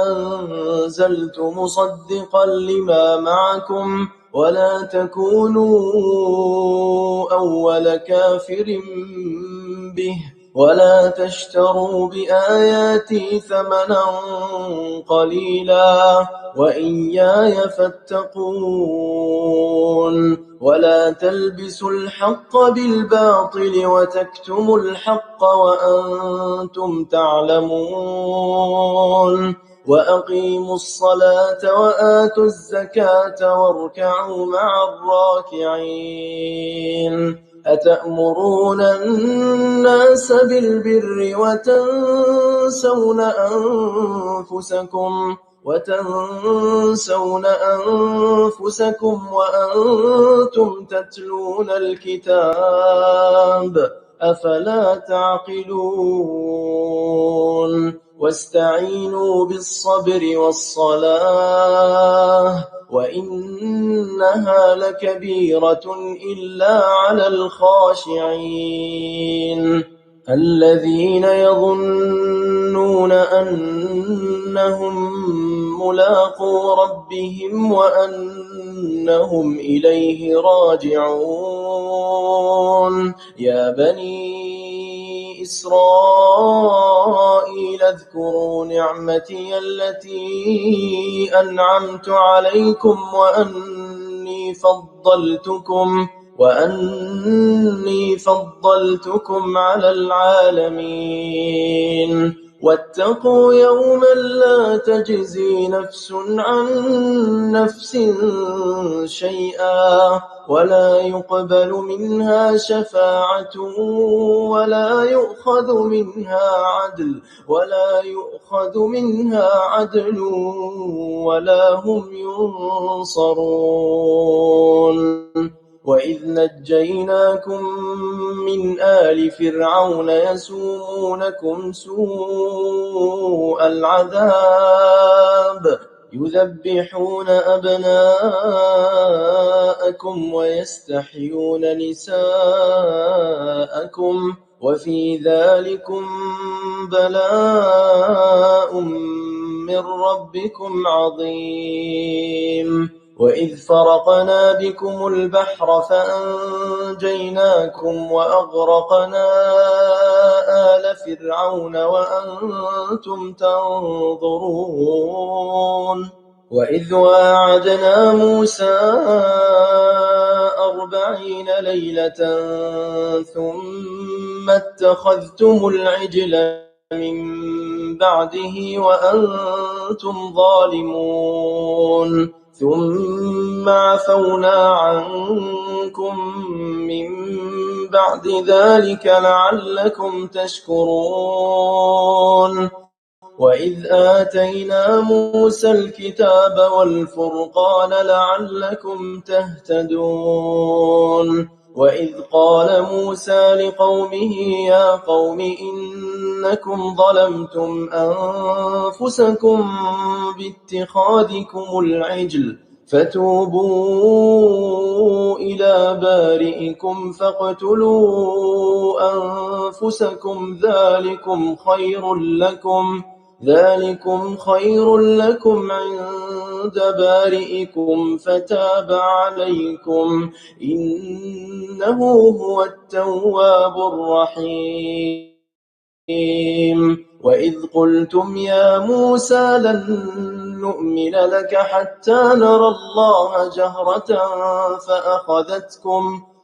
أنزلت مصدقا لما معكم ولا تكونوا أول كافر به ولا تشتروا بآياتي ثمنا قليلا وإياي فاتقون ولا تلبسوا الحق بالباطل وتكتموا الحق وأنتم تعلمون وأقيموا الصلاة وآتوا الزكاة واركعوا مع الراكعين أتأمرون الناس بالبر وتنسون أنفسكم وأنتم تتلون الكتاب أفلا تعقلون واستعينوا بالصبر والصلاة وإنها لكبيرة إلا على الخاشعين الذين يظنون أنهم ملاقو ربهم وأنهم إليه راجعون يا بني إسرائيل اذكروا نعمتي التي أنعمت عليكم وأني فضلتكم على العالمين واتقوا يوما لا تجزي نفس عن نفس شيئا ولا يقبل منها شفاعة ولا يؤخذ منها عدل ولا هم ينصرون وإذ نجيناكم من آل فرعون يسومونكم سوء العذاب يذبحون أبناءكم ويستحيون نساءكم وفي ذلكم بلاء من ربكم عظيم وإذ فرقنا بكم البحر فأنجيناكم وأغرقنا آل فرعون وأنتم تنظرون وإذ واعدنا موسى 40 ليلة ثم اتخذتم العجل من بعده وأنتم ظالمون ثم عفونا عنكم من بعد ذلك لعلكم تشكرون وإذ آتينا موسى الكتاب والفرقان لعلكم تهتدون وإذ قال موسى لقومه يا قوم إنكم ظلمتم أنفسكم باتخاذكم العجل فتوبوا إلى بارئكم فاقتلوا أنفسكم ذلكم خير لكم عند بارئكم فتاب عليكم إنه هو التواب الرحيم وإذ قلتم يا موسى لن نؤمن لك حتى نرى الله جهرة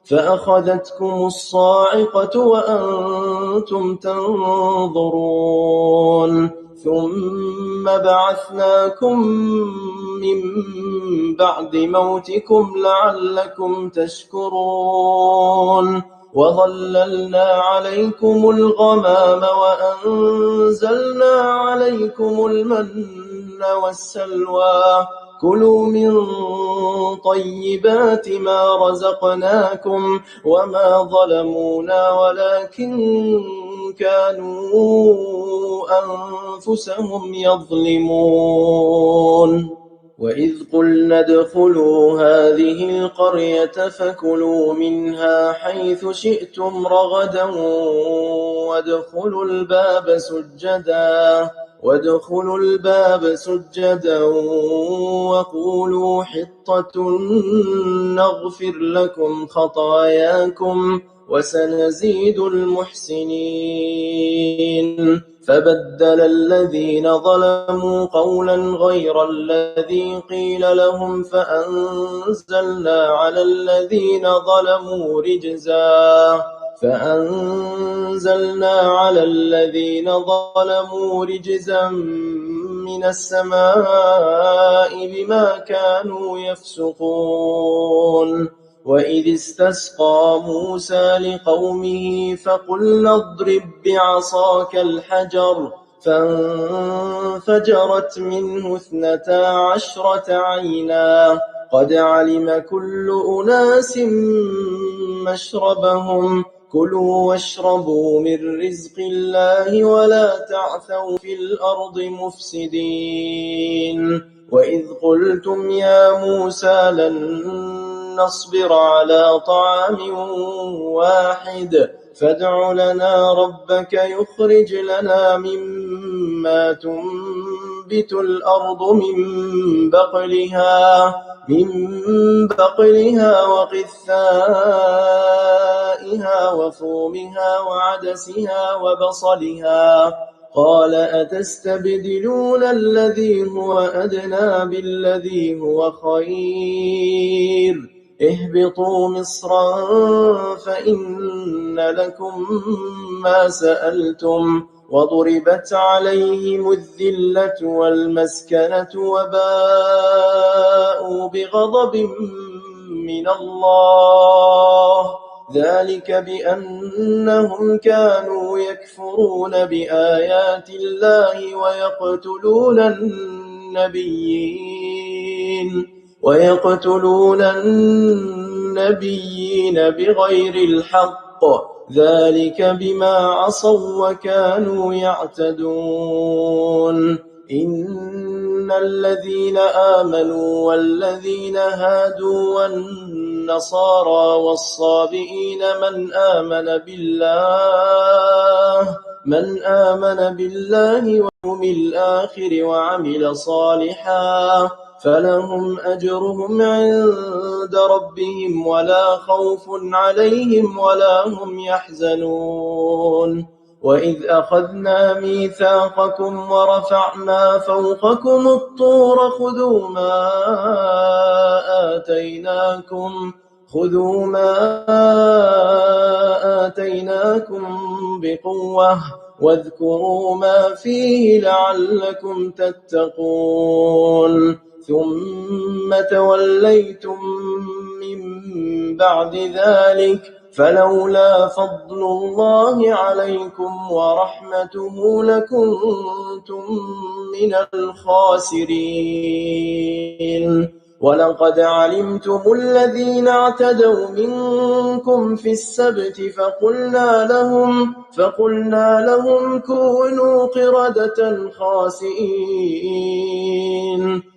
فأخذتكم الصاعقة وأنتم تنظرون ثم بعثناكم من بعد موتكم لعلكم تشكرون وظللنا عليكم الغمام وأنزلنا عليكم المن والسلوى كلوا من طيبات ما رزقناكم وما ظلمونا ولكن كانوا أنفسهم يظلمون وإذ قلنا ادخلوا هذه القرية فكلوا منها حيث شئتم رغدا وادخلوا الباب سجدا وقولوا حطة نغفر لكم خطاياكم وسنزيد المحسنين فبدل الذين ظلموا قولا غير الذي قيل لهم فأنزلنا على الذين ظلموا رجزا من السماء بما كانوا يفسقون وإذ استسقى موسى لقومه فقلنا اضرب بعصاك الحجر فانفجرت منه 12 عينا قد علم كل أناس مشربهم كلوا واشربوا من رزق الله ولا تعثوا في الأرض مفسدين وإذ قلتم يا موسى لن نصبر على طعام واحد فادع لنا ربك يخرج لنا مما تنبت الأرض من بقلها وقثائها وفومها وعدسها وبصلها قال أتستبدلون الذي هو أدنى بالذي هو خير اهبطوا مصرا فإن لكم ما سألتم وضربت عليهم الذلة والمسكنة وباءوا بغضب من الله ذلك بأنهم كانوا يكفرون بآيات الله ويقتلون النبيين بغير الحق ذلك بما عصوا وكانوا يعتدون إن الذين آمنوا والذين هادوا والنصارى والصابئين من آمن بالله واليوم الآخر وعمل صالحا فلهم أجرهم عند ربهم ولا خوف عليهم ولا هم يحزنون وإذ أخذنا ميثاقكم ورفعنا فوقكم الطور خذوا ما آتيناكم بقوة واذكروا ما فيه لعلكم تتقون ثم توليتم من بعد ذلك فلولا فضل الله عليكم ورحمته لكنتم من الخاسرين ولقد علمتم الذين اعتدوا منكم في السبت فقلنا لهم كونوا قردة خاسئين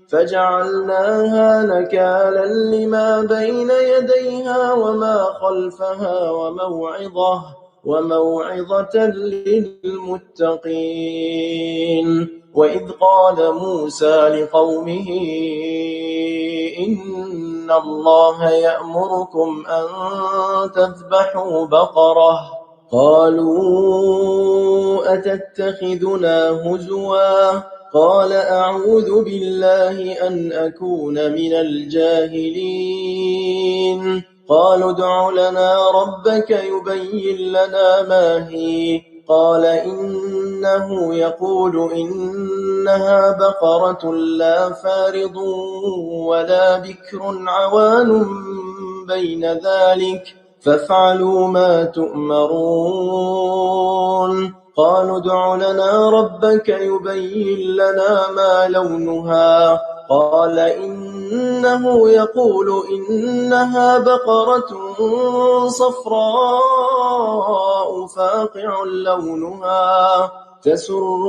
فجعلناها نكالا لما بين يديها وما خلفها وموعظة للمتقين وإذ قال موسى لقومه إن الله يأمركم أن تذبحوا بقرة قالوا أتتخذنا هزوا قال أعوذ بالله أن أكون من الجاهلين قالوا ادع لنا ربك يبين لنا ما هي قال إنه يقول إنها بقرة لا فارض ولا بكر عوان بين ذلك فافعلوا ما تؤمرون قالوا ادع لنا ربك يبين لنا ما لونها قال إنه يقول إنها بقرة صفراء فاقع لونها تسر